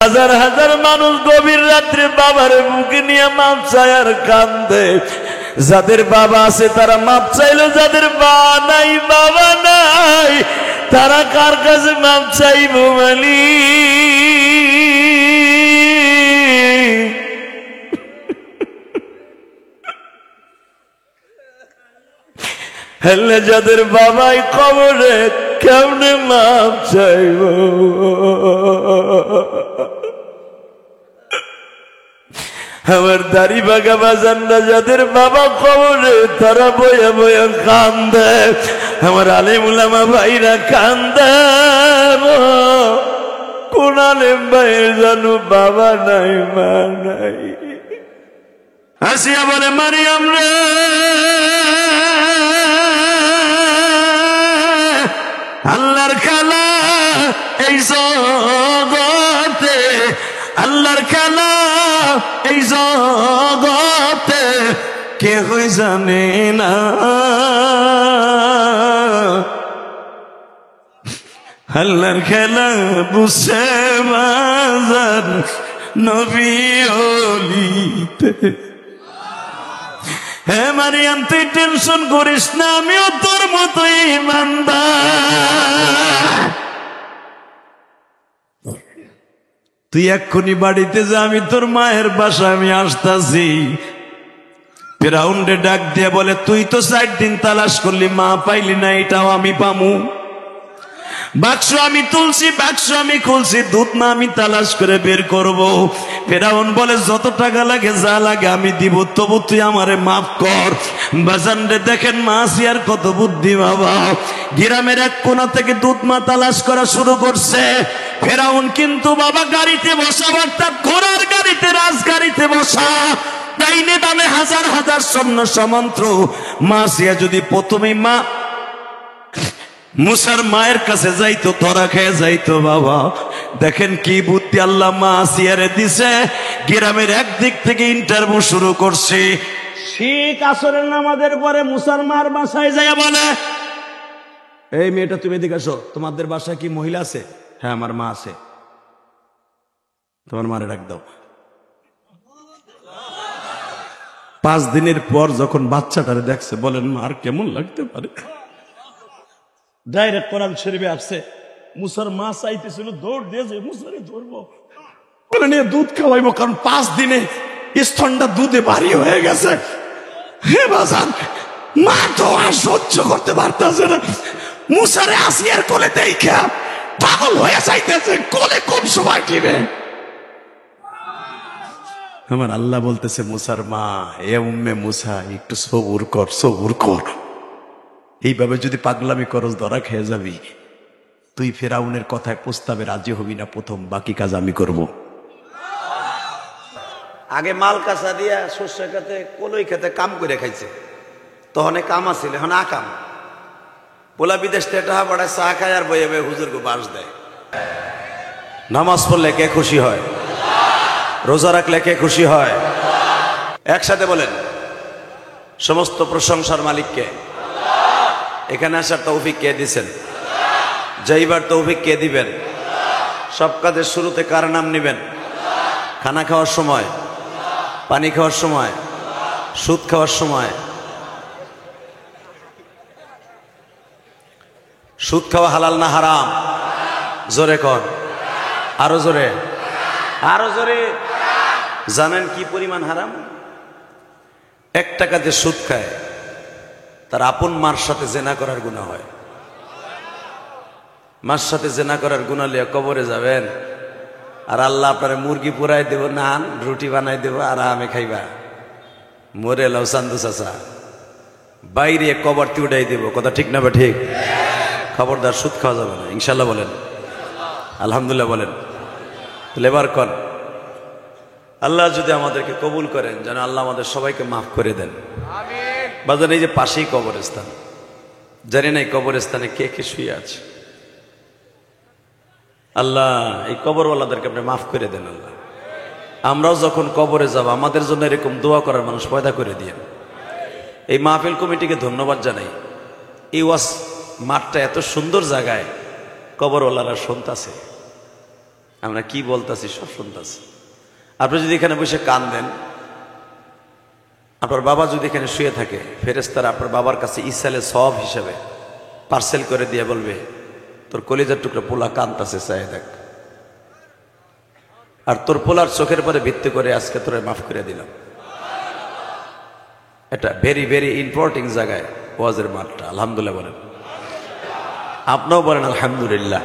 হাজার হাজার মানুষ গভীর রাত্রে বাবার বুকে নিয়ে মাপ চায় আর কান্দে। যাদের বাবা আছে তারা মাপ চাইলো, যাদের বাবা নাই বাবা নাই তারা কার কাছে মাপ চাইব মালিক? হেলে যাদের বাবাই কবরে কেমনে মাপ চাইব? আমার দাড়ি বাগা বাজানরা যাদের বাবা কবরে তারা বয়া বয়া কান্দে। আমার আলেম উলামা ভাইরা কান্দে। কোন আলেম ভাইয়ের জানো বাবা নাই মা নাই? আসিয়া বলে মারিয়াম রে, আল্লাহর খেলা এই জগতে, আল্লাহর খেলা এই জগতে কেহই জানে না। আল্লাহর খেলা বুঝে বাজার নবী ওলিতে। হে মারিয়াম তুই টেনশন করিস না, আমিও তোর মতো ইমানদার। তুই এক্ষুনি বাড়িতে যা, আমি তোর মায়ের বাসা আমি আসতাছি। ফিরাউনরে ডাক দিয়ে বলে তুই তো 4 দিন তালাশ করলি, মা পাইলি না, এটাও আমি পামু? বাক্স আমি তুলছি, বাক্স আমি খুলছি, দুধ না আমি তালাশ করে বের করব। ফিরাউন বলে যত টাকা লাগে যা লাগে আমি দিব, তবু তুই আমারে মাফ কর। বাজানরে দেখেন মা আসিয়ার কত বুদ্ধি বাবা। গ্রামের এক কোণা থেকে দুধ মা তালাশ করা শুরু করছে। ফিরাউন কিন্তু বাবা গাড়িতে বসা, অর্থাৎ ঘোড়ার গাড়িতে, রাজগাড়িতে বসা, ডাইনে বামে হাজার হাজার সৈন্য সামন্ত। মা আসিয়া যদি প্রথমেই মা মুসার মায়ের কাছে যাইতো, ধরা খেয়ে যাইতো বাবা। দেখেন কি বুদ্ধি আল্লাহ মা আসিয়ারে দিছে। গ্রামের একদিক থেকে ইন্টারভিউ শুরু করছে। ঠিক আসরের নামাজের পরে মুসার মার বাসায় যাইয়া বলে, এই মেয়েটা তুমি এদিকে আসো, তোমাদের বাসায় কি মহিলা আছে? হ্যাঁ আমার মা আছে। তোমার মারে ডাক দাও। 5 দিনের পর যখন বাচ্চাটারে দেখছে, বলেন মার কেমন লাগতে পারে? ডাইরেক্ট কোরআন শরীফে আসছে, মুসার মা চাইতেছিল, দৌড় দিয়েছে মুসারে ধরবো, বলে নিয়ে দুধ খাওয়াইবো, কারণ 5 দিনে স্তনটা দুধে ভারী হয়ে গেছে। হে বাজান, মা তো আর সহ্য করতে পারতেছে না। মুসারে আসিয়ার কোলে দেখা পাগল হয়ে যাইতেছে, কোলে কোন সময় দিবে। আমার আল্লাহ বলতেছে মুসার মা, এ উম্মে মুসা একটু সবুর কর, সবুর কর। এইভাবে যদি পাগলামি করস ধরা খেয়ে যাবি। তুই ফেরাউনের কথায় প্রস্তাবে রাজি হবি না প্রথম, বাকি কাজ আমি করব। আগে মাল কাঁচা দিয়া সর্ষে খেতে, কলই খেতে কাম করে খাইছে, তখন কাম আছিল, এখন আকাম। পোলা বিদেশ থেকে টাকা পাঠায়, চা খায় আর বইয়ে বইয়ে হুজুরকে বাস দেয়। নামাজ পড়লে কে খুশি হয়? রোজা রাখলে কে খুশি হয়? একসাথে বলেন, সমস্ত প্রশংসার মালিককে। এখানে আসার তৌফিক কে দিছেন? যাইবার তৌফিক কে দিবেন? সব কাজের শুরুতে কার নাম নিবেন? খানা খাওয়ার সময়, পানি খাওয়ার সময়, সুদ খাওয়ার সময়। সুদ খাওয়া হালাল না হারাম? জোরে কর, আরো জোরে, আরো জোরে। জানেন কি পরিমাণ হারাম? 1 টাকা যে সুদ খায়, তার আপন মার সাথে জেনা করার গুনাহ হয়। মার সাথে জেনা করার গুনাহ লিয়ে কবরে যাবেন, আর আল্লাহ আপনার মুরগি পুরাই দেব, নান রুটি বানাই দেব, আরামে খাইবা। মরে লাও চান্দু চাচা, বাইরে কবরটি উঠাই দেব। কথা ঠিক না? বা ঠিক? খবরদার সুদ খাওয়া যাবে না, ইনশাল্লাহ বলেন, আলহামদুলিল্লাহ বলেন। লেবার কন, আল্লাহ যদি আমাদেরকে কবুল করেন, যেন আল্লাহ আমাদের সবাইকে মাফ করে দেন। বাজার এই যে পাশেই কবরস্থান, জানি না এই কবরস্থানে কে কে শুয়ে আছে। আল্লাহ এই কবরওয়ালাদেরকে আপনি মাফ করে দেন। আল্লাহ আমরাও যখন কবরে যাব, আমাদের জন্য এরকম দোয়া করার মানুষ পয়দা করে দিয়েন। এই মাহফিল কমিটিকে ধন্যবাদ জানাই। এই ওয়াজ মাঠটা এত সুন্দর জায়গায় কবরওয়ালারা শুনতাছে। আমরা কি বলতেছি সব শুনতেছি। আপনি যদি এখানে বসে কান দেন, আপনার বাবা যদি এখানে শুয়ে থাকে, ফেরেশতারা আপনার বাবার কাছে ইসালে সওয়াব হিসাবে পার্সেল করে দিয়ে বলবে, তোর কলিজার টুকরা পোলা কানতাছে, চাই দেখ। আর তোর পোলার চোখের পরে ভিত্তি করে আজকে তোরে মাফ করে দিলাম। এটা ভেরি ভেরি ইম্পর্টেন্ট জায়গায় ওয়াজের মাঠটা। আলহামদুলিল্লাহ বলেন, আপনিও বলেন আলহামদুলিল্লাহ।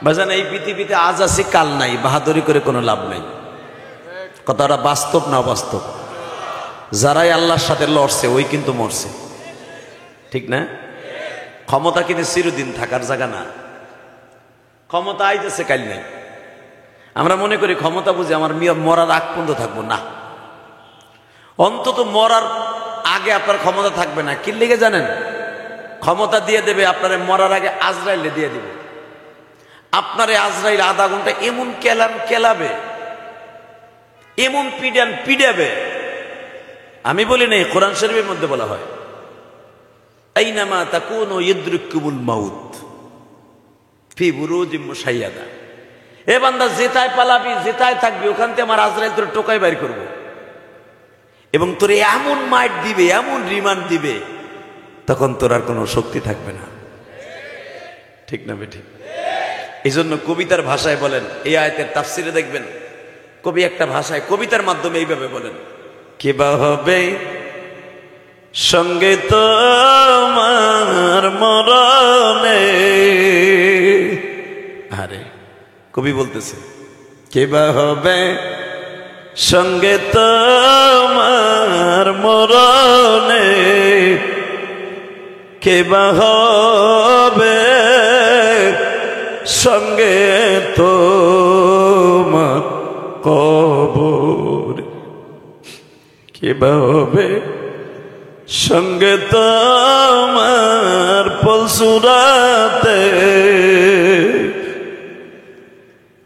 বাজান, এই পৃথিবীতে আজ আছি কাল নাই, বাহাদুরি করে কোনো লাভ নাই। কথাটা বাস্তব না অবাস্তব? যারাই আল্লাহর সাথে লড়ছে ওই কিন্তু মরছে, ঠিক না? ক্ষমতা কিন্তু চিরদিন থাকার জায়গা না। ক্ষমতা আইতেছে, কাল নাই। আমরা মনে করি ক্ষমতা বুঝি আমার মরার আগ পর্যন্ত থাকবো না। অন্তত মরার আগে আপনার ক্ষমতা থাকবে না। কি লিগে জানেন? ক্ষমতা দিয়ে দেবে আপনার মরার আগে, আজরাইলে দিয়ে দিবে আপনারে। আজরাইল আধা ঘন্টা এমন কেলাবে, এমন পিডাবে। আমি বলি নাই, কোরআন শরীফের মধ্যে বলা হয়, আইনামা তাকুনু ইদরিকুমুল মাউত ফি বুরুজিম মুশাইয়াদা। এ বান্দা, যেটায় পালাবি, যেটায় থাকবি, ওখান থেকে আমার আজরাইল তোর টোকাই বাইর করব এবং তোর এমন মাইট দিবে, এমন রিমান্ড দিবে, তখন তোর আর কোনো শক্তি থাকবে না। ঠিক না বেঠিক? এই জন্য কবিতার ভাষায় বলেন, এই আয়াতের তাফসিরে দেখবেন কবি একটা ভাষায় কবিতার মাধ্যমে এইভাবে বলেন, কিবা হবে সঙ্গে তোমার মরণে। আরে কবি বলতেছে, কিবা হবে সঙ্গে তোমার মরণে, কিবা হবে সঙ্গে তোমার কবর, কিবা হবে সঙ্গে তোমার পলসুরাতে,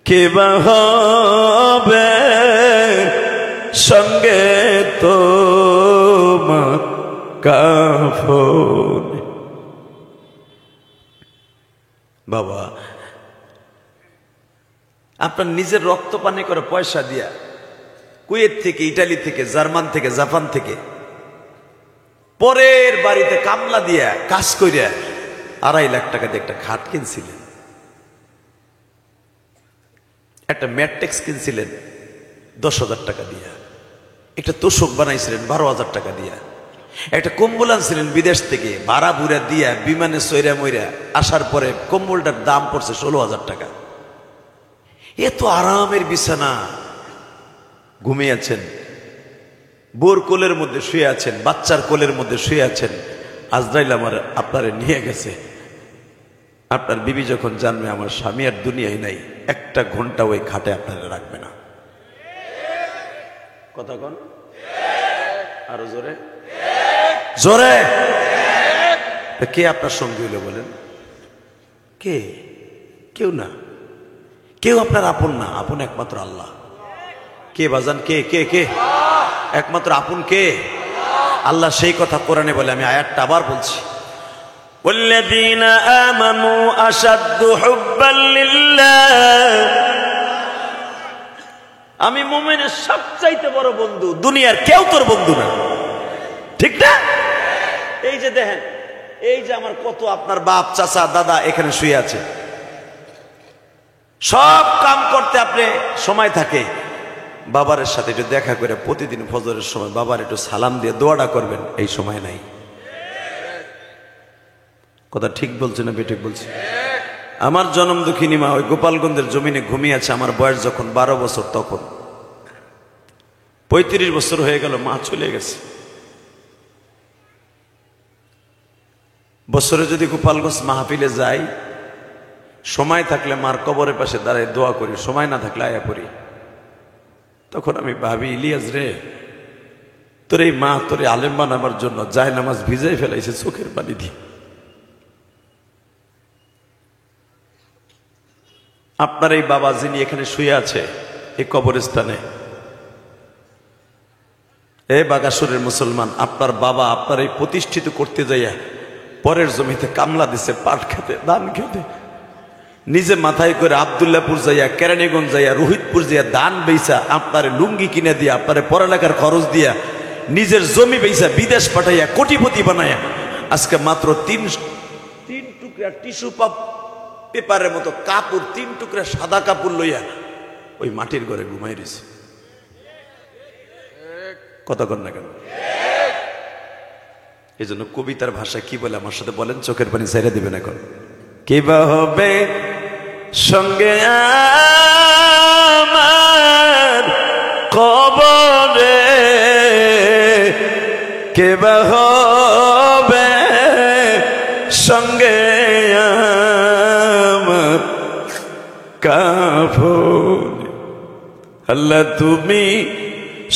কিবা হবে সঙ্গে তোমার কাফন। বাবা, আপনার নিজের রক্ত পানি করে পয়সা দিয়া, কুয়েত থেকে, ইটালি থেকে, জার্মান থেকে, জাপান থেকে, পরের বাড়িতে কামলা দিয়া কাজ করিয়া 2.5 লাখ টাকা দিয়ে একটা খাট কিনছিলেন, একটা ম্যাট্রিক্স কিনছিলেন 10,000 টাকা দিয়া, একটা তোষক বানাইছিলেন 12,000 টাকা দিয়া, একটা কম্বল আনছিলেন বিদেশ থেকে ভাড়া বুড়া দিয়া, বিমানে সইরা মইরা আসার পরে কম্বলটার দাম পড়ছে 16,000 টাকা। এত আরামের বিছানা, ঘুমিয়ে আছেন, বোর কোলের মধ্যে শুয়ে আছেন, বাচ্চার কোলের মধ্যে শুয়ে আছেন। আজরাইল আমার আপনারে নিয়ে গেছে। আপনার বিবি যখন জানবে আমার স্বামী আর দুনিয়ায় নাই, 1 ঘন্টা ওই খাটে আপনারা রাখবে না। কথা কোন? আরো জোরে জোরে। কে আপনার সঙ্গী হইল বলেন? কে? কেউ না, কেউ আপনার আপন না। আপন একমাত্র আল্লাহ। কে বাজান? কে কে কে একমাত্র আপন কে? আল্লাহ সেই কথা কোরআনে বলে। আমি আয়াতটা আবার বলছি, والذين آمنوا أشد حبا لله। আমি মুমিনের সবচাইতে বড় বন্ধু, দুনিয়ার কেউ তোর বন্ধু না, ঠিক না? এই যে দেখেন, এই যে আমার কত আপনার বাপ, চাচা, দাদা এখানে শুয়ে আছে, সব কাম করতে আপনি সময় থাকে, বাবার সাথে একটু দেখা করে প্রতিদিন ফজরের সময় বাবার একটু সালাম দিয়ে দোয়াটা করবেন, এই সময় নাই। কথা ঠিক বলছে না বেঠিক বলছে? আমার জনম দুঃখিনী মা ওই গোপালগঞ্জের জমিনে ঘুমিয়ে আছে। আমার বয়স যখন 12 বছর, তখন 35 বছর হয়ে গেল, মা চলে গেছে। বছরে যদি গোপালগঞ্জ মাহফিলে যাই, সময় থাকলে মার কবরের পাশে দাঁড়ায় দোয়া করি, সময় না থাকলে আয়া পড়ি। তখন আমি ভাবি, ইলিয়াস রে, তোর এই মা তোরে আলেম বানাবার জন্য যায় নামাজ ভিজাই ফেলাইছে চোখের পানি দিয়ে। আপনার এই বাবা যিনি এখানে শুয়ে আছে এই কবরস্থানে, এ বাগাসুরের মুসলমান, আপনার বাবা আপনার এই প্রতিষ্ঠিত করতে যাইয়া পরের জমিতে কামলা দিছে, পাট খেতে, ধান খেতে, নিজে মাথায় করে আব্দুল্লাহপুর যাইয়া, কেরানীগঞ্জ যাইয়া, রোহিতপুর যাইয়া ধান বেচা, আপনারে লুঙ্গি কিনে দিয়া, আপনারে পড়ালেখার খরচ দিয়া, নিজের জমি বেচা বিদেশ পাঠাইয়া কোটিপতি বানাইয়া আজকে মাত্র তিন টুকরা টিস্যু পেপারের মতো কাপড়, 3 টুকরা সাদা কাপড় লইয়া ওই মাটির ঘরে ঘুমাই রয়েছে। কথা কর না কেন? এই জন্য কবিতার ভাষা কি বলে আমার সাথে বলেন, চোখের পানি ছেড়ে দিবেন এখন। কিবা হবে সঙ্গে আমার কবরে, কিবা হবে সঙ্গে আমার কাফন। আল্লাহ তুমি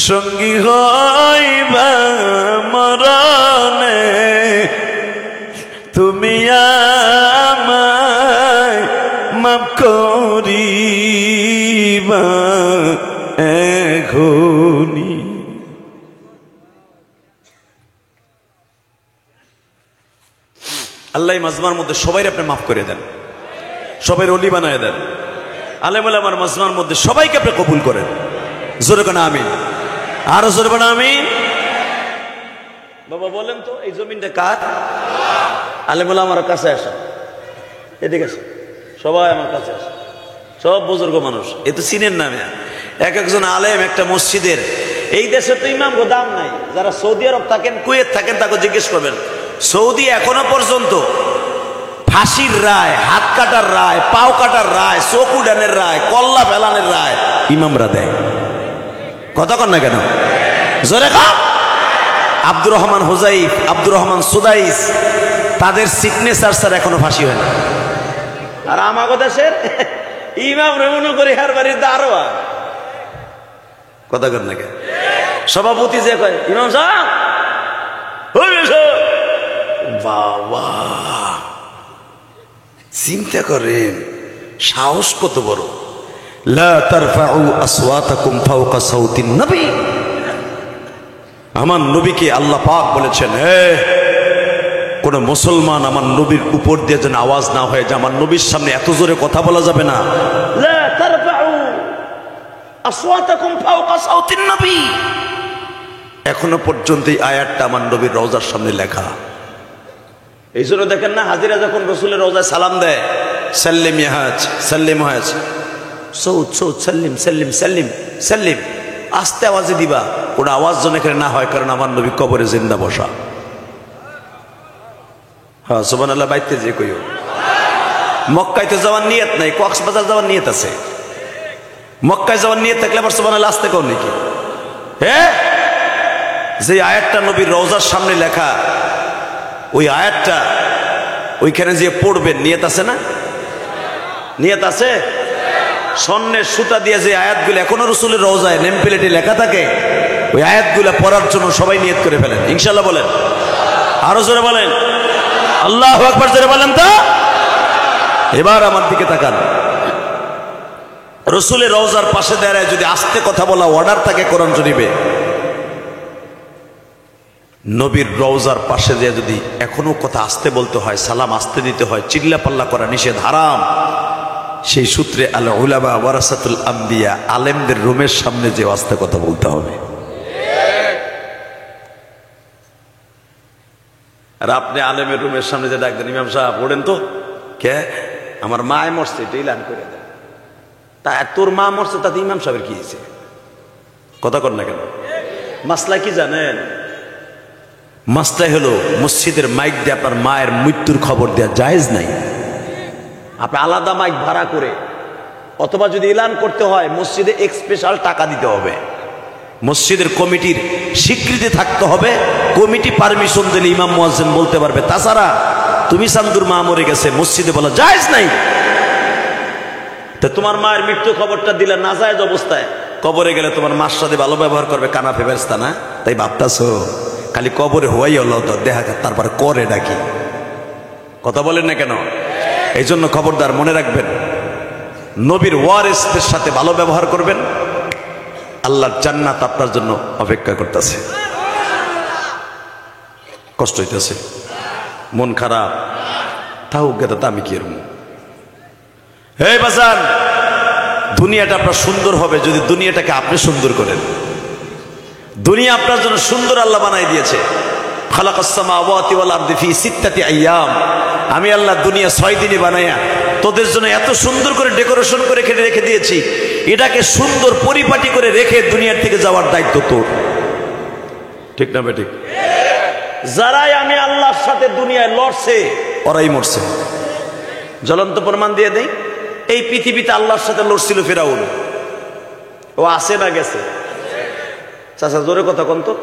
সঙ্গী হইবা মরণে, তুমি আমায় মাফ করিবা এখনি। আল্লাহ মাজমার মধ্যে সবাই আপনি মাফ করে দেন, সবাই অলি বানায় দেন। আলেম ওলামার মাজমার মধ্যে সবাইকে আপনি কবুল করেন। জোরে কোন আমিন, আরো জোরে কোন আমিন। বাবা বলেন তো এই জমিনটা কার? আলেম ওলামার কাছে আসা, এদিকে আসে, সবাই আমার কাছে আসে, সব বুজুর্গ মানুষ। এ তো চিনেন না, এক একজন আলেম একটা মসজিদের। এই দেশে তো ইমাম দাম নাই। যারা সৌদি আরব থাকেন, কুয়েত থাকেন, তাকে জিজ্ঞেস করবেন, সৌদি এখনো পর্যন্ত ফাঁসির রায়, হাত কাটার রায়, পাও কাটার রায়, চোখ উডানের রায়, কল্লা ফেলানের রায় ইমামরা দেয়। কথা কন না কেন? জোরে খা। আব্দুর রহমান হুজাইফ, আব্দুর রহমান সুদাইস, তাদের সিগনেচার স্যার এখনো ফাঁসি হয় না। আর আমাগো দেশের ইমাম রেমন করে হার বাড়ির দারোয়া। কথা কন না কেন? সভাপতি যে কয় ইমাম সাহেব, বাবা চিন্তা করেন সাহস কত বড়। লা তারফাউ আসওয়াতাকুম ফাওকা সাউতিন নবী। আমার নবীকে আল্লাহ পাক বলেছেন, কোন মুসলমান আমার নবীর উপর দিয়ে যেন আওয়াজ না হয়, যে আমার নবীর সামনে এত জোরে কথা বলা যাবে না। লা তারফাউ আসওয়াতাকুম ফাওকা সাউতিন নবী। এখনো পর্যন্ত এই আয়াতটা আমার নবীর রওজার সামনে লেখা। এই জন্য দেখেন না, হাজিরা যখন রসুলের রওজায় সালাম দেয়, সাল্লিম ইয়াহাজ, সাল্লিম হাজ, সৌদ সৌদ, সাল্লিম সাল্লিম সাল্লিম সাল্লিম, আস্তে আওয়াজে দিবা, কোনো আওয়াজ যেন এখানে না হয়, কারণ আমার নবী কবরে জিন্দা বসা। হ্যাঁ সুবহানাল্লাহ। বাইতে যে কইও মক্কাইতে যাওয়ার নিয়ত নাই, কক্সবাজার যাওয়ার নিয়ত আছে। মক্কায় যাওয়ার নিয়ত থাকলে আবার সুবহানাল্লাহ আসতে কও নাকি? হ্যাঁ, যে আয়াতটা নবীর রওজার সামনে লেখা, ওই আয়াতটা ওইখানে যে পড়বেন, নিয়ত আছে না? নিয়ত আছে? স্বর্ণের সুতা দিয়ে যে আয়াতগুলো এখনো রসুলের রওজায় নেম প্লেটে লেখা থাকে, ওই আয়াতগুলো পড়ার জন্য সবাই নিয়ত করে ফেলেন ইনশাল্লাহ। বলেন, আরো জোরে বলেন আল্লাহু আকবার, জোরে বলেন তো। এবার আমার দিকে তাকান। রসুলের রওজার পাশে দাঁড়ায় যদি আস্তে কথা বলা অর্ডার থাকে কোরআন শরীফে, নবীর রওজার পাশে দিয়ে যদি এখনো কথা আস্তে বলতে হয়, সালাম আস্তে দিতে হয়, চিল্লা পাল্লা করা নিষেধ, হারাম। সেই সূত্রে আল উলামা ওয়ারাসাতুল আম্বিয়া, আলেমদের রুমের সামনে যে আস্তে কথা বলতে হবে। আর আপনি আলেমের রুমের সামনে যে ডাক দেন, ইমাম সাহেব ওড়েন তো, কে আমার মায় মরছে, এটা ইলান করে দেন। তা তোর মা মরছে, তাতে ইমাম সাহেবের কি হয়েছে? কথা কর না কেন? মাসলা কি জানেন? মাসলা হলো মসজিদের মাইক দিয়ে আপনার মায়ের মৃত্যুর খবর দেওয়া জায়েজ নাই। আপনি আলাদা মাইক ভাড়া করে, অথবা যদি এলান করতে হয় মসজিদে স্পেশাল টাকা দিতে হবে, মসজিদের কমিটির স্বীকৃতি থাকতে হবে, কমিটি পারমিশন দিলে ইমাম মুয়াজ্জিন বলতে পারবে। তাছাড়া তুমি সান্দুর মা মরে গেছে মসজিদে বলা জায়েজ নাই। তা তোমার মায়ের মৃত্যু খবরটা দিলে নাজায়েজ অবস্থায়, কবরে গেলে তোমার মার সাথে ভালো ব্যবহার করবে কানা ফেবেস্তা না? তাই ভাবতাছো খালি কবরে হওয়াই হলো তো দেখা, তারপর করে ডাকি। কথা বলেন না কেন? এই জন্য খবরদার মনে রাখবেন, নবীর ওয়ারিসদের সাথে ভালো ব্যবহার করবেন, আল্লাহর জান্নাত আপনার জন্য অপেক্ষা করতেছে। কষ্ট হইতেছে, মন খারাপ, তাও গেতা আমি কি এরকম হে বাজান, দুনিয়াটা আপনার সুন্দর হবে যদি দুনিয়াটাকে আপনি সুন্দর করেন। দুনিয়া আপনার জন্য সুন্দর আল্লাহ বানাই দিয়েছে। খালাকাস সামাওয়াতি ওয়াল আরদি ফি সিত্তাতি আইয়াম। আমি আল্লাহ দুনিয়া 6 দিনে বানায়া তোদের জন্য এত সুন্দর করে ডেকোরেশন করে রেখে দিয়েছি। এটাকে সুন্দর পরিপাটি করে রেখে দুনিয়ার থেকে যাওয়ার দায়িত্ব তোর। ঠিক না বেঠিক? যারাই আমি আল্লাহর সাথে দুনিয়ায় লড়ছে ওরাই মরছে। জ্বলন্ত প্রমাণ দিয়ে দেই, এই পৃথিবীতে আল্লাহর সাথে লড়ছিল ফিরাউন। ও আছে না গেছে? চাচা জোরে কথা কোন তো,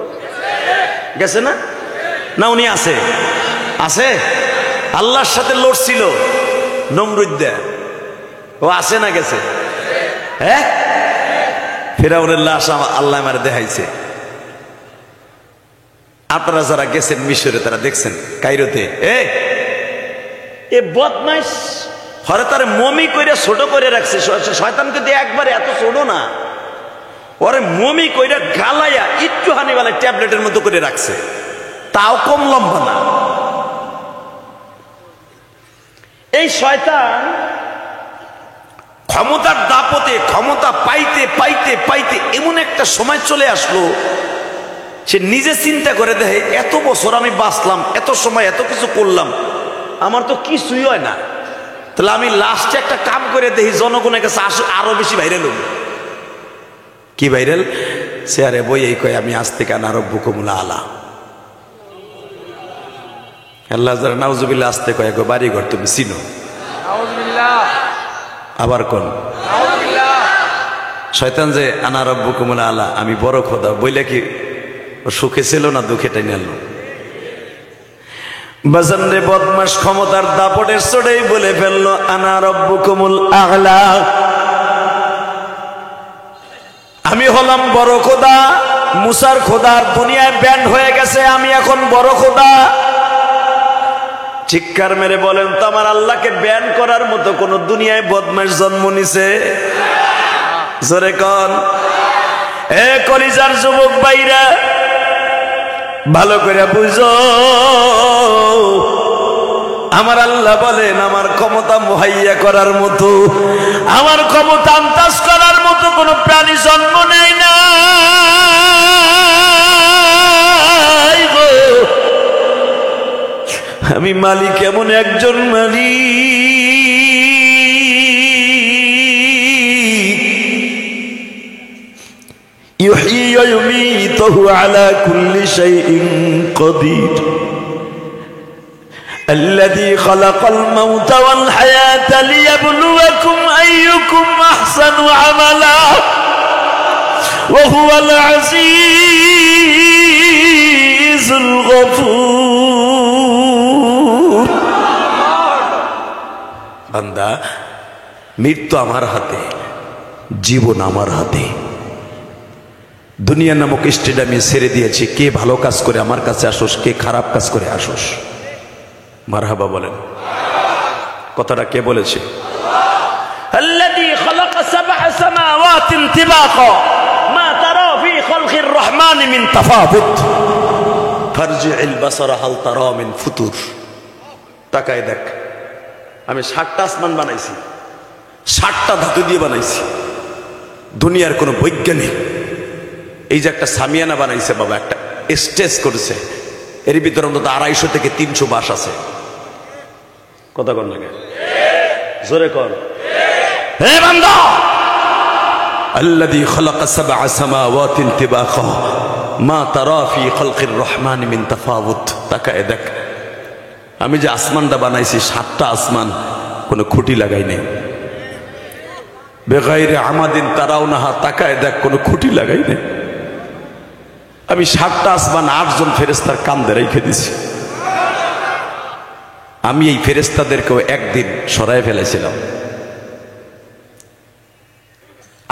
গেছে না? না উনি আছে? আছে। আল্লাহর সাথে লড়ছিল নমরুদ। ও আছে না গেছে? হ্যাঁ, ফিরাউনের লাশ আল্লাহ আমারে দেখাইছে। আপনারা যারা গেছেন মিশরে তারা দেখছেন, কায়রোতে এ বদমাইশ হরে তার মমি কইরা ছোট করে রাখছে। শয়তানকে দিয়ে একবারে এত ছোট না, ওরে মমি কইরা গালাইয়া একটু হানিওয়ালা ট্যাবলেটের মতো করে রাখছে, তাও কম লম্বা না। এই শয়তান ক্ষমতার দাপতে ক্ষমতা পাইতে পাইতে পাইতে এমন একটা সময় চলে আসলো, সে নিজে চিন্তা করে দেখে এত বছর আমি বাঁচলাম, এত সময় এত কিছু করলাম, আমার তো কিছুই হয় না। তাহলে আমি লাস্টে একটা কাম করে দেখি জনগণের কাছে আরো বেশি ভাইরাল হব। কি ভাইরাল? সে আরে বই এই কয় আমি আজ থেকে আনারব্বুকুমুল আলা। আল্লাহ যারা নাউজুবিল্লাহ আসতে কয় গো বাড়ি ঘর তুমি চিনো। আবার কোন শয়তান যে আনারব্বুকুমুল আলা, আমি বড় খোদা বইলে কি সুখে ছিল না দুঃখে টেনে আনলো? বাজান রে বদমাস ক্ষমতার দাপটের চড়েই বলে ফেললো আনা রব্বুকুমুল আ'লা, আমি হলাম বড় খোদা। মুসার খোদার দুনিয়ায় ব্যান্ড হয়ে গেছে, আমি এখন বড় খোদা। চিৎকার মেরে বলেন তো আমার আল্লাহকে ব্যান করার মতো কোন দুনিয়ায় বদমাস জন্ম নিছে? জোরে কন। এ কলিজার যুবক ভাইরা ভালো করে বুঝো, আমার আল্লাহ বলেন আমার ক্ষমতা মুহাইয়া করার মতো, আমার ক্ষমতা আন্দাজ করার মতো কোন প্রাণী জন্ম নেয় না। আমি মালিক এমন একজন মালিক, ইউহয়ী ওয়া ইউমীতু আলা কুল্লি শাইইন কাদির, الذي خلق الموت والحياة ليبلوكم أيكم أحسن عملا وهو العزيز الغفور। বান্দা, মৃত্যু আমার হাতে, জীবন আমার হাতে। দুনিয়া নামক স্টেডিয়ামে ছেড়ে দিয়েছি, কে ভালো কাজ করে আমার কাছে আসোস, কে খারাপ কাজ করে আসোস। মারহাবা বলেন। কথাটা কে বলেছে? আল্লাযী খালাকা সাবআ সামাওয়াতিন তিবাকা মা তারা ফি খালকির রহমানি মিন তাফাউত ফারজি'ল বাসারা হাল তারা মিন ফুতুর। তাকায় দেখ, আমি 7টা আসমান বানাইছি, 7টা ধাতু দিয়ে বানাইছি। দুনিয়ার কোন বৈজ্ঞানিক এই যে একটা সামিয়ানা বানাইছে বাবা, একটা স্টেজ করেছে, এর ভিতরে অন্তত 250 থেকে 300 বাস আছে। কথা কর লাগে, জোরে কর। হে বান্দা, আল্লাযী খালাকা সাবআ সামাওয়াতিন তিবাকা মা তারা ফি খালকির রহমানি মিন তাফাউত। তাকায় দেখ, আমি যে আসমানটা বানাইছি 7টা আসমান, কোনো খুঁটি লাগাই নাই। বেগাইরে আমাদিন তারাউনাহা, তাকায় দেখ কোনো খুঁটি লাগাই নাই। আমি 7টা আসমান 8 জন ফেরেশতার কান্দে রেখে দিছি। আমি এই ফেরেশতাদেরকেও একদিন সরায় ফেলেছিলাম।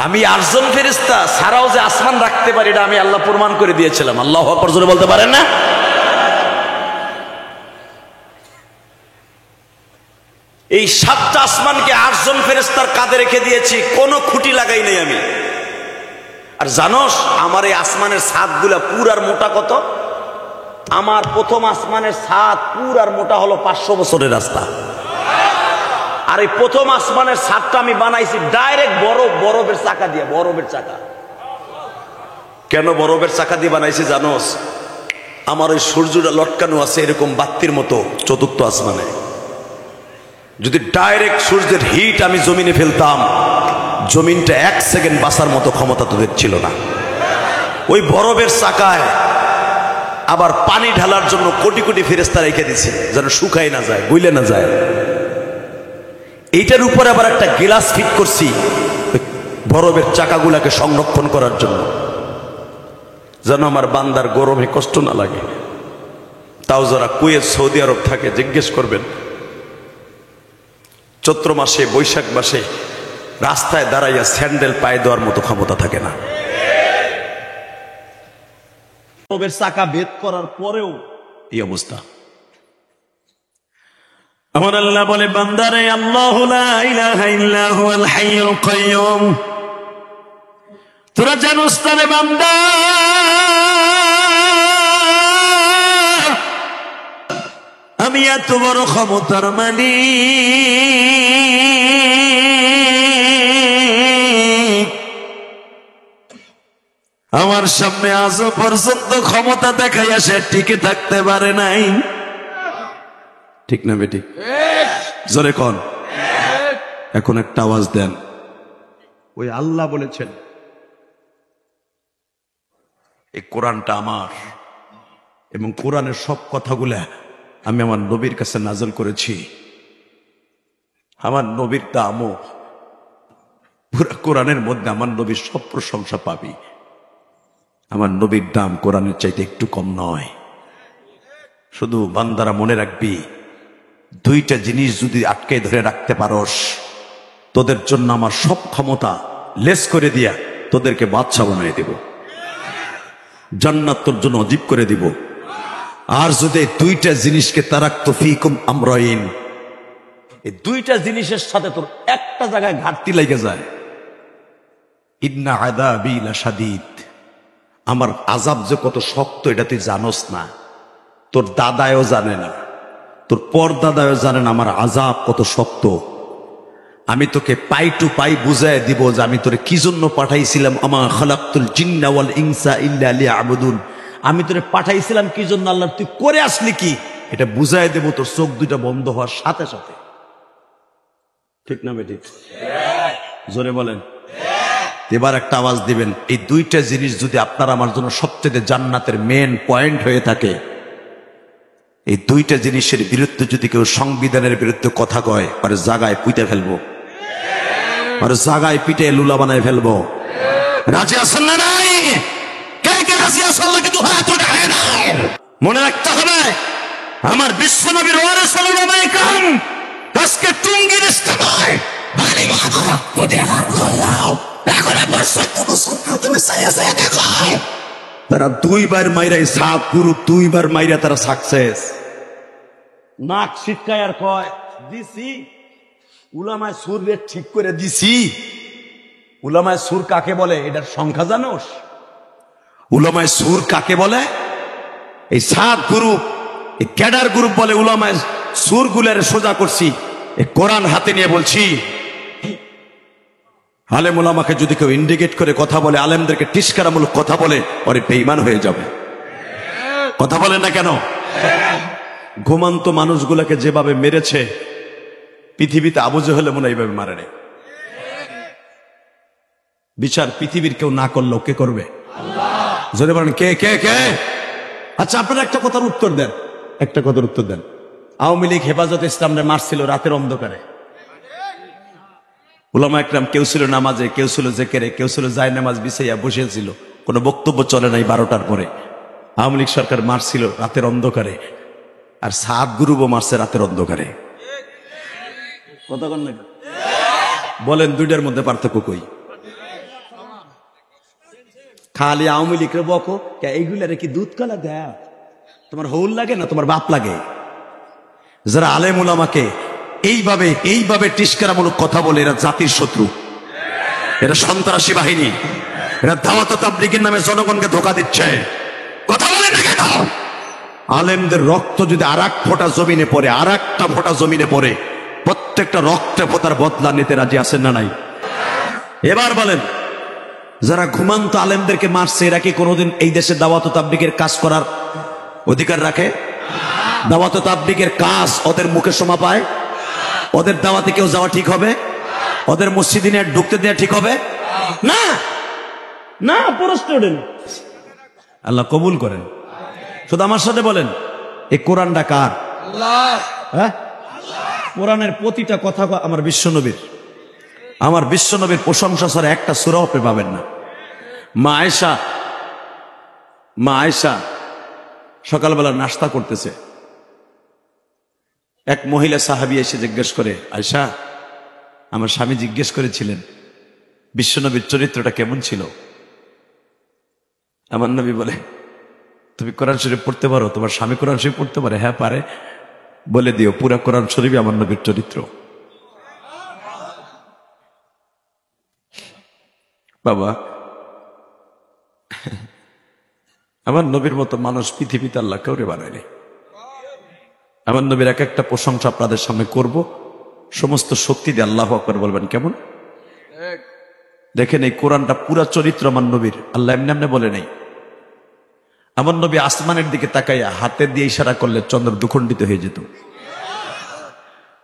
আমি 8 জন ফেরেশতা ছাড়াও যে আসমান রাখতে পারি, এটা আমি আল্লাহ প্রমাণ করে দিয়েছিলাম। আল্লাহু আকবার জোরে বলতে পারেন না? এই 7টা আসমানকে 8 জন ফেরেশতার কাঁধে রেখে দিয়েছি, কোনো খুঁটি লাগাই নাই আমি। আর জানোস আমার এই আসমানের ছাদগুলা পুরার মোটা কত? আমার প্রথম আসমানের ছাদ পুরার মোটা হলো 500 বছরের রাস্তা। আর আর এই প্রথম আসমানের ছাদটা আমি বানাইছি ডাইরেক্ট বরফের চাকা দিয়ে, বরফের চাকা। কেন বরফের চাকা দিয়ে বানাইছি জানোস? আমার ওই সূর্যটা লটকানো আছে এরকম বাত্তির মতো চতুর্থ আসমানে। যদি ডাইরেক্ট সূর্যের হিট আমি জমিনে ফেলতাম, জমিনটা 1 সেকেন্ড বাঁচার মতো ক্ষমতা তোদের ছিল না। ওই বরফের চাকায় আবার পানি ঢালার জন্য কোটি কোটি ফেরেশতা রেখে দিছে যেন শুকাই না যায়, গইলে না যায়। এইটার উপরে আবার একটা গ্লাস ফিট করছি বরফের চাকাগুলাকে সংরক্ষণ করার জন্য, যেন আমার বান্দার গরমে কষ্ট না লাগে। তাও যারা কুয়েত সৌদি আরব থাকে জিজ্ঞেস করবেন, চৈত্র মাসে বৈশাখ মাসে রাস্তায় দাঁড়াইয়া স্যান্ডেল পায়ে দেওয়ার মতো ক্ষমতা থাকে না। বরফের চাকা ভেদ করার পরেও এই অবস্থা। আমার আল্লাহ বলে, বান্দারে আল্লাহু লা ইলাহা ইল্লা হুয়াল হাইয়ুল কাইয়্যুম, তোরা জানোস না রে বান্দা, আমি এত বড় ক্ষমতার মালিক, আমার সামনে আজও পর্যন্ত ক্ষমতা দেখাইয়া সে টিকে থাকতে পারে নাই। ঠিক না বেটি? জোরে কোন? এখন একটা আওয়াজ দেন। ওই আল্লাহ বলেছেন এই কোরআনটা আমার, এবং কোরআনের সব কথাগুলা আমি আমার নবীর কাছে নাযিল করেছি। আমার নবীর দামও পুরা কোরআনের মধ্যে, আমার নবীর সব প্রশংসা পাবি। আমার নবীর দাম কোরআনের চাইতে একটু কম নয়। শুধু বান্দারা মনে রাখবি, 2টা জিনিস যদি আটকে ধরে রাখতে পারস, তোদের জন্য আমার সব ক্ষমতা লেস করে দিয়া তোদেরকে বাদশা বানিয়ে দেব, জান্নাত তোর জন্য অজীব করে দিব। আর যদি 2টা জিনিসকে তারাক্তু ফীকুম আমরাইন, এই 2টা জিনিসের সাথে তোর একটা জায়গায় ঘাটতি লেগে যায়, ইন্না আযাবি লাশাদীদ, আমার আযাব যে কত শক্ত এটা তুই জানোস না, তোর দাদায়ও জানে না, তোর পরদাদায়ও জানে না আমার আযাব কত শক্ত। আমি তোকে পাই টু পাই বুঝায় দিব যে আমি তোরে কি জন্য পাঠাইছিলাম। আমা খালাকতুল জিন্না ওয়াল ইনসা ইল্লা লিয়াবুদুন, আমি তোরে পাঠাইছিলাম কি জন্য, আল্লাহ তুই করে আসলি কি, এটা বুঝায় দেব তোর চোখ 2টা বন্ধ হওয়ার সাথে সাথে। ঠিক না বেটি? জোরে বলেন। এবার একটা আওয়াজ দিবেন, এই 2টা জিনিস যদি আপনার আমার জন্য সবচেয়ে জান্নাতের মেন পয়েন্ট হয়ে থাকে, এই 2টা জিনিসের বিরুদ্ধে যদি কেউ সংবিধানের বিরুদ্ধে কথা কয়, আর জায়গায় পুঁতে ফেলবো, আর জায়গায় পিটে লুলা বানায় ফেলবো। রাজি আছেন না নাই? কে কে রাজি আছেন? কিন্তু হাত উঠায় না। মনে রাখতে হবে, আমার বিশ্বনবীর ওয়ারিস সাল্লাল্লাহু আলাইহি ওয়াসাল্লাম আজকে টুঙ্গির ইস্তেমায় ভারী মাথা পড়ে আল্লাহ এখন আমার সত্য তুমি সায়া সায়া দেখো, তারা 2বার মাইরাই সাপ গুরু, 2বার মাইরা তারা সাকসেস। নাক শিটকায় আর কয় দিছি, উলামায়ে সুর রে ঠিক করে দিছি। উলামায়ে সুর কাকে বলে এটার সংখ্যা জানোস? উলামায়ে সুর কাকে বলে? এই 7 গ্রুপ, এই ক্যাডার গ্রুপ বলে উলামায়ে সুর গুলারে সোজা করছি। এই কোরআন হাতে নিয়ে বলছি, আলেম উলামাকে যদি কেউ ইন্ডিকেট করে কথা বলে, আলেমদেরকে তিরস্কারমূলক কথা বলে, ওরে বেঈমান হয়ে যাবে। কথা বলেন না কেন? ঘুমন্ত মানুষগুলাকে যেভাবে মেরেছে পৃথিবীতে আবু জেহেল মনে এইভাবে মারে নাই। বিচার পৃথিবীর কেউ না করলেও কে করবে? আল্লাহ। যদি বলেন কে কে কে? আচ্ছা আপনারা একটা কথার উত্তর দেন, একটা কথার উত্তর দেন। আওয়ামী লীগ হেফাজতে ইসলামরে মারছিল রাতের অন্ধকারে। উলামা একরাম কেউ ছিল নামাজে, কেউ ছিল জেকেরে, কেউ ছিল জায় নামাজ বিছাইয়া বসেছিল, কোনো বক্তব্য চলে নাই 12টার পরে। আওয়ামী লীগ সরকার মারছিল রাতের অন্ধকারে, আর 7 গ্রুপও মারছে রাতের অন্ধকারে। কথা কন না? বলেন 2টার মধ্যে পার্থক্য কই? খালি আওয়ামী লীগের বকো, এইগুলারে কি দুধ কলা দেয়? তোমার হৌল লাগে না তোমার বাপ লাগে? যারা আলেম উলামাকে এইভাবে তিরস্কারমূলক কথা বলে, এরা জাতির শত্রু, এরা সন্ত্রাসী বাহিনী, এরা দাওয়াত তাবলীগের নামে জনগণকে ধোঁকা দিচ্ছে। কথা বলে না কেন? আলেমদের রক্ত যদি আর এক ফোঁটা জমিনে পড়ে, আর একটা ফোঁটা জমিনে পড়ে, প্রত্যেক প্রত্যেকটা রক্তে পোতার বদলা নিতে রাজি আছেন না নাই? এবার বলেন, যারা ঘুমান্ত আলেমদেরকে মারছে এরা কি কোনোদিন এই দেশে দাওয়াত ও তাবলীগের কাজ করার অধিকার রাখে? দাওয়াত ও তাবলীগের কাজ ওদের মুখে শোভা পায়? ওদের দাওয়াতে কেউ যাওয়া ঠিক হবে? ওদের মসজিদে নিয়ে ঢুকতে দেওয়া ঠিক হবে? না না, প্রশ্ন ওঠে না। আল্লাহ কবুল করেন। শুধু আমার সাথে বলেন, এই কোরআনটা কার? হ্যাঁ, কোরআনের প্রতিটা কথা আমার বিশ্বনবীর। আমার বিশ্বনবীর প্রশংসা ছাড়া একটা সূরা আপনি পাবেন না। মা আয়েশা সকালবেলা নাস্তা করতেছে, এক মহিলা সাহাবী এসে জিজ্ঞেস করে, আয়েশা, আমার স্বামী জিজ্ঞেস করেছিলেন বিশ্বনবীর চরিত্রটা কেমন ছিল। আমার নবী বলে, তুমি কোরআন শরীফ পড়তে পারো? তোমার স্বামী কোরআন শরীফ পড়তে পারে? হ্যাঁ পারে। বলে দিও পুরা কোরআন শরীফই আমার নবীর চরিত্র। বাবা, আমার নবীর মতো মানুষ পৃথিবীতে আল্লাহ কাউরে বানায়নি। আমার নবীর এক একটা প্রশংসা আপনাদের সামনে করব, সমস্ত শক্তি দিয়ে আল্লাহু আকবার বলবেন। কেমন দেখেন, এই কোরআনটা পুরা চরিত্র আমার নবীর। আল্লাহ এমনি এমনি বলে নেই। আমার নবী আসমানের দিকে তাকাইয়া হাতে দিয়ে ইশারা করলে চন্দ্র দুখণ্ডিত হয়ে যেত।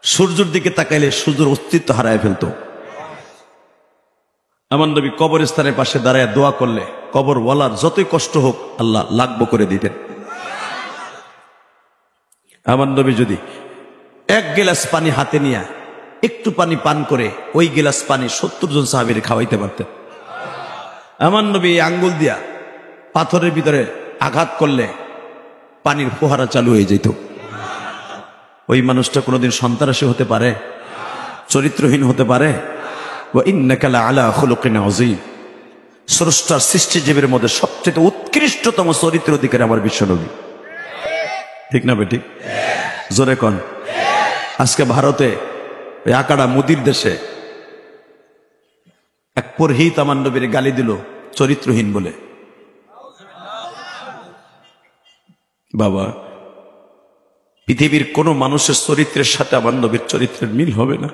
সূর্যের দিকে তাকাইলে সূর্যের অস্তিত্ব হারায় ফেলত। আমার নবী কবরস্থানের পাশে দাঁড়ায় দোয়া করলে কবর ওয়ালার যতই কষ্ট হোক আল্লাহ লাঘব করে দিতেন। আমার নবী যদি এক গিলাস পানি হাতে নিয়ে একটু পানি পান করে ওই গিলাস পানি 70 জন সাহাবীরে খাওয়াইতে পারতেন। আমার নবী আঙ্গুল দিয়া পাথরের ভিতরে আঘাত করলে পানির ফোয়ারা চালু হয়ে যেত। ওই মানুষটা কোনোদিন সন্ত্রাসী হতে পারে? চরিত্রহীন হতে পারে? ওয়া ইন্নাকা লাআলা খুলুকিন আযীম। স্রষ্টার সৃষ্টিজীবের মধ্যে সবচেয়ে উৎকৃষ্টতম চরিত্র অধিকারী আমার বিশ্বনবী। ঠিক না বেঠিক? জোরে কোন। আজকে ভারতে ওই আকাড়া মুদির দেশে এক পুরোহিত আমার নবীর গালি দিল চরিত্রহীন বলে। বাবা, পৃথিবীর কোন মানুষের চরিত্রের সাথে আমার নবীর চরিত্রের মিল হবে না।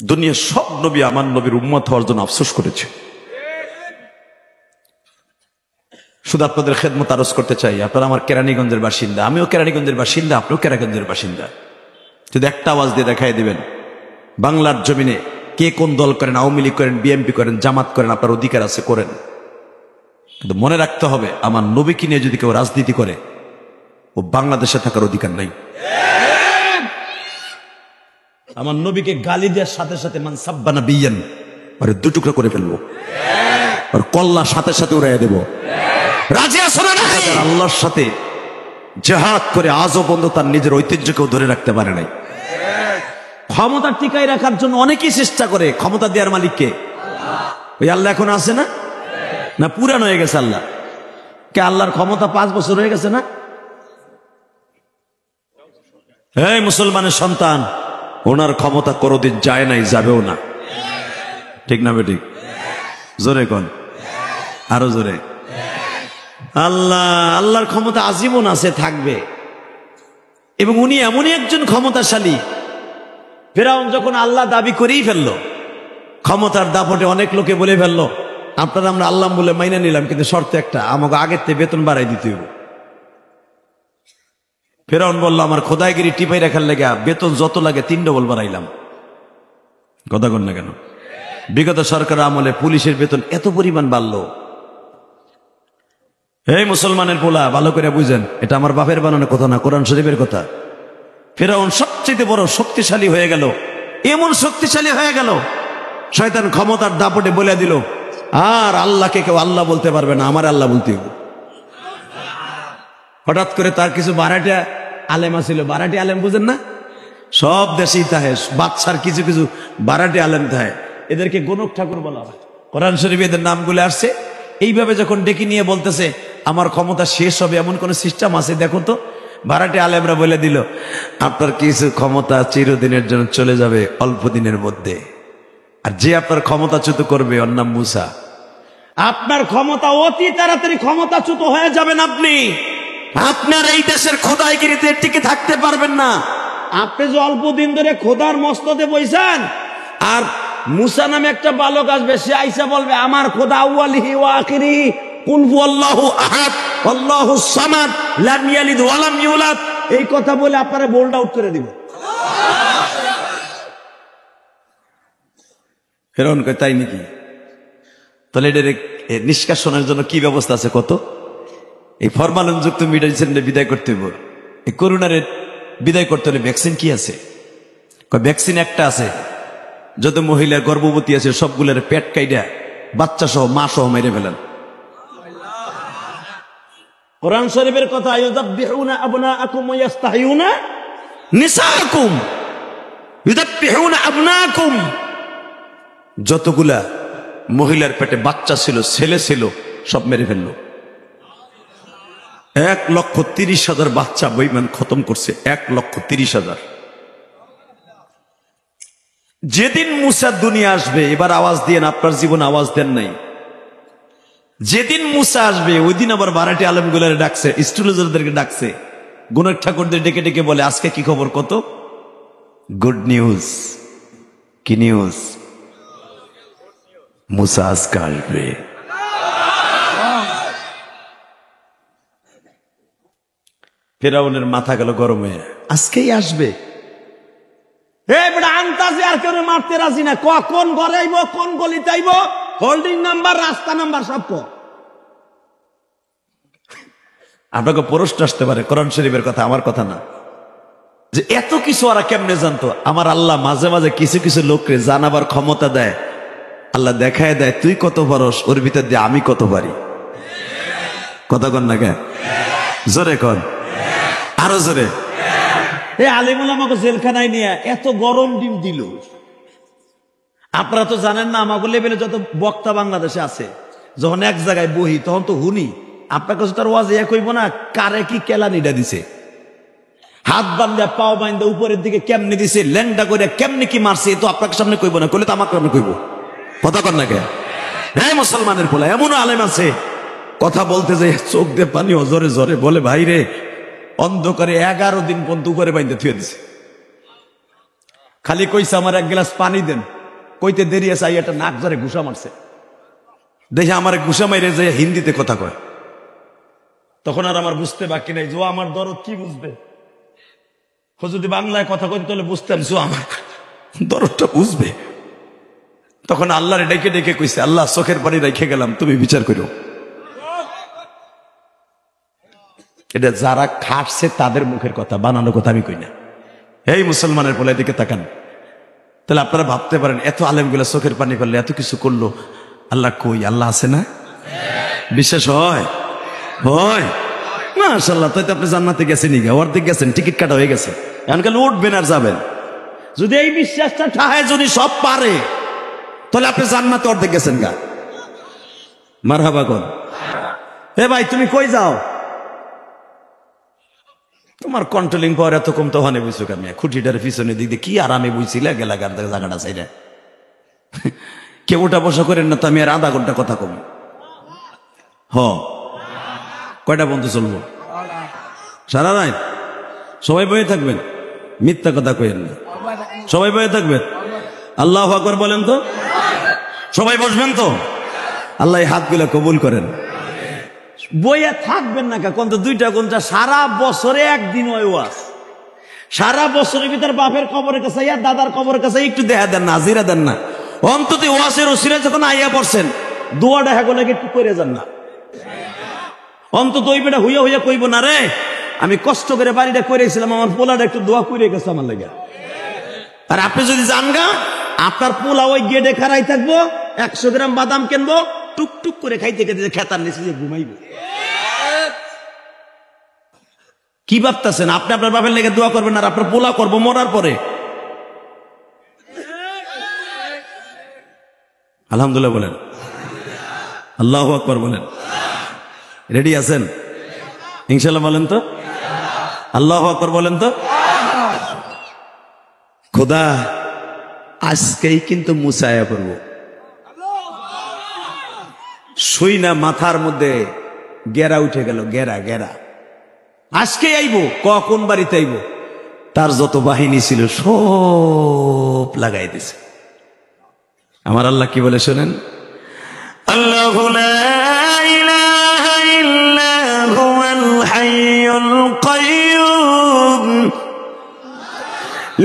দুনিয়ার সব নবী আমার নবীর উম্মত হওয়ার জন্য আফসোস করেছে। শুধু আপনাদের খেদমত আরজ করতে চাই, আপনারা আমার কেরানীগঞ্জের বাসিন্দা, আমিও কেরানীগঞ্জের বাসিন্দা, আপনিও কেরানীগঞ্জের বাসিন্দা। যদি একটা আওয়াজ দিয়ে দেখাই দিবেন বাংলার জমিনে কে কোন দল করেন, আওয়ামী লীগ করেন, বিএনপি করেন, জামাত করেন, আপনার অধিকার আছে, করেন। কিন্তু মনে রাখতে হবে, আমার নবীকে নিয়ে যদি কেউ রাজনীতি করে ও বাংলাদেশে থাকার অধিকার নাই। আমার নবীকে গালি দেওয়ার সাথে সাথে মান সাব্বানা বিয়ান আরে দুটুকরা করে ফেলবো, আর কল্লা সাথে সাথে উড়াইয়া দেব। রাজি আছো না? আল্লাহর সাথে জিহাদ করে আজও বন্ধ তার নিজের ঐতিহ্যকেও ধরে রাখতে পারে নাই। ক্ষমতা টিকাই রাখার জন্য অনেকেই চেষ্টা করে, ক্ষমতা দেওয়ার মালিককে ওই আল্লাহ এখন আছে না? না পুরান হয়ে গেছে আল্লাহ? কে আল্লাহর ক্ষমতা 5 বছর হয়ে গেছে না? এই মুসলমানের সন্তান, ওনার ক্ষমতা কোনদিন যায় নাই, যাবেও না। ঠিক না বেঠিক? জোরে কোন, আরো জোরে। আল্লাহর ক্ষমতা আজীবন আছে, থাকবে, এবং উনি এমনই একজন ক্ষমতাশালী। ফেরাউন যখন আল্লাহ দাবি করেই ফেললো, ক্ষমতার দাপটে অনেক লোকে বলে ফেললো আপনারা আমরা আল্লাহ বলে মাইনা নিলাম, কিন্তু শর্ত একটা, আমাকে আগের থেকে বেতন বাড়াই দিতে হবে। ফেরাউন বললো আমার খোদাইগিরি টিপাই রাখার লেগে বেতন যত লাগে 3 ডবল বাড়াইলাম। কথা কন না কেন? বিগত সরকার আমলে পুলিশের বেতন এত পরিমাণ বাড়লো। এই মুসলমানের পোলা, ভালো করে বুঝেন, এটা আমার বাপের বানানো কথা না, কোরআন শরীফের কথা। ফেরাউন সবচেয়ে বড় শক্তিশালী হয়ে গেল, এমন শক্তিশালী হয়ে গেল, শয়তান ক্ষমতার দাপটে বলে দিল আর আল্লাহকে কেউ আল্লাহ বলতে পারবে না, আমার আল্লাহ বলতে হবে। হঠাৎ করে তার কিছু বারাটিয়া আলেম আছিল, বারাটি আলেম বুঝেন না? সব দেশেই তাহে বাদশার কিছু কিছু বারাটি আলেম তাহে, এদেরকে গণক ঠাকুর বলা হয়। কোরআন শরীফে এদের নামগুলো আসছে। এইভাবে যখন ডেকে নিয়ে বলতেছে আমার ক্ষমতা শেষ হবে, এমন কোন সিস্টেম আছে দেখো তো। ভাড়াটে আলেমরা বলে দিল আপনার কিছু ক্ষমতা চিরদিনের জন্য চলে যাবে অল্প দিনের মধ্যে, আর যে আপনার ক্ষমতাচ্যুত করবে ওর নাম মুসা। আপনার ক্ষমতা অতি তাড়াতাড়ি ক্ষমতাচ্যুত হয়ে যাবেন আপনি। আপনার এই দেশের খোদাইগিরিতে টিকে থাকতে পারবেন না। আপনি যে অল্প দিন ধরে খোদার মস্ততে বইছেন, আর মুসা নামে একটা বালক আসবে, সে আইসা বলবে আমার খোদা আউয়ালিহি ওয়া আখিরিহি কুল হুয়াল্লাহু আহাদ আল্লাহুস সামাদ লাম ইয়ালিদ ওয়া লাম ইউলাদ, এই কথা বলে আপনারা বোল্ড আউট করে দিব। ফেরাউন কয় তাই নাকি? তাহলে এটার নিষ্কাশনের জন্য কি ব্যবস্থা আছে কত? এই ফরমালিনযুক্ত মেডিসিনটা বিদায় করতে হবে। এই করোনারে বিদায় করতে হলে ভ্যাকসিন কি আছে? ভ্যাকসিন একটা আছে, যত মহিলা গর্ভবতী আছে সবগুলোর পেট কাইডা বাচ্চা সহ মা সহ মেরে ফেলেন। কোরআন শরীফের কথা, ইউযাব্বিহুনা আবনাআকুম ওয়া ইস্তাহয়ুনা নিসাআকুম, ইউযাব্বিহুনা আবনাআকুম, যতগুলা মহিলার পেটে বাচ্চা ছিল, ছেলে ছিল, সব মেরে ফেললো। 1,30,000 বাচ্চা বেঈমান খতম করছে, 1,30,000। যেদিন মুসা দুনিয়া আসবে, এবার আওয়াজ দিয়ে আপনার জীবন আওয়াজ দেন নাই, যেদিন মুসা আসবে ওই দিন আবার বারাটি আলমগুলারে ডাকছে, স্টুডেন্টদেরকে ডাকছে, গুণের ঠাকুরদের ডেকে ডেকে বলে আজকে কি খবর কত? Good news. কি নিউজ? মুসা আজকে আসবে। ফেরাউনের মাথা গেল গরম হয়ে, আজকেই আসবে? আনতাজে আর কেউ মারতে রাজি না, কোন ঘরে আইব, কোন গলিতে আইব, হোল্ডিং নাম্বার, রাস্তা নাম্বার সব কো। আপনাকে প্রশ্ন আসতে পারে, কোরআন শরীফের কথা, আমার কথা না, যে এত কিছু ওরা কেমনে জানতো? আমার আল্লাহ মাঝে মাঝে কিছু কিছু লোককে জানাবার ক্ষমতা দেয়, আল্লাহ দেখায় দেয় তুই কত পারস, ওর ভিতর দিয়ে আমি কত পারি। কথা কন না কে? জোরে কন, আরো জোরে। এই আলিমুল আমাকে জেলখানায় নিয়ে এত গরম ডিম দিল। আপনারা তো জানেন না, আমাকে লেভেলে যত বক্তা বাংলাদেশে আছে, যখন এক জায়গায় বহি তখন তো হুনি, আপনার কাছে তার ওয়াজ এক হইব না, কারে কি কেলানিটা দিছে, হাত বান্ধা পাও বান্ধা উপরের দিকে কেমনে দিছে, ল্যাংডা করে কেমনে কি মারছে, তো আপনার সামনে কইব না, কইলে তো আমার সামনে কইব। কথা কর না কে? হ্যাঁ, মুসলমানের পোলা এমনও আলেম আছে, কথা বলতে যে চোখ দিয়ে পানি জোরে জোরে বলে, ভাই রে, অন্ধকারে 11 দিন পর্যন্ত উপরে বাইন্দা থুয়ে দিছে। খালি কইছে আমার এক গ্লাস পানি দেন, কইতে দেরি আছে, একটা নাক ধরে ঘুষা মারছে, দেখে আমার ঘুষা মাইরে যে হিন্দিতে কথা কয়। তখন আর আমার বুঝতে বাকি নাই, যে আমার দরদ কি বুঝবে, ও যদি বাংলায় কথা কইতে তাহলে বুঝতাম, যে আমার দরদটা বুঝবে। তখন আল্লাহরে ডেকে ডেকে কইছে, আল্লাহ চোখের পানি রেখে গেলাম, তুমি বিচার করো। এটা যারা খাটছে তাদের মুখের কথা, বানানো কথা আমি কই না। এই মুসলমানের পোলা দিকে তাকান। তাহলে আপনারা ভাবতে পারেন, এত আলেমগুলা চোখের পানি ফেললে, এত কিছু করলো, আল্লাহ কই? আল্লাহ আছে না? বিশ্বাস হয়? হয় মাশাআল্লাহ। তাই তো আপনি জান্নাতে গেছেন, অর্ধেক গেছেন, টিকিট কাটা হয়ে গেছে, এখন খালি উঠবেন আর যাবেন। যদি এই বিশ্বাসটা ঠায় যদি সব পারে, তাহলে আপনি জান্নাতে অর্ধেক গেছেন গা। মারহাবা কোন? এ ভাই তুমি কই যাও? তোমার কন্ট্রোলিং পাওয়ার এত কম, তো হনে বুঝছো আমি খুঁটিটার পিছনে দিক দিয়ে কি আরামে বুঝছিলে, গেলা গার জায়গাটা চাইলে কেউ ওটা বসা করেন না, তো আমি আর আধা ঘন্টা কথা কম। কয়টা বন্ধু চলবো? সারা রাত সবাই বয়ে থাকবেন, মিথ্যা কথা কইেন না, সবাই বয়ে থাকবেন। আল্লাহু আকবার বলেন তো, সবাই বসবেন তো? আল্লাহ এই হাতগুলা কবুল করেন। বইয়া থাকবেন না কোন তো 2টা ঘন্টা সারা বছরে একদিন ওয়াজ, সারা বছরের ভিতর বাপের কবরের কাছে ইয়া দাদার কবরের কাছে একটু দেখা দেন না, হাজিরা দেন না, অন্তত ওয়াজের ওসিলায় যখন আইয়া পড়ছেন দোয়া দেখা গেলে একটু করে যান না, অন্তত ওই বেটা হইয়া হইয়া কইব না, রে আমি কষ্ট করে বাড়িটা করেছিলাম, আমার পোলাটা একটু দোয়া করে গেছে আমার লাগে। আর আপনি যদি জান গা, আপনার পোলা ওই গেটে খাড়াই থাকবো, 100 গ্রাম বাদাম কিনবো, টুকটুক করে খাইতে খাইতে খেতার নিচে যে ঘুমাইব। কি ভাবতেছেন? আপনি আপনার বাপের লেগে দোয়া করবেন, আর আপনার পোলা করবো মরার পরে। আলহামদুলিল্লাহ বলেন, আল্লাহু আকবার বলেন। রেডি আছেন ইনশাআল্লাহ? বলেন তো আল্লাহু আকবার বলেন তো। খোদা আজকেই কিন্তু মুসায়া করবো, শুই না মাথার মধ্যে গেরা উঠে গেল, গেরা গেরা। আজকে আইবো, কোন বাড়িতে আইবো? তার যত বাহিনী ছিল সব লাগাই দিছে। আমার আল্লাহ কি বলে শোনেন, আল্লাহু লা ইলাহা ইল্লা হুয়াল হাইয়ুল কাইয়্যুম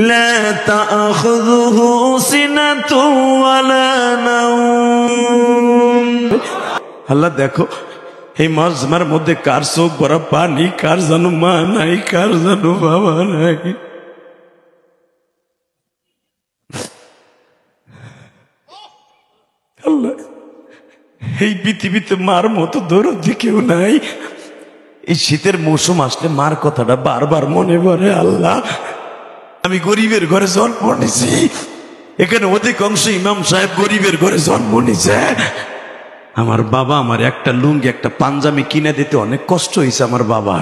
লা তা'খুযুহু সিনাতুন ওয়ালা নাওম। আল্লাহ দেখো এই মজমার মধ্যে কার চোখ ভরা পানি, কার জানো মা নাই, কার জানো বাবা নাই। আল্লাহ এই পৃথিবীতে মার মতো দরদি কেউ নাই। এই শীতের মৌসুম আসলে মার কথাটা বারবার মনে পড়ে। আল্লাহ আমি গরিবের ঘরে জন্ম নিয়েছি, এখানে অধিকাংশ ইমাম সাহেব গরিবের ঘরে জন্ম নিয়েছে। আমার বাবা আমার একটা লুঙ্গি একটা পাঞ্জাবি কিনে দিতে অনেক কষ্ট হয়েছে আমার বাবা।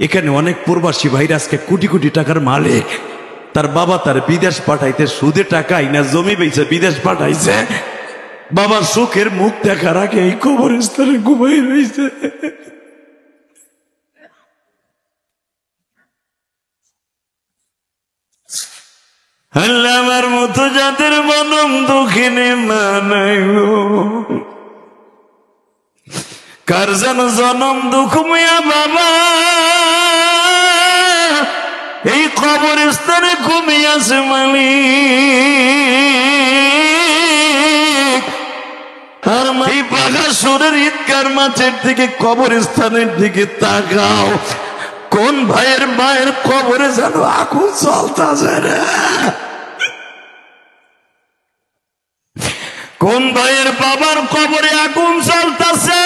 এখানে অনেক প্রবাসী ভাইরা আজকে কোটি কোটি টাকার মালিক, তার বাবা তার বিদেশ পাঠাইতে সুদে টাকা আইনা জমি বেচে বিদেশ পাঠাইছে। বাবার সুখের মুখ দেখার আগে এই কবরস্থানে ঘুমাই রয়েছে। আল্লাহ আমার মতো যাদের মনম দুঃখিনী মানাই গো, কার যেন জনম দুঃখ মিয়া বাবা এই কবরস্থানে ঘুমিয়েছে মালিক। আর এই পাগা সুরের ঈদগার মাঠের দিকে কবরস্থানের দিকে তাকাও, কোন ভাইয়ের মায়ের কবরে যেন আগুন জ্বলতাছে রে, কোন ভাইয়ের বাবার কবরে আগুন জ্বলতাছে।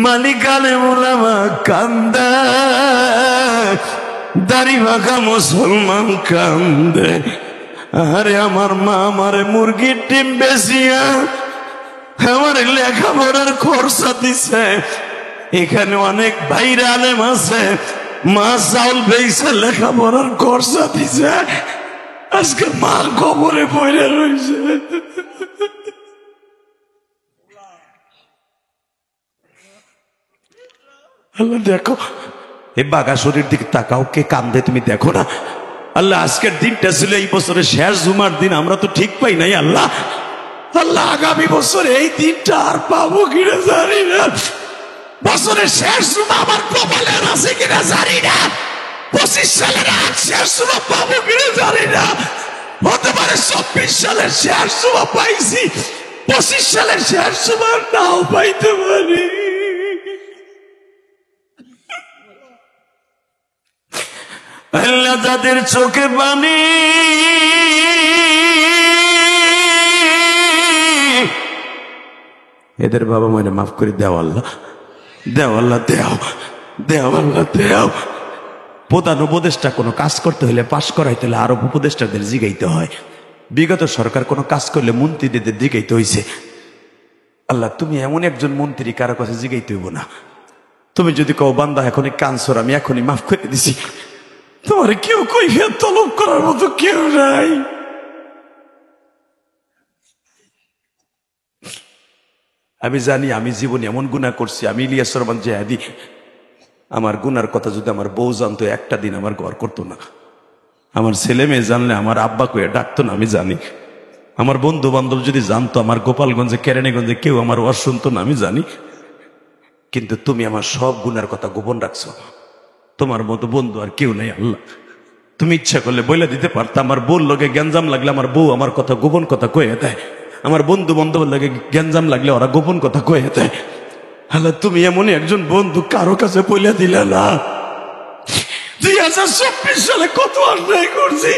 মালিক আলেম উলামা কান্দে, দাড়ি মাখা মুসলমান কান্দে। আরে আমার মা আমারে মুরগির ডিম বেচিয়া আমার লেখাপড়ার খরচা দিছে। এখানে অনেক ভাইরা আলেম আছে, মা চাউল বেচে লেখাপড়ার খরচা দিছে, আজকে মা কবরে পড়ে রয়েছে। আল্লাহ দেখো এই বাগাসুরির দিকে তাকাও, কে কান্দে তুমি দেখো না। আল্লাহ আজকের দিনটা ছিল এই বছরের শেষ জুমার দিন, আমরা তো ঠিক পাই নাই। আল্লাহ আল্লাহ আগামী বছর এই দিনটা আর পাবো কিনা জানি না। বছরের শেষ জুমা আমার কপালের আছে কিনা জানি না। 25 সালের আজ শেষ জুমা পাবো কিনা জানি না। হতে পারে 24 সালের শেষ জুমা পাইছি, 25 সালের শেষ জুমা নাও পাইতে পারি। আল্লাহ যাদের চোখে পানি, এদের বাবা মায়ের মাফ করে দেও আল্লাহ, দেও আল্লাহ, দেও দেও আল্লাহ দেও। প্রধান উপদেষ্টা কোনো কাজ করতে হলে পাশ করাইতে হলে আরো উপদেষ্টাদের জিগাইতে হয়। বিগত সরকার কোনো কাজ করলে মন্ত্রীদের জিগাইতে হয়েছে। আল্লাহ তুমি এমন একজন মন্ত্রী কারো কাছে জিগাইতে হইব না। তুমি যদি কও বান্দা এখনই কানসর, আমি এখনই মাফ করে দিছি, তোমার কেউ কৈফিয়ত তলব করার মতো কেউ নাই। আমি জানি আমি জীবনে এমন গুনাহ করছি, আমি ইলিয়াস রহমান জিহাদি, আমার গুনার কথা যদি আমার বউ জানতো একটা দিন আমার ঘর করতো না। আমার ছেলে মেয়ে জানলে আমার আব্বা কয়ে ডাকতো না, আমি জানি। আমার বন্ধু বান্ধব যদি জানতো, আমার গোপালগঞ্জে কেরানীগঞ্জে কেউ আমার ওয়াজ শুনতো না, আমি জানি। কিন্তু তুমি আমার সব গুনার কথা গোপন রাখছো। তোমার মতো বন্ধু আর কেউ নেই আল্লাহ। তুমি ইচ্ছা করলে বলে দিতে পারতা। আমার বউর লগে গ্যাঞ্জাম লাগলে আমার বউ আমার কথা গোপন কথা কয়ে দেয়, আমার বন্ধু বান্ধবের লাগে গ্যাঞ্জাম লাগলে ওরা গোপন কথা কয়ে দেয়। আল্লাহ তুমি এমনই একজন বন্ধু কারো কাছে বলে দিলে না। 2024 সালে কত অন্যায় করছি,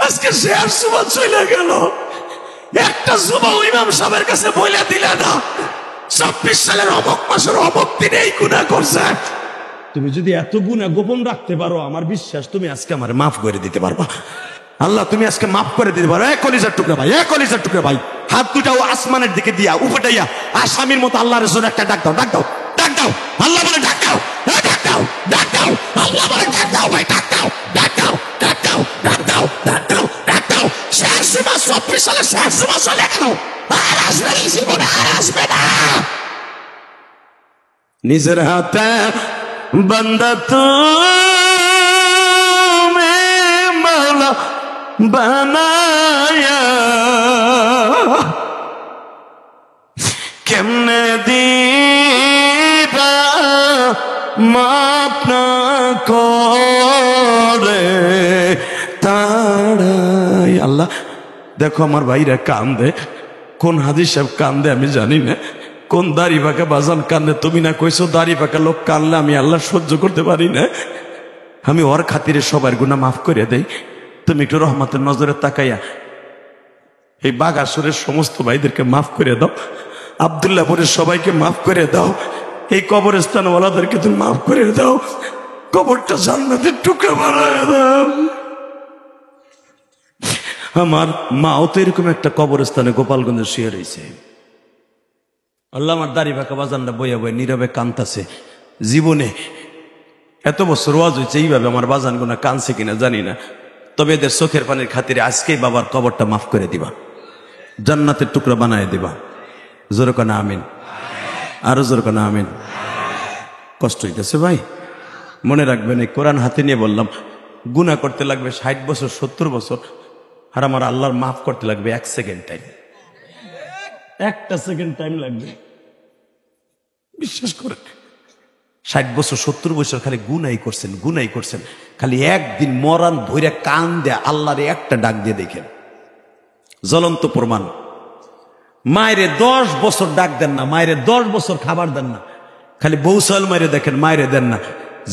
আজকে শেষ সুবা চলে গেল, একটা সুবা ইমাম সাহেবের কাছে বলে দিলে না 24 সালের অমুক মাসের অমুক দিনে এই গুনাহ করছে। তুমি যদি এত গুনাহ গোপন রাখতে পারো, আমার বিশ্বাস তুমি আজকে আমার মাফ করে দিতে পারবা। আল্লাহ তুমি আজকে মাফ করে দিতে পারো। কলিজার টুকরা ভাই, কলিজার টুকরা ভাই, হাত দুটাও আসমানের দিকে দিয়া উপটাইয়া আসামির মতো আল্লাহর রাসূল একটা ডাক দাও, ডাক দাও, ডাক দাও। আল্লাহ বলে ডাক দাও, ডাক দাও, ডাক দাও। আল্লাহ বলে ডাক দাও ভাই, ডাক দাও, ডাক দাও, ডাক দাও, ডাক দাও, ডাক দাও, ডাক দাও। শেষ মাস 24 সালে শেষ মাস চলে গেল, আর আসবে না জীবনে, আর আসবে না। নিজের হাতে বান্দা তুমি মাওলা বানায়া কেমনে দিবা মাপ না করে তাড়াই। আল্লাহ দেখো আমার ভাইরা কান্দে, কোন হাদিস সাহেব কান্দে আমি জানি না, কোন দাড়ি পাকা বাজান কান্দে, তুমি না কইছো দাড়ি পাকা লোক কানলে আমি আল্লাহ সহ্য করতে পারি না। আমি ওর খাতিরে সবার গুনাহ মাফ করে দেই, তুমি একটু রহমতের নজরে তাকাইয়া এই বাগাসুরের সমস্ত ভাইদেরকে মাফ করে দাও, আব্দুল্লাহপুরের সবাইকে মাফ করে দাও, এই কবরস্থান ওয়ালাদেরকে তুমি মাফ করে দাও, কবরটা জান্নাতের টুকরা বানায় দাও। আমার মাও তো এরকম একটা কবরস্থানে গোপালগঞ্জে শুয়ে রয়েছে। আল্লাহ আমার দাড়ি বাঁকা বাজানটা বইয়া বইয়া নীরবে কানতাছে। জীবনে এত বছর ওয়াজ হয়েছে এইভাবে আমার বাজান গুনা কানছে কিনা জানি না, তবে এদের চোখের পানির খাতিরে আজকেই বাবার কবরটা মাফ করে দিবা, জান্নাতের টুকরা বানায় দিবা। জোরে কানা আমিন, আরো জোরে কানা আমিন। কষ্ট হইতেছে ভাই, মনে রাখবেন এই কোরআন হাতে নিয়ে বললাম, গুনাহ করতে লাগবে 60 বছর 70 বছর, আর আমার আল্লাহর মাফ করতে লাগবে 1 সেকেন্ড টাইম, 1টা সেকেন্ড টাইম লাগবে। বিশ্বাস করেন 60 বছর 70 বছর খালি গুনাই করছেন, গুনাই করছেন, খালি একদিন মরান ভইরা কান দেয়া আল্লাহর একটা ডাক দিয়ে দেখেন, জ্বলন্ত প্রমাণ। মায়েরে 10 বছর ডাক দেন না, মায়েরে 10 বছর খাবার দেন না, খালি বৌসাল মায়েরে দেখেন, মায়েরে দেন না।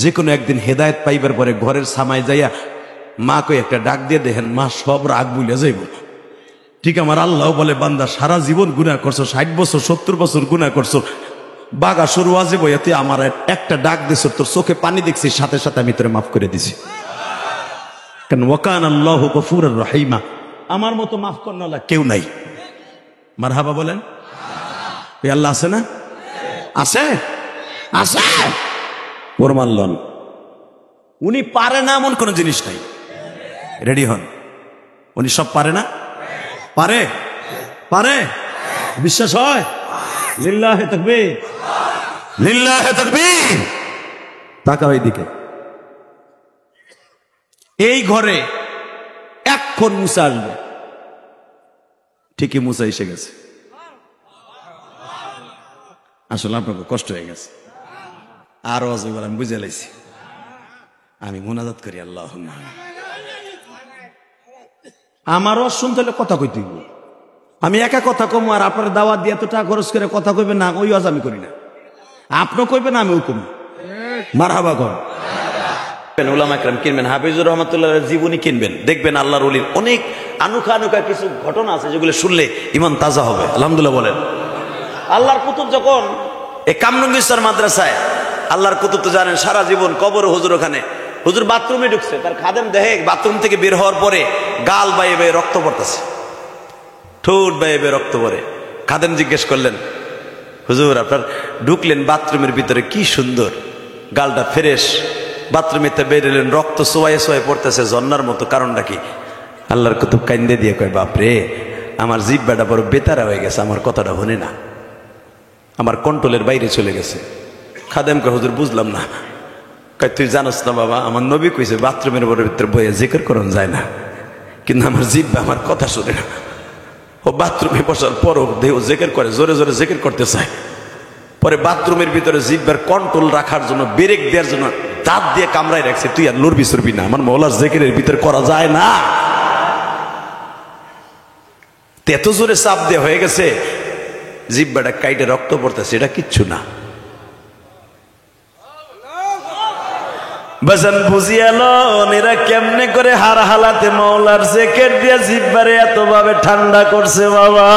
যে কোনো একদিন হেদায়েত পাইবার পরে ঘরের সামায় যাইয়া মা কই একটা ডাক দিয়ে দেখেন, মা সব রাগ বুইলা যাইব। ঠিক আমার আল্লাহ বলে, বান্দা সারা জীবন গুনাহ করছো, 60 বছর 70 বছর গুনাহ করছো, বাগা শুরু আজে বইয়া তুই আমার একটা ডাক দিছ, তোর চোখে পানি দেখছি, সাথে সাথে আমি তোরে মাফ করে দিছি। কারণ ওয়াকান আল্লাহু গফুরুর রহিমা, আমার মতো মাফ করনেওয়ালা কেউ নাই। মারহাবা বলেন। ওই আল্লাহ আছে না? আছে, আছে। প্রমাণ লন, উনি পারে না এমন কোন জিনিস নাই। রেডি হন, উনি সব পারে না? পারে, পারে। বিশ্বাস হয়? লিল্লাহে তাকবীর, লিল্লাহে তাকবীর। তাকাও এইদিকে, এই ঘরে এখন মুসা আসবে, ঠিকই মুসা এসে গেছে। আসলে আপনাকে কষ্ট হয়ে গেছে, আরো অজীবন আমি বুঝে লাইছি। আমি মুনাজাত করি, আল্লাহুম্মা। আমারও শুনতে হলে কথা কইতে হইব, আমি একা কথা কম, আর আপনার দাওয়াত দিয়ে এত টাকা খরচ করে কথা কইবেন না, ওই আজ আমি করি না। আপনিও কইবেন, আমিও কমি। মারহাবা কর। উলামা ইকরাম কিনবেন, হাফিজুর রহমাতুল্লাহর জীবনী কিনবেন, দেখবেন আল্লাহর ওলির অনেক আনুখা আনুখা কিছু ঘটনা আছে যেগুলো শুনলে ইমান তাজা হবে। আলহামদুলিল্লাহ বলেন। আল্লাহর কুতুব যখন এই কামরুঙ্গিস্তার মাদ্রাসায়, আল্লাহর কুতুব তো জানেন সারা জীবন কবর হুজুর, ওখানে হুজুর বাথরুমে ঢুকছে, তার খাদেম দেখে বাথরুম থেকে বের হওয়ার পরে গাল বাইয়ে বাইয়ে রক্ত পড়তেছে, ঠোঁট বাইয়ে বাইয়ে রক্ত পড়ে। খাদেম জিজ্ঞেস করলেন, হুজুর আপনার ঢুকলেন বাথরুমের ভিতরে, কি সুন্দর, গালটা ফ্রেশ, বাথরুমে বের এলেন, রক্ত সোয়ায়ে সোয়ায়ে পড়তেছে ঝর্ণার মতো, কারণটা কি? আল্লাহর কুতুব কান্দে দিয়ে কয়, বাপরে আমার জিহ্বাটা বড় বেতারা হয়ে গেছে, আমার কথাটা শুনে না, আমার কন্ট্রোলের বাইরে চলে গেছে। খাদেমকে, হুজুর বুঝলাম না। কয়, তুই জানোস না বাবা, আমার নবী কইছে বাথরুমের ভিতরে বইয়ে জিকির করন যায় না, কিন্তু আমার জিহ্বা আমার কথা শুনে না। ও বাথরুমে বসার পরও দেহ জিকির করে, জোরে জোরে জিকির করতে চায়। পরে বাথরুমের ভিতরে জিহ্বার কন্ট্রোল রাখার জন্য, ব্রেক দেওয়ার জন্য দাঁত দিয়ে কামড়ায় রাখছে, তুই আর লড়বি সরবি না, আমার মওলার জিকিরের ভিতরে করা যায় না। এত জোরে চাপ দেওয়া হয়ে গেছে, জিহ্বাটা কাইটে রক্ত পড়তেছে, এটা কিচ্ছু না। বাজান বুঝিয়ালো এরা কেমনে করে হার হালাতে মাওলার জিকির দিয়ে জিহ্বারে এত ভাবে ঠান্ডা করছে বাবা।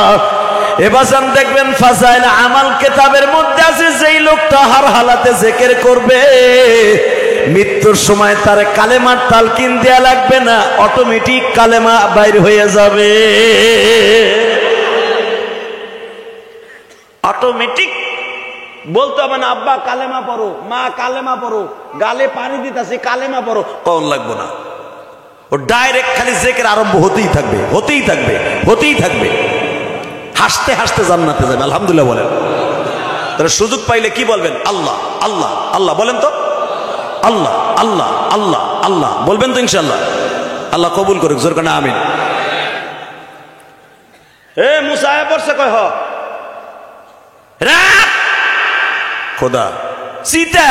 এ বাজান দেখবেন ফাজাইল আমাল কিতাবের মধ্যে আছে, যেই লোকটা হার হালাতে জিকির করবে মৃত্যুর সময় তার কালেমার তালকিন দেয়া লাগবে না, অটোমেটিক কালেমা বাইর হয়ে যাবে, অটোমেটিক। বলতে হবে না আব্বা কালেমা পড়ো, মা কালেমা পড়ো, গালে পানি দিতেছি কালেমা পড়ো, কখন লাগবো না, ও ডাইরেক্ট খালি জিকির আরম্ভ হতেই থাকবে, হতেই থাকবে, হতেই থাকবে, হাসতে হাসতে জান্নাতে যাবে। আলহামদুলিল্লাহ বলেন। তাহলে সুযোগ পাইলে কি বলবেন? আল্লাহ আল্লাহ আল্লাহ বলেন তো, আল্লাহ আল্লাহ আল্লাহ আল্লাহ বলবেন তো ইনশাআল্লাহ। আল্লাহ কবুল করুক, জোর করে আমিন। এ মুসা আয়া পড়ছে কয় হ রাত খোদা, সীতা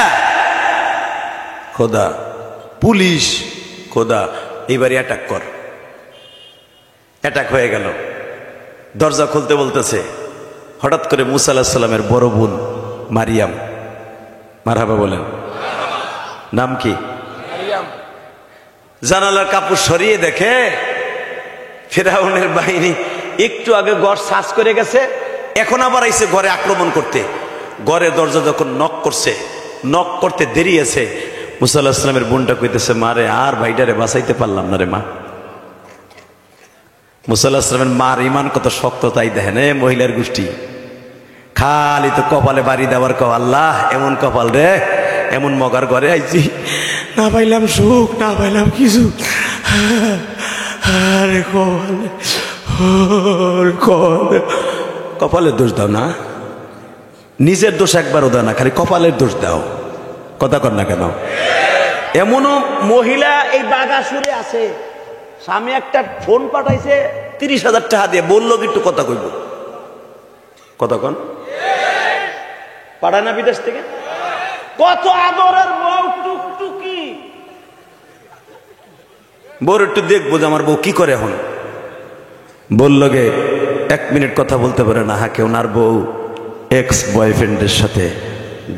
খোদা, পুলিশ খোদা, এইবারে অ্যাটাক কর। অ্যাটাক হয়ে গেল। দরজা খুলতে বলতেছে, হঠাৎ করে মুসা আলাইহিস সালামের বড় বোন মারিয়াম, মারহাবা বলেন, নাম কি? জানালার কাপড় সরিয়ে দেখে ফিরআউনের বাহিনী একটু আগে ঘর সার্চ করে গেছে, এখন আবার আইছে ঘরে আক্রমণ করতে। ঘরের দরজা যখন নক করছে, নক করতে দেরি আছে, মুসা আলাইহিস সালামের বোনটা কইতেছে, মারে আর ভাইটারে বাঁচাইতে পারলাম না রে মা। মুসা আলাইহিস সালামের মার ইমান কত শক্ত তাই দেখেন। এ মহিলার গোষ্ঠী খালি তো কপালে বাড়ি দেওয়ার কও, আল্লাহ এমন কপাল রে, এমন মগার ঘরে আইছি, না পাইলাম সুখ, না পাইলাম কিছু, আরে কপালের দোষ দাও না, নিজের দোষ একবারও দাও না, খালি কপালের দোষ দাও। কথা কর না কেন? এমনও মহিলা এই বাগাসুরে আছে, স্বামী একটা ফোন পাঠাইছে 30,000 টাকা দিয়ে, বললো একটু কথা কইব, কথা কন পাঠায় না বিদেশ থেকে, কত আদরের বউ, টুকটুকি বউর একটু দেখবো যে আমার বউ কি করে। এখন বললো গে 1 মিনিট কথা বলতে পারে না, হাকে ওনার বউ এক্স বয়ফ্রেন্ডের সাথে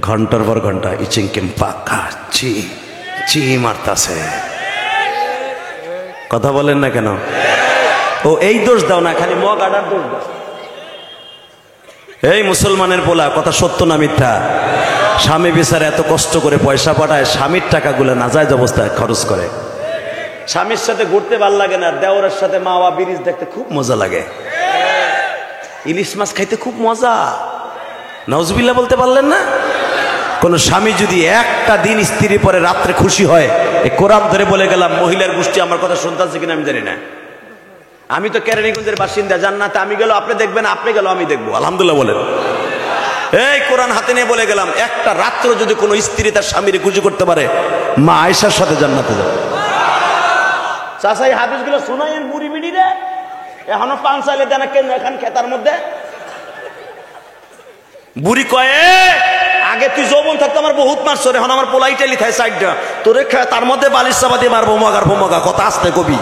ঘন্টার পর ঘন্টা ইচিংকিম পাকা চি চি মারতাছে। কথা বলেন না কেন? ও এই দোষ দাও না, খালি মগাটার দোষ দাও। এই মুসলমানের পোলা, কথা সত্য না মিথ্যা? স্বামী বিচারে এত কষ্ট করে পয়সা পাঠায়, স্বামীর টাকাগুলো নাজায়েজ অবস্থায় খরচ করে। স্বামীর সাথে ঘুরতে ভাল লাগে না, দেওরের সাথে মাওয়া ব্রিজ দেখতে খুব মজা লাগে, ইলিশ মাছ খাইতে খুব মজা। নাউজুবিল্লাহ বলতে পারলেন না? কোন স্বামী যদি একটা দিন স্ত্রী পরে রাত্রে খুশি হয়, এই কোরআন ধরে বলে গেলাম, মহিলার গোষ্ঠী আমার কথা শুনতেছে কিনা আমি জানি না। আমি তো কেরানীগঞ্জের বাসিন্দা, জান্নাতে আমি গেল আপনি দেখবেন, আপনি গেল আমি দেখবো, আলহামদুলিল্লাহ বলেন। এই কোরআন হাতে নিয়ে বলে গেলাম, একটা রাত্র যদি কোনো স্ত্রী তার স্বামীর খুশি করতে পারে, মা আয়েশার সাথে জান্নাতে যাবে। চাষা এই হাদিসগুলো শোনাইন বুড়ি বিড়ি রে, এখনো পান চাইলে দেন কেন এখন খেতার মধ্যে। বুড়ি কয়ে আগে তুই যৌবন থাকতো আমার বহুত মারছ, এখন আমার পোলাই টেলি খায় সাইডটা, তোরে তার মধ্যে বালিশ চাপা দিয়ে মারবো মগার ভোমগা, কথা আসতে কবি,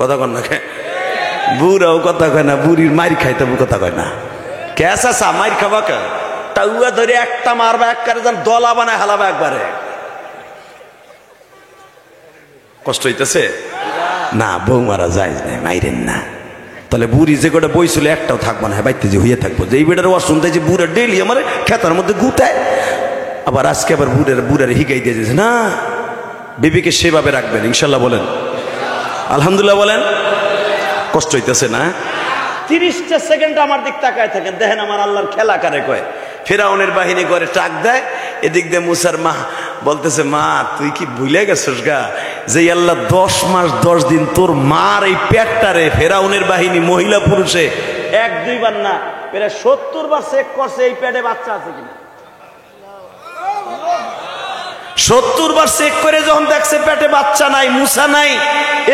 কথা কন না খে বুড়াও কথা কয় না, বুড়ির মার খাইতে কথা কয় না। ক্যাসা মার খাবা কে টাউয়া ধরে একটা মারবা, একবারে যেন দলা বানায় হালাবা একবারে। কষ্ট হইতেছে না? বউ মারা যায় নাই, মাইরেন না। তাহলে বুড়ি যে কটা বই ছিল একটাও থাকবো না, বাইতে যে হইয়া থাকবো, যে এই বেটার ওয়াজ শুনতে যে বুড়া ডেলি আমার খেতার মধ্যে গুতায়, আবার আজকে আবার বুড়ারে হিগাই দিয়ে দিয়েছে না। বিবিকে সেভাবে রাখবেন ইনশাল্লাহ বলেন, আলহামদুলিল্লাহ বলেন। কষ্ট হইতেছে না? 30টা সেকেন্ড আমার দিক তাকায় থাকেন, দেখেন আমার আল্লাহর খেলা কারে কয়। ফিরআউনের বাহিনী করে ট্রাক দেয়, এদিক দিয়ে মুসার মা বলতেছে, মা তুই কি ভুলে গেছিস গা যে আল্লাহ 10 মাস 10 দিন তোর মার এই পেটটারে ফিরআউনের বাহিনী মহিলা পুরুষে 1-2 বার না প্রায় 70 বার চেক করছে এই পেটে বাচ্চা আছে কিনা। 70 বার চেক করে যখন দেখছে পেটে বাচ্চা নাই, মুসা নাই,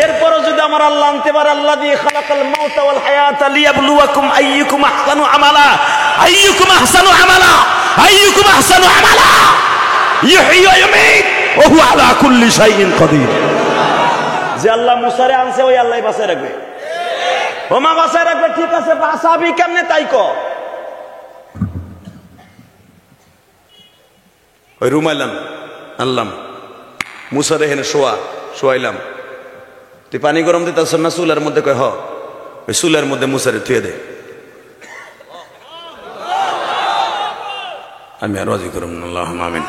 এরপরও যদি আমার আল্লাহ আনতে পারে, আল্লাহ দিয়ে খালাকাল মাউতা ওয়াল হায়াতা লিয়াবলুয়াকুম আইয়ুকুম আহসানু আমালা, আইয়ুকুম আহসানু আমালা, আইয়ুকুম আহসানু আমালা, ইউহয়ী ওয়া ইউমীত ওয়া হুয়া আলা কুল্লি শাইইন কাদির। যে আল্লাহ মুসারে আনছে ওই আল্লাহই বাঁচায় রাখবে। ও মা বাঁচায় রাখবে, ঠিক আছে, বাঁচাবি কেমনে তাই ক। ওই রুমাইলাম আনলাম, মুসারে হেনে শোয়াইলাম, তুই পানি গরম দিতে না চুলের মধ্যে, কয় হ, ওই চুলের মধ্যে মুসারে থুয়ে দে। আমি আর রাজি করুম না, আল্লাহুম্মা আমিন।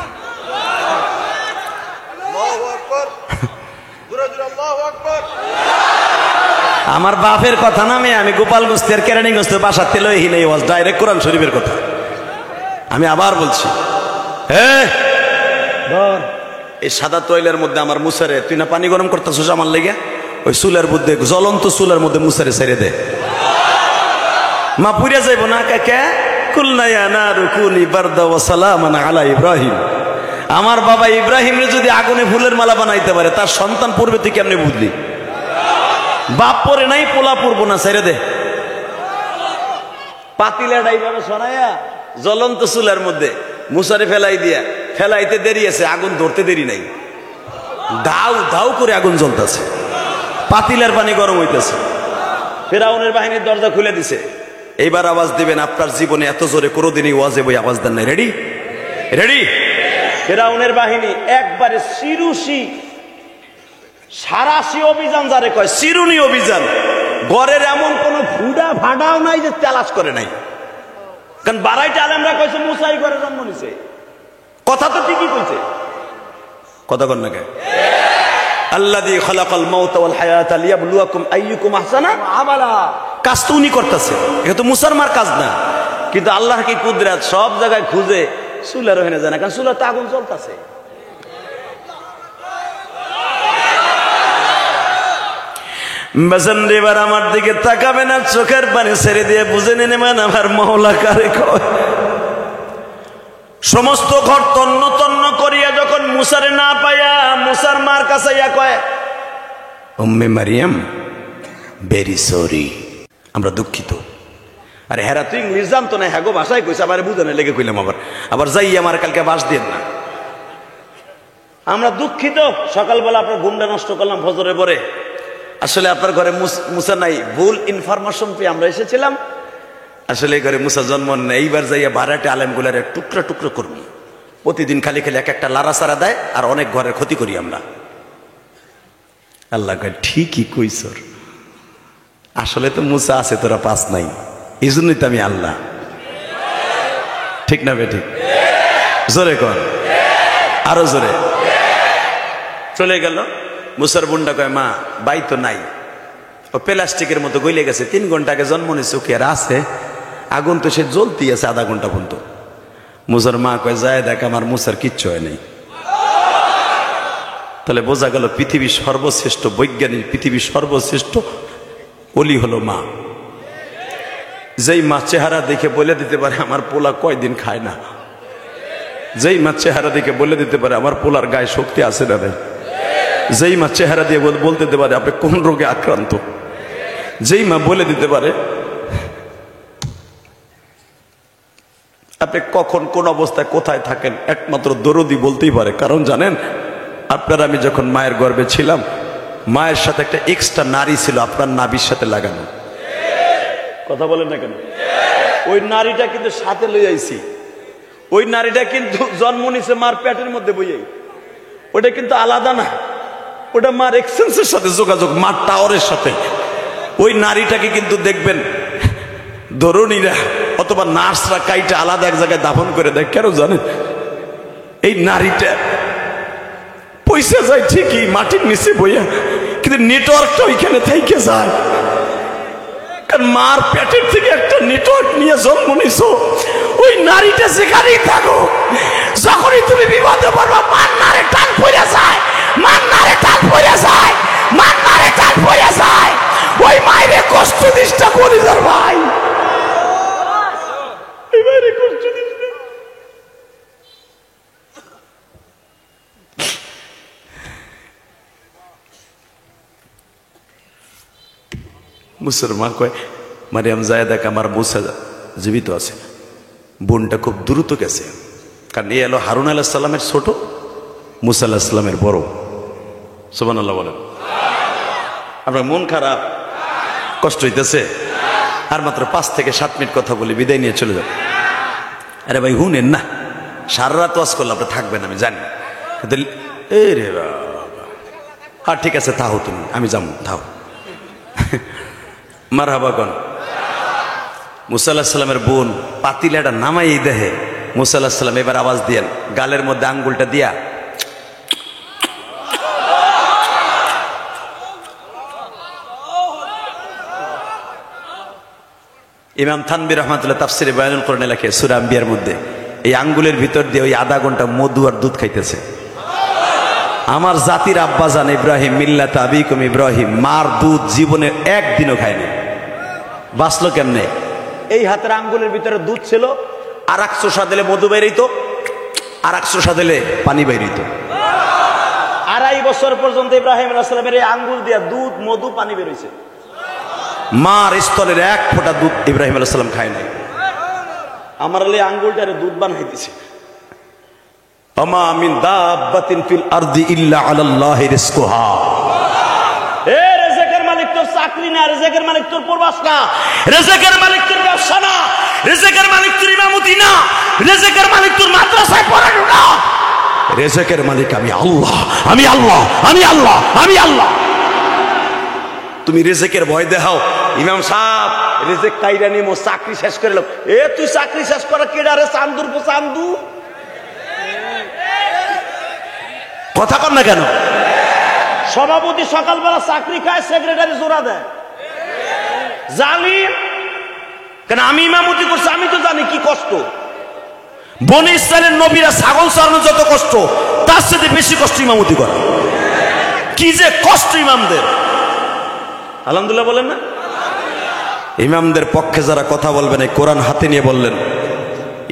আমার বাপের কথা না, আমি গোপালগঞ্জ আর কেরানীগঞ্জ বাসার তেল ডাইরেক্ট কোরআন শরীফের কথা আমি আবার বলছি। হ্যাঁ, এই সাদা তৈলের মধ্যে আমার মুসারে, তুই না পানি গরম করতেছিস আমার লেগে, ওই চুলের মধ্যে, জ্বলন্ত চুলের মধ্যে মুসারে ছেড়ে দে। মা পুড়ে যাইব না, কে কুলনা ইয়া নারু কুনি বারদা ওয়া সালামান আলা ইব্রাহিম। আমার বাবা ইব্রাহিমরে যদি আগুনে ফুলের মালা বানাইতে পারে, তার সন্তান পূর্বে থেকে কেমনে বুঝলি? বাপ পরে নাই, পোলা পূর্ব না, ছেড়ে দে। পাতিলা ডাইভাবে সরাইয়া জ্বলন্ত চুলার মধ্যে মুসারে ফেলাই দিয়া, ফেলাইতে দেরি আছে, আগুন ধরতে দেরি নাই, ধাউ ধাউ করে আগুন জ্বলতেছে, পাতিলার পানি গরম হইতেছে। ফিরআউনের বাহিনীর দরজা খুলে দিছে। এইবার আওয়াজ দিবেন, আপনার জীবনে এত জোরে কোনোদিনই ওয়াজে বই আওয়াজ দেন নাই। রেডি? রেডি? ফিরআউনের বাহিনী একবারে সিরুসি, সারাসি অভিযান, যারে কয় সিরুনি অভিযান। গড়ের এমন কোন ফুডা ভাড়াও নাই যে তালাশ করে নাই, কারণ বারাইটা আলেমরা কইছে মুসাই ঘরে জন্ম নিছে। কথা তো ঠিকই কইছে, কথা কন না কে? আল্লাযী খালাকাল মাউতা ওয়াল হায়াতা লিয়াবলুয়াকুম আইয়ুকুম আহসানা আমালা। কাজ তো উনি করতেছে, এটা তো মুসার মার কাজ না। কিন্তু আল্লাহর কি কুদরত, সব জায়গায় খুঁজে চুলার হয়ে যায় না, কারণ চুলাতে আগুন জ্বলতেছে। বাজান এবার আমার দিকে তাকাবে না, চোখের পানি ছেড়ে দিয়ে বুঝে নেবেন আমার মওলা কারে কয়। সমস্ত ঘর তন্ন তন্ন করিয়া যখন মুসারে না পাইয়া মুসার মার কাছে ইয়া কয়, উম্মে মারিয়াম ভেরি সরি, আমরা দুঃখিত। আরে হেরা তুই ইংলিশ জানতো না, হ্যাগো ভাষায় কইছে, আবার বুঝানো লেগে কইলাম, আবার যাই আমার কালকে বাস দেন না, আমরা দুঃখিত। সকালবেলা আপনার ঘুমটা নষ্ট করলাম ফজরে পরে, আসলে আপনার ঘরে মুসা নাই, ভুল ইনফরমেশন পেয়ে আমরা এসেছিলাম, আসলে এই ঘরে মুসা জন্ম নেই। এইবার যাইয়া ভাড়াটে আলেমগুলার টুকরা টুকরো করবি, প্রতিদিন খালি খালি এক একটা লারা সারা দেয়, আর অনেক ঘরের ক্ষতি করি আমরা। আল্লাহ কয় ঠিকই কইছ, আসলে তো মুসা আছে, তোরা পাস নাই, এই জন্যই তো আমি আল্লাহ। ঠিক না বে ঠিক? জোরে কর, আরো জোরে। চলে গেল। মুসার বুন্ডা কয়, মা বাই তো নাই, ও প্লাস্টিকের মতো গইলে গেছে, 3 ঘন্টা আগে জন্ম নিচ্ছে, কি আর আছে? আগুন তো সে জ্বলতেই আছে আধা ঘন্টা পর্যন্ত। মুসার মা কয়, যায় দেখ, আমার মুসার কিচ্ছু হয় নাই। তাহলে বোঝা গেল পৃথিবীর সর্বশ্রেষ্ঠ বৈজ্ঞানিক, পৃথিবীর সর্বশ্রেষ্ঠ ওলি হলো মা। যেই মা চেহারা দেখে বলে দিতে পারে আমার পোলা কয়দিন খায় না, যেই মা চেহারা দেখে বলে দিতে পারে আমার পোলার গায়ে শক্তি আছে না নাই, যেই মা চেহারা দিয়ে বলতে দিতে পারে আপনি কোন রোগে আক্রান্ত, যেই মা বলে দিতে পারে আপনি কখন কোন অবস্থায় কোথায় থাকেন, একমাত্র দরদি বলতেই পারে। কারণ জানেন, আপনার আমি যখন মায়ের গর্ভে ছিলাম, মায়ের সাথে একটা এক্সট্রা নারী ছিল আপনার নাভির সাথে লাগানো। কথা বলেন না কেন? ওই নারীটা কিন্তু সাথে লই আইছি, ওই নারীটা কিন্তু জন্ম নিছে মার পেটের মধ্যে বইয়াই, ওটা কিন্তু আলাদা না, ওটা মার এক্সচেঞ্জের সাথে যোগাযোগ, মার টাওয়ারের সাথে। ওই নারীটাকে কিন্তু দেখবেন ধরনীরা অথবা নার্সরা কাইটা আলাদা এক জায়গায় দাফন করে দেয়। কেন জানেন? এই নারীটা পয়সা যায় ঠিকই মাটির নিচে বইয়া, কিন্তু নেটওয়ার্কটা ওইখানে থেকে যায়, কারণ মার পেটের থেকে একটা নেটওয়ার্ক নিয়ে জন্ম নিছো। ওই নারীটা যেখানেই থাকো, যখনই তুমি বিপদে পড়বা, মার নারে টান পড়ে যায়, মার নারে টান পড়ে যায়, মার নারে টান পড়ে যায়। ওই মায়ের কষ্ট দিসটা করে যার ভাই, এই মায়ের কষ্ট দিস না। মুসলমান কয়, মারিয়াম যায় দেখ আমার মুসা জীবিত আছে। বোনটা খুব দ্রুত গেছে, কারণ এ এলো হারুন আলাইহিস সালামের ছোট, মুসা আলাইহিস সালামের বড়। সুবহানাল্লাহ বলেন। আপনার মন খারাপ, কষ্ট হইতেছে? আর মাত্র 5 থেকে 7 মিনিট কথা বলি, বিদায় নিয়ে চলে যাবে। আরে ভাই হুনেন না, সারা রাত ওয়াজ করলে আপনি থাকবেন আমি জানি। এই রে বাবা, হ্যাঁ ঠিক আছে তাও, তুমি আমি যাবো, তাও মারহাবা কোন। মুসা আলাইহিস সালামের বোন পাতিলাটা নামাই দেহে, মুসা আলাইহিস সালাম এবার আওয়াজ দিয়েন, গালের মধ্যে আঙ্গুলটা দিয়া ইমাম থানবী রহমাতুল্লাহ তাফসিরে বায়ানুল কোরআনে লেখে সূরা আম্বিয়ার মধ্যে, এই আঙ্গুলের ভিতর দিয়ে ওই আধা ঘন্টা মধু আর দুধ খাইতেছে। আমার জাতির আব্বাজান ইব্রাহিম, মিল্লাত আবিকুম ইব্রাহিম, মার দুধ জীবনে একদিনও খায়নি। বাঁচলো কেমনে? এই হাতের আঙ্গুলের ভিতরে দুধ ছিল, আর এক চোষা দিলে মধু বেরিত, আর এক চোষা দিলে পানি বেরিত। 2.5 বছর পর্যন্ত ইব্রাহিম আলাইহিস সালামের এই আঙ্গুল দিয়া দুধ, মধু, পানি বেরোইছে। মার স্তনের 1 ফোঁটা দুধ ইব্রাহিম আলাইহিস সালাম খায় নাই। আমার এই আঙ্গুলটারে দুধ বানাই দিছে। আমা মিন দাব্বাতিন ফিল আরদি ইল্লা আলাল্লাহি রিজকুহা। এ রিজকের মালিক তোর চাকরি না, রিজকের মালিক তোর প্রবাস না, রিজকের মালিক তোর ব্যবসা না, রিজকের মালিক তোর ইমামতি না, রিজকের মালিক তোর মাদ্রাসায় পড়ানো না। রিজকের মালিক আমি আল্লাহ, আমি আল্লাহ, আমি আল্লাহ, আমি আল্লাহ। তুমি রিজকের ভয় দেখাও, ইমাম সাহেব রিজক কাইরা নিমো, চাকরি শেষ করে লোক। এ তুই চাকরি শেষ করা কেডা রে? চান্দুর পো চান্দু, কথা কর না কেন? সভাপতি সকালবেলা চাকরি খায়, সেক্রেটারি জোড়া দেয়, জালিম। কেন? আমি ইমামতি করছি, আমি তো জানি কি কষ্ট। বনি ইসরাইলের নবীরা ছাগল চড়ানো যত কষ্ট, তার সাথে বেশি কষ্ট ইমামতি করা। কি যে কষ্ট ইমামদের! আলহামদুলিল্লাহ বলেন না? ইমামদের পক্ষে যারা কথা বলবেন, এই কোরআন হাতে নিয়ে বললেন,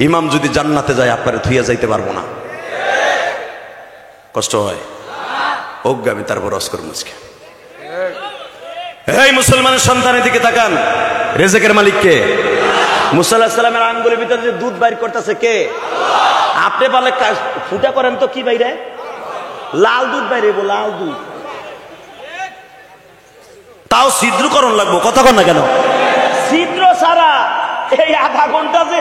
ইমাম যদি জান্নাতে যায় আপনারা থুইয়া যাইতে পারবো না। কষ্ট হয়, অজ্ঞামী তারপর অস্কর মুচকে। এই মুসলমানের সন্তানের দিকে তাকান, রিজকের মালিক কে? মুসা আলাইহিস সালামের আঙ্গুলের ভিতরে যে দুধ বাইর করতেছে কে? আপনি বলে ফুটা করেন তো কি বাইরে? লাল দুধ বাইরে, লাল দুধ। তাও ছিদ্রকরণ লাগবো, কথা কর না কেন? ছিদ্র ছাড়া এই আধা ঘন্টা যে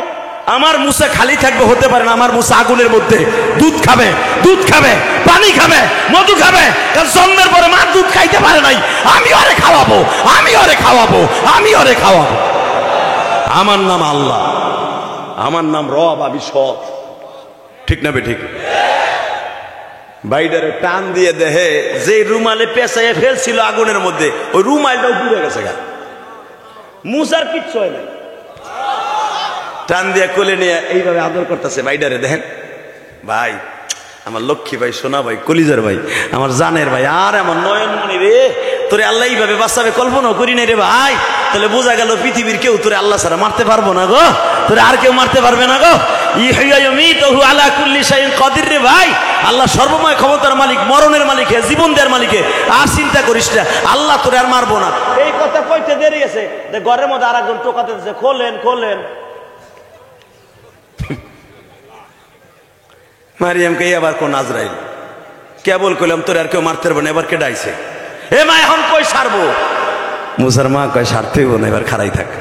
আমার মুসা খালি থাকবে হতে পারে না। আমার মুসা আগুনের মধ্যে দুধ খাবে, দুধ খাবে, পানি খাবে, মধু খাবে। কারণ জন্মের পরে মা দুধ খাইতে পারে নাই। আমি ওরে খাওয়াবো, আমি ওরে খাওয়াবো, আমি ওরে খাওয়াবো। আমার নাম আল্লাহ, আমার নাম রব, আমি সব। ঠিক না বে ঠিক? বাইডারে টান দিয়ে দেহে যে রুমালে পেঁচাইয়ে ফেলছিল আগুনের মধ্যে, ওই রুমালটাও পুড়ে গেছে গা। মুসার কিচ্ছু হয় নাই। টান দিয়ে কোলে নিয়ে এইভাবে আদর করতেছে বাইডারে। দেখেন ভাই, আমার লক্ষ্মী ভাই, সোনা ভাই, কলিজার ভাই, আমার জানের ভাই, আর আমার নয়নমণি রে, তোরে আল্লাহ এইভাবে বাঁচাবে কল্পনা করি নাই রে ভাই। তাহলে বোঝা গেল পৃথিবীর কেউ তোরে আল্লাহ ছাড়া মারতে পারবো না গো, তোরে আর কেউ মারতে পারবে না গো। আলা কুল্লি শাইইন কাদির রে ভাই। আল্লাহ সর্বময় ক্ষমতার মালিক, মরণের মালিক, জীবন দেওয়ার মালিক। আর চিন্তা করিস না, আল্লাহ তোরে আর মারবো না। এই কথা কইতে দেরি আছে, ঘরের মধ্যে আর একজন টোকাতে দিচ্ছে, খোলেন খোলেন। মারিয়ামকে আবার কোন আজরাইল কেবল কইলাম তোরে আর কেউ মারতে পারবে না, এবার কে ডাইছে? এ মা এখন কই সারবো? মুসার মা কয় সারতে হইব না, এবার খাড়াই থাক।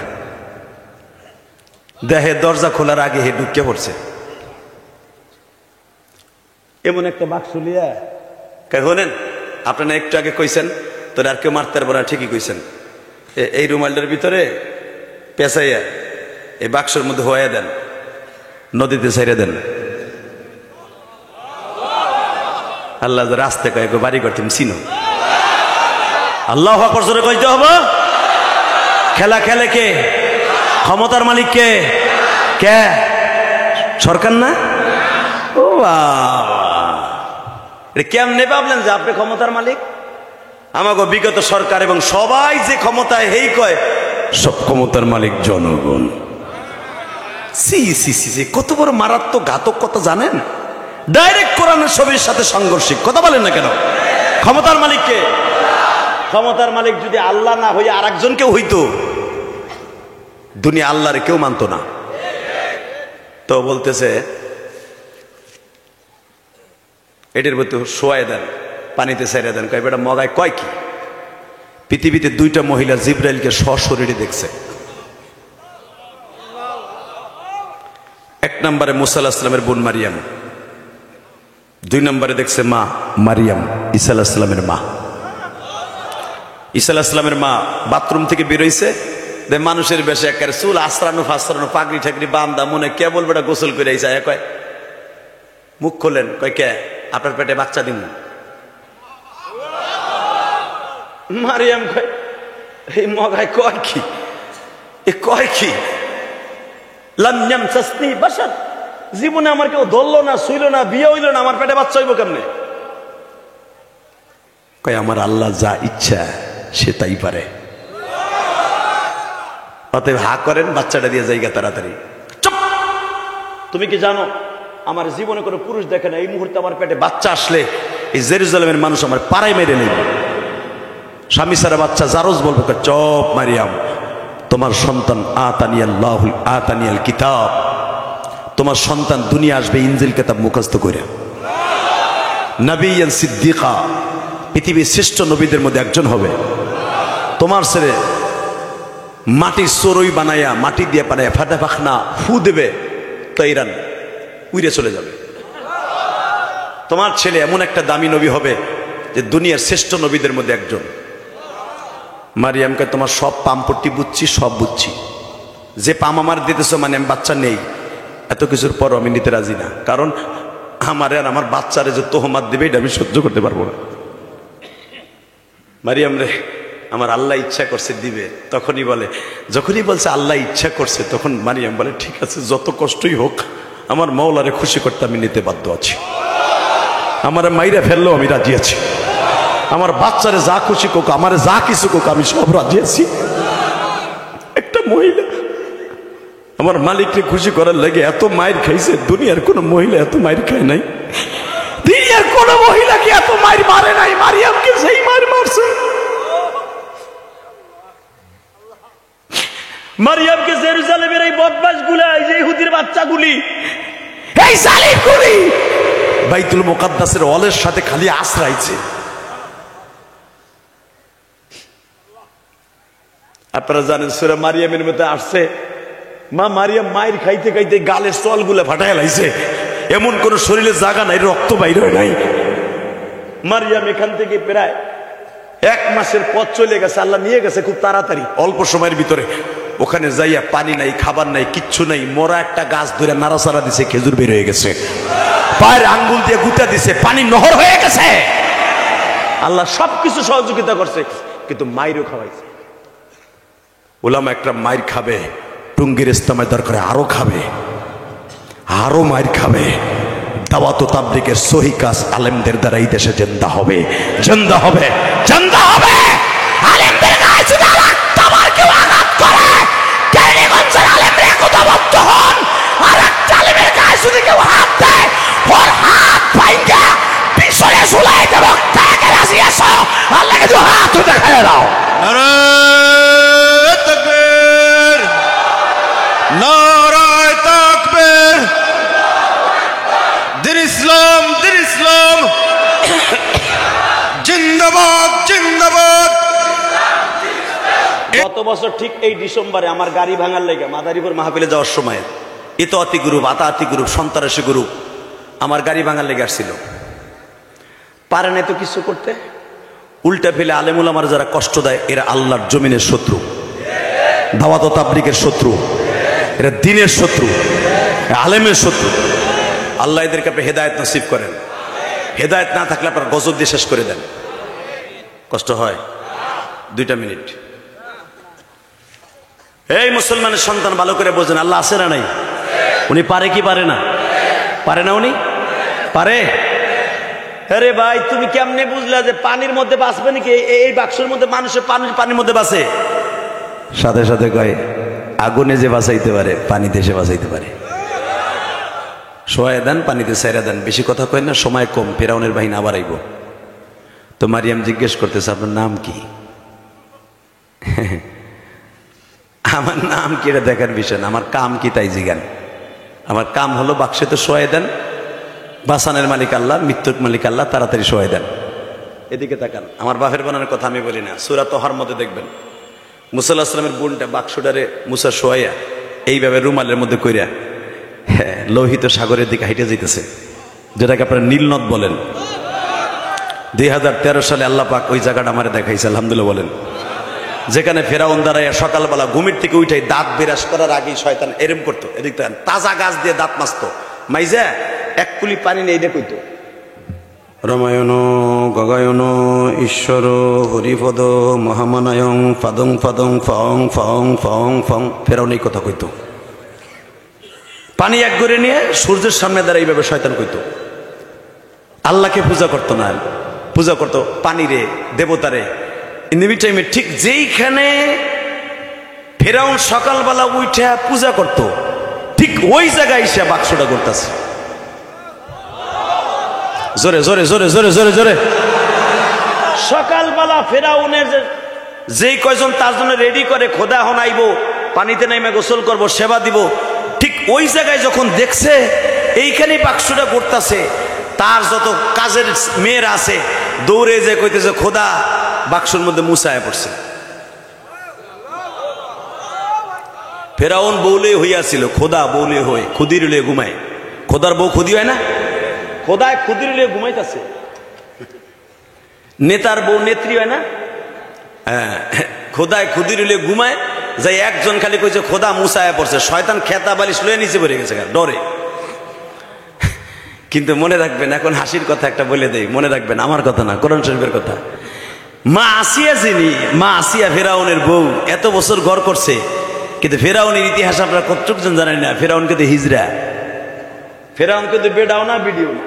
দেহে দরজা খোলার আগে হে ঢুকে পড়ছে। এমন একটা বাক্স লিয়া কয়, শোনেন আপনারা একটু আগে কইছেন তোরে আর কেউ মারতে পারবো না, ঠিকই কইছেন। এই রুমালটার ভিতরে পেঁচাইয়া এই বাক্সের মধ্যে হয়ে দেন, নদীতে ছেড়ে দেন। আল্লাহ রাস্তে কয়ে বাড়ি করতে চিনো। আল্লাহু আকবার জোরে কইতে হবে। খেলা খেলে কে? ক্ষমতার মালিক কে? কে? সরকার না? ও বাবা, কেমনে ভাবলেন যে আপনি ক্ষমতার মালিক? আমাকে বিগত সরকার এবং সবাই যে ক্ষমতায় হেই কয় সব ক্ষমতার মালিক জনগণ। সি সি সি, কত বড় মারাত্মক ঘাতক কথা জানেন? ডাইরেক্ট কোরআনের ছবির সাথে সাংঘর্ষিক। কথা বলেন না কেন? ক্ষমতার মালিক কে? ক্ষমতার মালিক যদি আল্লাহ না হইয়া আর একজন কেউ হইতো, দুনিয়া আল্লাহরে কেউ মানতো না। তো বলতেছে এটার মধ্যে শোয়াই দেন, পানিতে ছেড়ে দেন। কয় বেটা মগায় কয় কি? পৃথিবীতে 2টা মহিলা জিব্রাইলকে সশরীরে দেখছে। এক নম্বরে মুসা আলাইহিস সালামের বোন মারিয়াম, 2 নম্বরে দেখছে মা মারিয়াম, ঈসা আলাইহিস সালামের মা। ঈসা আলাইহিস সালামের মা বাথরুম থেকে বেরোইছে, মানুষের বেশে একেবারে চুল আশ্রানো ফাসরানো, পাগড়ি ঠাকড়ি বান্দা, মনে কে বলবে এটা গোসল করে আইসা। কয় মুখ খোলেন। কয় কে? আপনার পেটে বাচ্চা দিন। মারিয়াম কয় এই মগায় কয় কি? এ কয় কি? লাম ইয়ামসাসনি বাশার, জীবনে আমার কেউ ধরলো না, শুইল না, বিয়ে হইল না, আমার পেটে বাচ্চা হইব কেমনে? কয় আমার আল্লাহ যা ইচ্ছা সে তাই পারে। অতএব হা করেন, বাচ্চাটা দিয়ে জায়গা তাড়াতাড়ি। চুপ! তুমি কি জানো আমার জীবনে কোনো পুরুষ দেখে না, এই মুহূর্তে আমার পেটে বাচ্চা আসলে এই জেরুজালেমের মানুষ আমার পাড়ায় মেরে নেবে। স্বামী সারা বাচ্চা জারজ বলবে, চপ মারিয়াম, তোমার সন্তান আতানিয়াল কিতাব, তোমার সন্তান দুনিয়া আসবে ইনজিল কিতাব মুখস্থ করে। নবিয়ান সিদ্দিকা, পৃথিবীর শ্রেষ্ঠ নবীদের মধ্যে একজন হবে। তোমার ছেলে মাটির চড়ুই বানাইয়া, মাটি দিয়ে বানাইয়া ফাটা পাখনা ফু দেবে, তৈরান উইরে চলে যাবে। তোমার ছেলে এমন একটা দামি নবী হবে যে দুনিয়ার শ্রেষ্ঠ নবীদের মধ্যে একজন। মারিয়ামকে তোমার সব পাম্পটি বুঝছি, সব বুঝছি, যে পাম আমার দিতেছ মানে আমি বাচ্চা নেই, এত কিছুর পর আমি নিতে রাজি না, কারণ আমারে আর আমার বাচ্চারে যে তোহমাত দিবে এটা আমি সহ্য করতে পারবো না। মারিয়াম রে, আমার আল্লাহ ইচ্ছা করছে দিবে। তখনই বলে, যখনই বলছে আল্লাহ ইচ্ছা করছে, তখন মারিয়াম বলে, ঠিক আছে, যত কষ্টই হোক আমার মওলারে খুশি করতে আমি নিতে বাধ্য আছি। আমার মাইরা ফেললেও আমি রাজি আছি, আমার বাচ্চারে যা খুশি কোক, আমার যা কিছু কোক, আমি সব রাজি আছি। একটা মহিলা আমার মালিককে খুশি করার লাগে এত মায়ের খাইছে, দুনিয়ার কোন মহিলা এত মায়ের খায় নাই, দুনিয়ার কোন মহিলাকে এত মায়ের মারে নাই, মারিয়ামকে সেই মায়ের মারছে। মারিয়ামকে জেরুজালেমের এই বদমাশ গুলা, এই যে ইহুদির বাচ্চাগুলি, এই জালিমগুলি বাইতুল মুকাদ্দাসের ওয়ালের সাথে খালি আশ্রাইছে। আপনারা জানেন সূরা মারিয়ামের মধ্যে আসছে, মা মারিয়াম মায়ের খাইতে খাইতে গালের চলগুলো ফাটায় লাইছে, এমন কোন শরীরে জায়গা নাই, রক্ত বাইর হয় নাই। মারিয়াম এখান থেকে প্রায় 1 মাসের পথ চলে গেছে, আল্লাহ নিয়ে গেছে খুব তাড়াতাড়ি, অল্প সময়ের ভিতরে। ওখানে যাইয়া পানি নাই, খাবার নাই, কিচ্ছু নাই, মরা একটা গাছ ধরে নাড়াচাড়া দিছে, খেজুর বের হয়ে গেছে, পায়ের আঙ্গুল দিয়ে গুতা দিছে, পানি নহর হয়ে গেছে। আল্লাহ সবকিছু সহযোগিতা করছে, কিন্তু মায়েরও খাওয়াইছে। ওলামা একটা মায়ের খাবে, টুঙ্গির ইস্তেমায় দরকারে আরো খাবে, আরো মায়ের খাবে। দাওয়াত ও তাবলীগের সহি কাজ আলেমদের দ্বারা এই দেশে জিন্দা হবে, জিন্দা হবে, জিন্দা হবে। আলেমদের গায়ে যদি তোমার কেউ আঘাত করে, কেরানীগঞ্জের আলেমরা একতাবদ্ধ হন, আর একটা আলেমের গায়ে যদি কেউ হাত দেয়, ওর হাত ভাঙা পিছনে ঝুলাই দেব। তাকে রাজি আছো? আল্লাহকে দু হাত দেখায় দাও। নারায়ে তাকবীর, নারায়ে তাকবীর। দিন ইসলাম, দিন ইসলাম, জিন্দাবাদ, জিন্দাবাদ। গত বছর ঠিক এই ডিসেম্বরে আমার গাড়ি ভাঙার লেগে মাদারীপুর মাহফিলে যাওয়ার সময় ইতোয়াতি গ্রুপ, আতাহাতি গ্রুপ, সন্ত্রাসী গ্রুপ আমার গাড়ি ভাঙার লেগে আসছিল। পারে নাই তো কিছু করতে, উল্টা ফেলে আলেমুল আমার যারা কষ্ট দেয়, এরা আল্লাহর জমিনের শত্রু, দাওয়াত ও তাবলীগের শত্রু, এরা দ্বীনের শত্রু, আলেমের শত্রু। আল্লাহ এদেরকে আপনি হেদায়েত নসিব করেন। হেদায়েত না থাকলে আপনার গজব দিয়ে শেষ করে দেন। কষ্ট হয়। 2টা মিনিট। এই মুসলমানের সন্তান, ভালো করে বোঝেন, আল্লাহ আছে না নাই? উনি পারে কি পারে না? পারে না? উনি পারে। আরে ভাই, তুমি কেমনে বুঝলা যে পানির মধ্যে বাঁচবে নাকি? এই বাক্সের মধ্যে মানুষের পানির মধ্যে বাঁচে। সাথে সাথে কয় আগুনে যে বাঁচাইতে পারে, পানিতে সে বাঁচাইতে পারে। শোয়া দেন, পানিতে সাইরা দেন। বেশি কথা কয় না, সময় কম, ফেরাউনের বাহিনী আবার আইব। তো মারিয়াম জিজ্ঞেস করতেছে, আপনার নাম কি? আমার নাম কি এটা দেখার বিষয় না, আমার কাম কি তাই জিগান। আমার কাম হলো বাক্সে তো শোয়া দেন, বাসানের মালিক আল্লাহ, মৃত্যুর মালিক আল্লাহ, তাড়াতাড়ি শোয়া দেন। এদিকে তাকান, আমার বাপের বানানোর কথা আমি বলি না। সূরা তহার মধ্যে দেখবেন মুসা আলাইহিস সালামের বোনটা বাক্সটারে মুসা শোয়া এইভাবে রুমালের মধ্যে কইরা লোহিত সাগরের দিকে হাইটে যেতেছে, যেটাকে আপনারা নীলনদ বলেন। 2013 সালে আল্লাহ পাক ওই জায়গাটা আমারে দেখাইছে, আলহামদুলিল্লাহ বলেন। যেখানে ফেরাউন দাঁড়াইয়া সকালবেলা ঘুমের থেকে উঠাই দাঁত বিরাজ করার আগেই শয়তান এরম করতো, এদিক তাজা গাছ দিয়ে দাঁত মাজতো, মাইজা এক কুলি পানি নেই দেখইতো। রমায়ণ গগায়ন ঈশ্বর হরিপদ মহামানায়ং ফাদং ফাদং ফং ফং ফং ফং। ফেরাউন এই কথা কইতো। পানি এক করে নিয়ে সূর্যের সামনে দাঁড়াই এইভাবে শয়তান কইতো। আল্লাহকে পূজা করতো না, পূজা করতো পানিরে, দেবতারে। ইন দ্য টাইমে ঠিক যেইখানে ফেরাউন সকালবেলা উঠে পূজা করত, ঠিক ওই জায়গায় সে বাক্সটা করতেছে। জোরে জোরে জোরে জোরে জোরে জোরে। সকালবেলা ফেরাউনের যেই কয়জন তার জন্য রেডি করে, খোদা হনাইব, পানিতে নাইমে গোসল করব, সেবা দিব, ঠিক ওই জায়গায় যখন দেখছে এইখানেই বাক্সটা করতেছে, তার যত কাজের মেয়েরা আছে দৌড়ে যে কইতেছে, খোদা বাক্সর মধ্যে মুসায় পড়ছে। ফেরাউন বউলে হইয়াছিল, খোদা বউলে হয়ে খুদির লিয়ে ঘুমায়। খোদার বউ খুদি হয় না, খোদায় খুদির লিয়ে ঘুমাইতেছে। নেতার বউ নেত্রী হয় না, হ্যাঁ, খোদায় খুদির লিয়ে ঘুমায়। যাই একজন খালি কইছে খোদা মুসায় পড়ছে, শয়তান খেতা বালিশ লয়ে নিচে পড়ে গেছে ডরে। কিন্তু মনে রাখবেন, এখন হাসির কথা একটা বলে দেই, মনে রাখবেন আমার কথা না, কোরআন শরীফের কথা। মা আসিয়া যিনি, মা আসিয়া ফেরাউনের বউ, এত বছর ঘর করছে, কিন্তু ফেরাউনের ইতিহাস আপনারা কতটুকজন জানেন না। ফেরাউন কিন্তু হিজরা, ফেরাউন কিন্তু বেডাও না বিডিও না।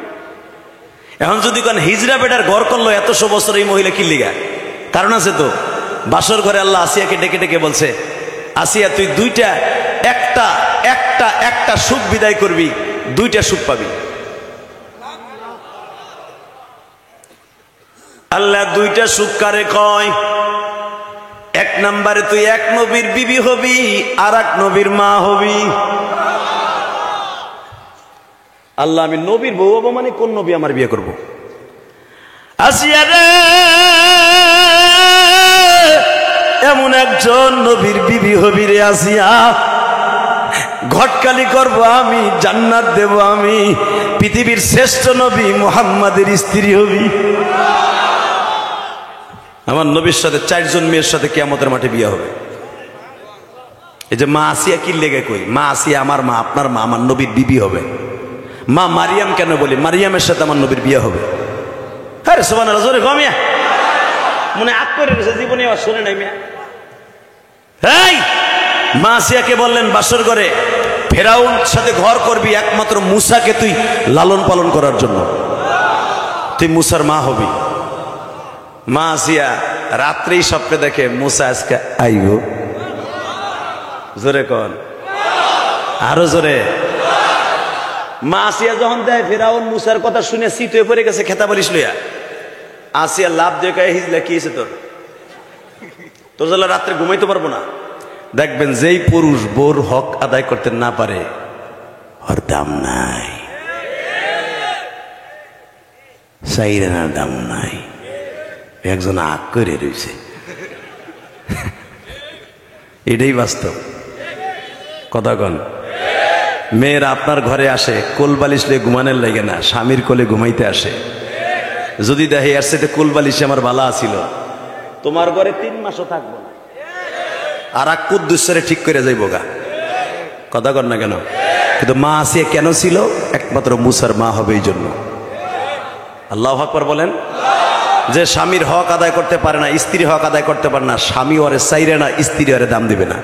এখন যদি কোন হিজরা বেডার ঘর করলো এতশো বছর, এই মহিলা কি লিগা? কারণ আছে তো। বাসর ঘরে আল্লাহ আসিয়াকে ডেকে ডেকে বলছে, আসিয়া তুই দুইটা একটা একটা একটা সুখ বিদায় করবি, দুইটা সুখ পাবি। আল্লাহ দুইটা সুখ কারে কয়? এক নম্বরে তুই এক নবীর বিবি হবি, আর এক নবীর মা হবি। আল্লাহ আমি নবীর বউ হবো মানে কোন নবী আমার বিয়ে করবো? আসিয়া রে, এমন একজন নবীর বিবি হবি রে আসিয়া, ঘটকালি করব আমি, জান্নাত দেব আমি, পৃথিবীর শ্রেষ্ঠ নবী মুহাম্মাদের স্ত্রী হবি। আমার নবীর সাথে 4 জন মেয়ের সাথে কিয়ামতের মাঠে বিয়ে হবে। এই যে মা আসিয়া কি লেগে কই? মা আসিয়া আমার মা, আপনার মা, আমার নবীর বিবি হবে। মা মারিয়াম কেন বলি? মারিয়ামের সাথে আমার নবীর বিয়ে হবে। আরে সুবহানাল্লাহ, জোরে কও মিয়া, মনে আগ করে গেছে, জীবনে আর শুনে নাই মিয়া। এই মা আসিয়াকে বললেন বাসর ঘরে, ফেরাউন সাথে ঘর করবি একমাত্র মুসাকে তুই লালন পালন করার জন্য, তুই মুসার মা হবি। মা আসিয়া রাত্রেই স্বপ্নে দেখে মুসা আজকে আইব। জোরে কন, আরো জোরে। মা আসিয়া যখন দেয়, ফেরাউন মুসার কথা শুনে শীত হয়ে পড়ে গেছে খেতা বালিশ লইয়া। আসিয়া লাভ দিয়ে কয়ে, হিজলা কি হয়েছে তোর? তোর জন্য রাত্রে ঘুমাইতে পারবো না। দেখবেন যেই পুরুষ বোর হক আদায় করতে না পারে, ওর দাম নাই, সাইরেনার দাম নাই। একজন আগ করে রয়েছে, এটাই বাস্তব কথা কন। মেয়েরা আপনার ঘরে আসে কোলবালিশ লিয়ে ঘুমানোর লাগে না, স্বামীর কোলে ঘুমাইতে আসে। যদি দেখে আর সেটা কোলবালিশে আমার ভালো আছিল, তোমার ঘরে 3 মাসও থাকবো না, আর এক কুদ্দুসরে ঠিক করে যাইব গা। কথা কন না কেন? কিন্তু মা আসিয়া কেন ছিল? একমাত্র মুসার মা হবে এই জন্য। আল্লাহু আকবার বলেন। যে স্বামীর হক আদায় করতে পারে না, স্ত্রীর হক আদায় করতে পারে না, স্বামী ওরে চাইরে না, স্ত্রী ওরে দাম দিবে না।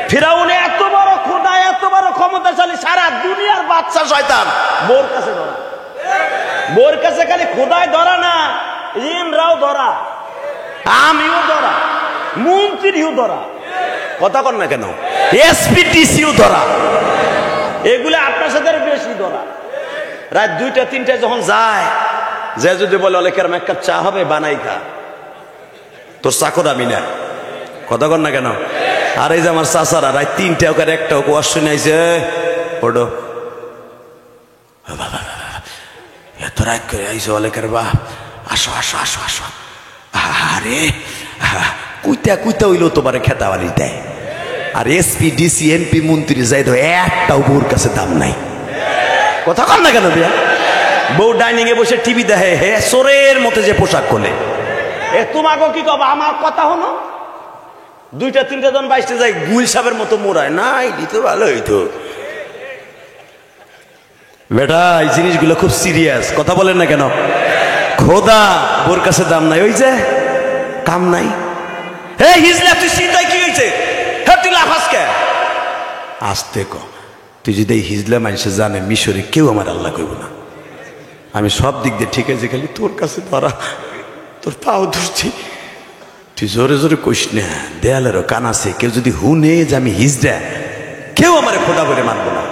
ফিরাউন এত বড় খোদা, এত বড় ক্ষমতাশালী, সারা দুনিয়ার বাদশা শয়তান, বোর কাছে ধরা। বোর কাছে খালি খোদায় ধরা না, ইমরাও ধরা, আমিও ধরা, মন্ত্রীও ধরা। কথা কন না কেন? এসপিটিসিও ধরা। এগুলো আপনার সাথে বেশি ধরা। রাত 2টা 3টায় যখন যায়, যে যদি বলে অলেকের এক কাপ চা হবে, বানাই খা, তোর চাকর আমি না। কথা কন না কেন? আর এই যে আমার চাচারা রাত 3টা ওকে একটা ওয়াশ শুনে আইছে, ওডো এত রাত করে আইসো অলেকের বাপ, আসো আসো আসো আসো। আরে কুইতা কুইতা হইলেও তোমারে খেতাবালি দেয়। আর এসপি ডিসি এমপি মন্ত্রী যাই তো একটাও বউর কাছে দাম নাই। কথা কন না কেন? বিয়া বউ ডাইনিং এ বসে টিভি দেখে, হে সোরের মতো যে পোশাক খোলে। এ তোমাকে কি কব? আমার কথা হলো 2টা 3টা জন 22টা যায়, গুল সাপের মতো মোড়ায় না, এই তো ভালো হইতো। বেটা এই জিনিসগুলো খুব সিরিয়াস। কথা বলেন না কেন? খোদা বোর কাছে দাম নাই, ওই যে কাম নাই। হে হিজলা, তুই চিন্তায় কি হয়েছে? হ্যাঁ তুই লাফাস কে? আসতে ক। তুই যদি এই হিজলা মানুষে জানে, মিশরে কেউ আমার আল্লাহ কইব না। আমি সব দিক দিয়ে ঠিক আছে, খালি তোর কাছে ধরা, তোর পাও ধরছি, তুই জোরে জোরে কইস না, দেয়ালেরও কান আছে, কেউ যদি হুনে যে আমি হিজড়া, কেউ আমার ফোটা করে মানবো না।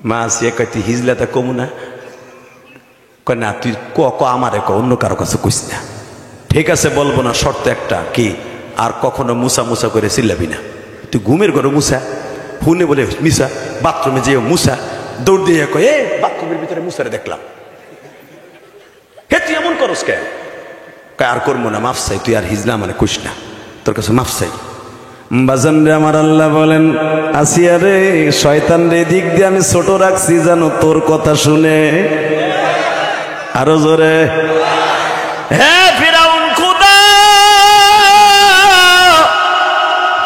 মা আসিয়া কয় তুই হিজলা তা কমু না? কয় না, তুই ক আমারে ক, অন্য কারো কাছে কইস না। ঠিক আছে বলবো না, শর্ত একটা, কি আর কখনো মুসা মুসা করে চিল্লাবি না। তুই ঘুমের ঘরে মুসা, হুনে বলে মিসা, বাথরুমে যেও মুসা, দৌড় দিয়ে কয় এ বাথরুমের ভিতরে মুসারে দেখলাম, হে তুই এমন করস কে? কয় আর করবো না, মাফ চাই, তুই আর হিজলা মানে কইস না, তোর কাছে মাফ চাই। বাজান রে আমার আল্লাহ বলেন, আসিয়া রে শয়তান রে দিক দিয়ে আমি ছোট রাখছি জানো তোর কথা শুনে। আরো জোরে, হে ফিরাউন খোদা,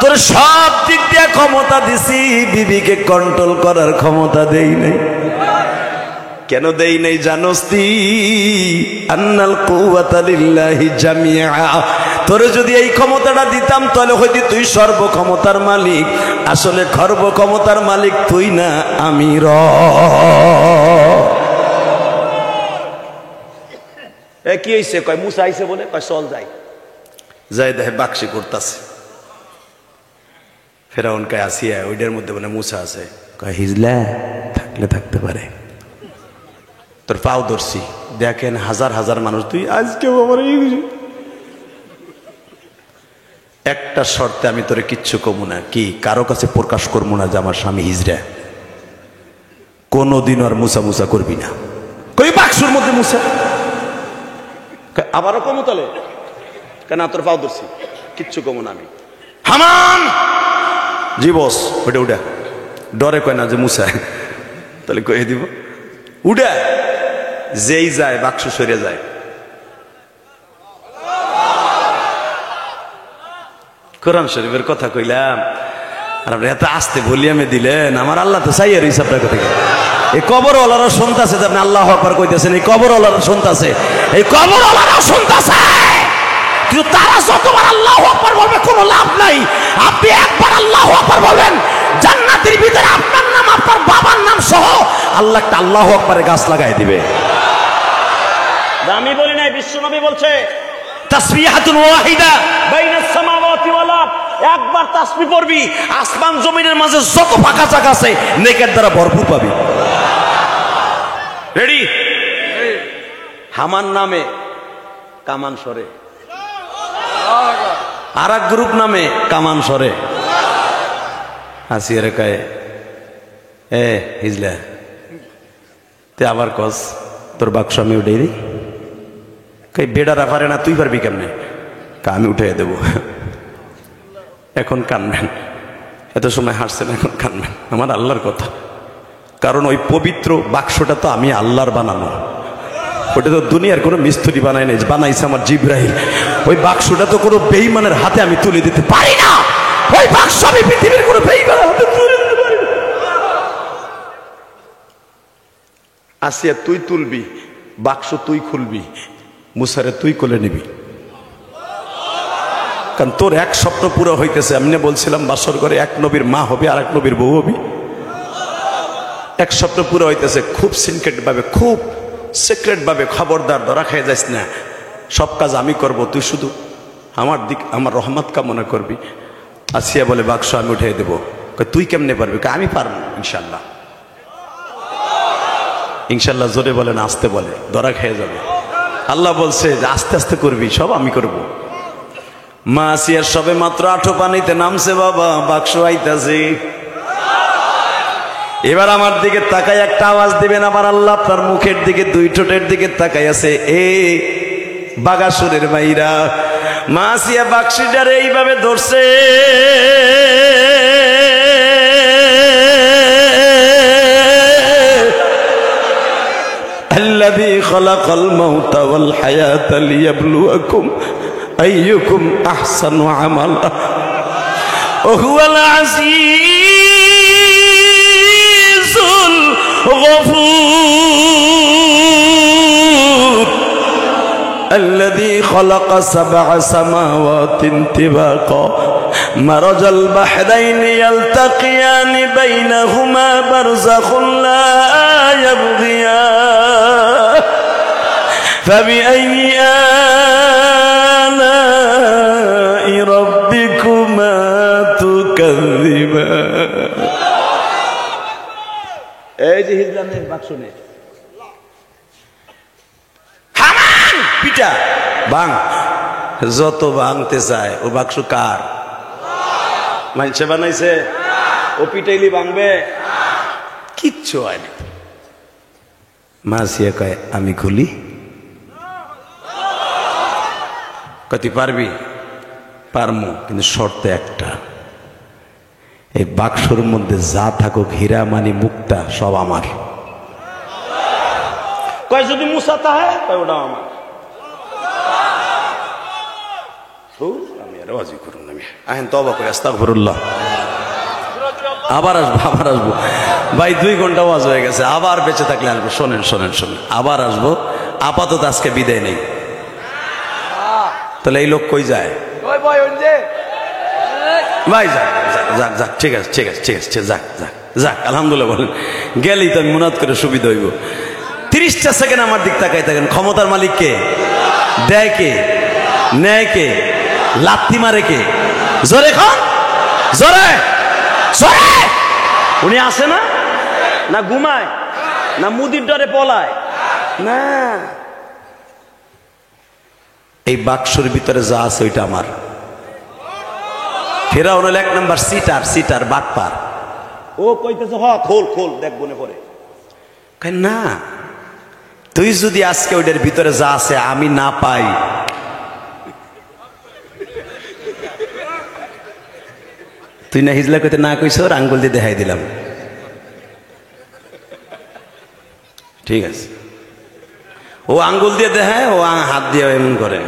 তোর সব দিক দিয়ে ক্ষমতা দিছি, বিবিকে কন্ট্রোল করার ক্ষমতা দেই নাই। কেন দেই নাই জানোস? আন্নাল কুওয়াতা লিল্লাহি জামিআ, তোর যদি এই ক্ষমতাটা দিতাম তাহলে হয়তো তুই সর্ব ক্ষমতার মালিক। আসলে সর্ব ক্ষমতার মালিক তুই না, আমি র। কি হয়েছে? কয় মুসা আইছে বলে, কয় চল যাই। যাই দেখে বাক্সি করতেছে। ফেরাউন কয় আসিয়া ওইটার মধ্যে বলে মুসা আছে। কয় হিজলা থাকলে থাকতে পারে, তোর পাও ধরছি, দেখেন হাজার হাজার মানুষ, তুই আজকেও আমার একটা শর্তে আমি তোরে কিচ্ছু কমু না। কি? কারো কাছে প্রকাশ করবো না যে আমার স্বামী হিজড়া। কোনদিন আর মুসা মুসা করবি না। কই বাক্সুর মধ্যে মুসা? আবারও কমু তাহলে? কেন? তোর পাও ধরছি, কিচ্ছু কমু না আমি। হামান জি বস, ওটা উঠা। ডরে কয় না যে মুসা, তাহলে কয়ে দিব উঠা। যেই যায় বাক্স সরে যায়। কোরআন শরীফের কথা কইলাম আর আপনি এত আসতে ভলিউমে দিলেন। আমার আল্লাহ তো চাই আর হিসাবটা থেকে। এই কবরওয়ালারা শুনতাছে যে আপনি আল্লাহু আকবার কইতেছেন, এই কবরওয়ালারা শুনতাছে, এই কবরওয়ালারা শুনতাছে। কিন্তু তারা যতবার আল্লাহু আকবার বলবে কোনো লাভ নাই। আপনি একবার আল্লাহু আকবার বলবেন, জান্নাতের ভিতরে আপনার নাম, আপনার বাবার নাম সহ আল্লাহ একটা আল্লাহু আকবারের গাছ লাগাই দিবে। আমি বলি নাই, বিশ্বনবী বলছে তাসবিহাতুন ওয়াহিদা বাইনাস সামাওয়াতি ওয়াল আরদ, একবার তাসবিহ পড়বি, আসমান জমিনের মাঝে যত ফাঁকা জায়গা আছে নেকের দ্বারা ভরপুর পাবি। রেডি? হামান নামে কামান সরে, আর এক গ্রুপ নামে কামান সরে। হাসিয়ারে কয় এ হিজলা তে আবার কস তোর বাক্স আমি উঠে দিই। কই বেডারা পারে না, তুই পারবি কেমনে? আমি উঠে দেব। এখন কানবেন, এত সময় হাসছেন, এখন কানবেন। আমার আল্লাহর কথা, কারণ ওই পবিত্র বাক্সটা তো আমি আল্লাহর বানানো, ওটা তো দুনিয়ার কোনো মিস্ত্রি বানাই নাই, বানাইছে আমার জিব্রাইল। ওই বাক্সটা তো কোনো বেঈমানের হাতে আমি তুলে দিতে পারি না। ওই বাক্স আমি পৃথিবীর কোনো বেঈমানের হাতে তুলে দিতে পারি না। আসিয়া তুই তুলবি বাক্স, তুই খুলবি, মুসারে তুই কোলে নিবি। কারণ তোর এক স্বপ্ন পুরো হইতেছে। আমি বলছিলাম বাসর ঘরে এক নবীর মা হবে আর এক নবীর বউ হবি। এক স্বপ্ন পুরো হইতেছে, খুব সিক্রেট ভাবে, খুব সিক্রেট ভাবে। খবরদার, ধরা খেয়ে যাস না। সব কাজ আমি করব, তুই শুধু আমার দিক, আমার রহমত কামনা করবি। আসিয়া বলে বাক্স আমি উঠে দেবো। তুই কেমনে পারবি? আমি পারবো ইনশাল্লাহ। ইনশাল্লাহ জোরে বলে না আস্তে বলে, ধরা খেয়ে যাবে। আল্লাহ বলছে যে আস্তে আস্তে করবি, সব আমি করব। মা আসিয়ার সবে মাত্র 8 পানিতে নামছে বাবা, বাক্স আইতাছে। এবার আমার দিকে তাকাই একটা আওয়াজ দিবেন আমার আল্লাহ আপনার মুখের দিকে, 2 ঠোঁটের দিকে তাকাই আছে। এ বাগাসুরের মাইরা, মা আসিয়া বাক্সিটারে এইভাবে ধরছে। الذي خلق الموت والحياة ليبلوكم أيكم أحسن عملا وهو العزيز الغفور الذي خلق 7 سماوات طباقا مرج البحرين يلتقيان بينهما برزخ لا يبغيان فبأي آلاء নে বাক্স নে হামান পিটা ভাঙ যত ভাঙতে চায় ও বাক্স কার মানুষে বানাইছে ও পিটাইলি ভাঙবে কিচ্ছু হয়নি মাসিয়া কয় আমি খুলি কত পারবি পারমু কিন্তু শর্ত একটা এই বাক্সর মধ্যে যা থাকুক হীরা মানি মুক্তা সব আমার কয় যদি মুসা তাহে কয় ওটা আমার আমি আর ওয়াজি করুন আমি আহেন তওবা করে আস্তাগফিরুল্লাহ আবার আসবো ভাই 2 ঘন্টা ওয়াজ হয়ে গেছে আবার বেঁচে থাকলে আসবো শোনেন আবার আসবো আপাতত আজকে বিদায় নেই তাহলে এই লোক কই যায় ভাই যাক ঠিক আছে যাক আলহামদুলিল্লাহ বলেন গেলেই তো আমি মুনাত করে সুবিধা হইব 30টা সেকেন্ড আমার দিক তাকাই থাকেন ক্ষমতার মালিক কে দেয় কে নেয় কে লাথি মারে কে জোরে খান জোরে উনি আসে না ঘুমায় না মুদির ডরে পলায় না এই বাক্সর ভিতরে যা আছে ওইটা আমার ফেরাউন হলো 1 নাম্বার সিটার বাটপার ও কইতেছে খোল দেখ বনে পড়ে না তুই যদি আজকে ওইটার ভিতরে যা আছে আমি না পাই তুই না হিজলা কইতে না কইছ আঙ্গুল দিয়ে দেখাই দিলাম ঠিক আছে ও আঙ্গুল দিয়ে দেখায় ও হাত দিয়ে এমন করে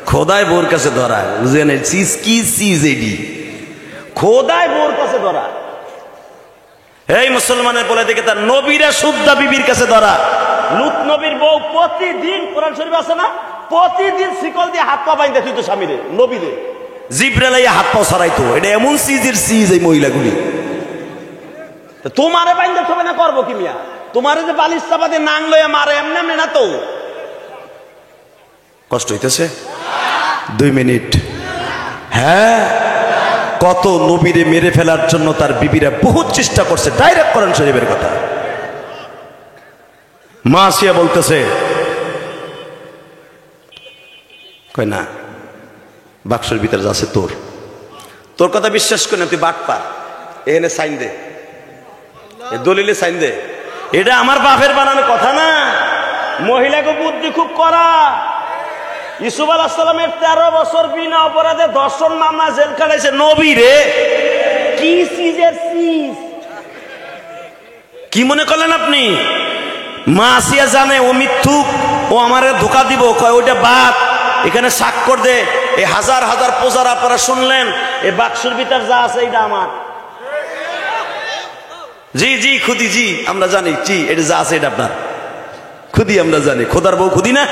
খোদায় বোর কাছে ধরায় বুঝলেন চিজ এডি খোদায় বোর কাছে ধরা এই মুসলমানের বলে দেখে তার নবীরা শুদ্ধা বিবির কাছে ধরা লুত নবীর বউ প্রতিদিন কোরআন শরীফ আছে না প্রতিদিন শিকল দিয়ে হাত পা বাইন্ধে তুই তো স্বামীরে নবীরে জিব্রাইল হাত পা সরাইতো এটা এমন চিজ এই মহিলাগুলি তোমারে বাইন্ধে হবে না করবো কি মিয়া তোমারে যে বালিশ চাপা দিয়ে নাং লইয়া মারে এমনি না তো কষ্ট হইতেছে 2 মিনিট হ্যাঁ কত নবীরে মেরে ফেলার জন্য তার বিবিরা বহুত চেষ্টা করছে ডাইরেক্ট কোরআন শরীফের কথা মা আসিয়া বলতেছে কয় না বাক্সের ভিতরে যাচ্ছে তোর কথা বিশ্বাস করে না তুই বাটপার এখানে সাইন দে দলিলে সাইন দে এটা আমার বাপের বানানো কথা না মহিলাকে বুদ্ধি খুব করা ইউসুফ আলাইহিস সালামের 13 বছর বিনা অপরাধে ধর্ষণ মামলা জেল খাটাইছে নবী রে কি চিজের চিজ কি মনে করলেন আপনি মা আসিয়া জানে ও মিথ্যুক ও আমারে ধোকা দিব কয় ওইটা বাদ এখানে স্বাক্ষর দে এই হাজার প্রজার আপনারা শুনলেন এই বাক্সের ভিতর যা আছে এটা আমার জি খুদি জি আমরা জানি জি এটা যা আছে এটা আপনার খুদি আমরা জানি খোদার বউ খুদি না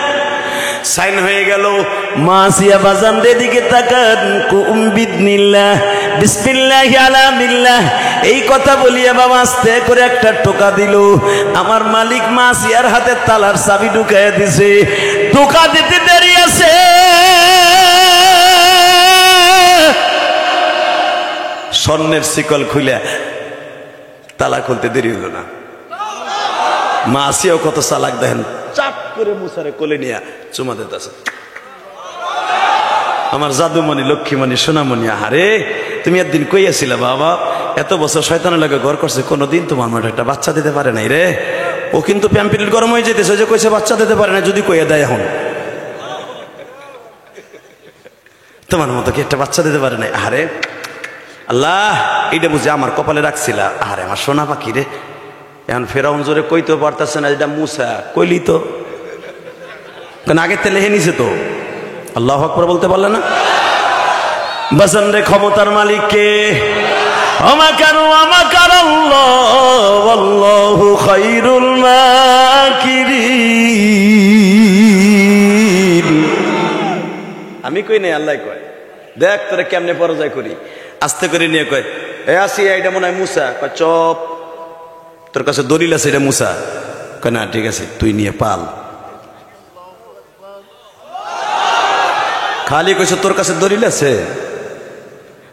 সাইন হয়ে গেল মাসিয়া বাজান দিকে তাকান কুম বিদনিল্লাহ বিসমিল্লাহি আলা মিল্লাহ এই কথা বলিয়া বাবা আস্তে করে একটা টোকা দিল আমার মালিক মাসিয়ার হাতে তালার চাবি ঢুকাইয়া দিছে টোকা দিতে দেরি আছে স্বর্ণের শিকল খুলে তালা খুলতে দেরি হলো না মা আসিয়াও কত চালাক দেখেন চাপ করে মুসারে কোলে নিয়ে চুমা দিতেছে আমার জাদুমণি লক্ষ্মীমণি সোনামণি আহারে তুমি একদিন কইয়াছিলে বাবা এত বছর শয়তানের লাগে ঘর করছে কোনোদিন তোমার মনে একটা বাচ্চা দিতে পারে নাই রে ও কিন্তু প্যাম্পিল গরম হয়ে যেতেছে যে কইছে বাচ্চা দিতে পারে না যদি কইয়া দেয় এখন তোমার মতো কি একটা বাচ্চা দিতে পারে নাই আহারে আল্লাহ এইটা বুঝে আমার কপালে রাখছিলা আরে আমার সোনা পাখি রে এখন ফেরাউন জোরে কইতেও পারতেছে না এটা মুসা কইলি তো কারণ আগের তেলে হে নিছে তো আল্লাহু আকবার বলতে পারলে না বাজান রে ক্ষমতার মালিক কে আমাকার আল্লাহ আল্লাহু খায়রুল মাকিরিন আমি কই নাই আল্লাহ কয় দেখ তোরে কেমনে পরাজয় করি আস্তে করে নিয়ে কয় এ আসিয়া এটা মনে হয় মুসা কয় চপ তোর কাছে দলিল আছে এটা মুসা কয় না ঠিক আছে তুই নিয়ে পাল খালি কইছে তোর কাছে দলিল আছে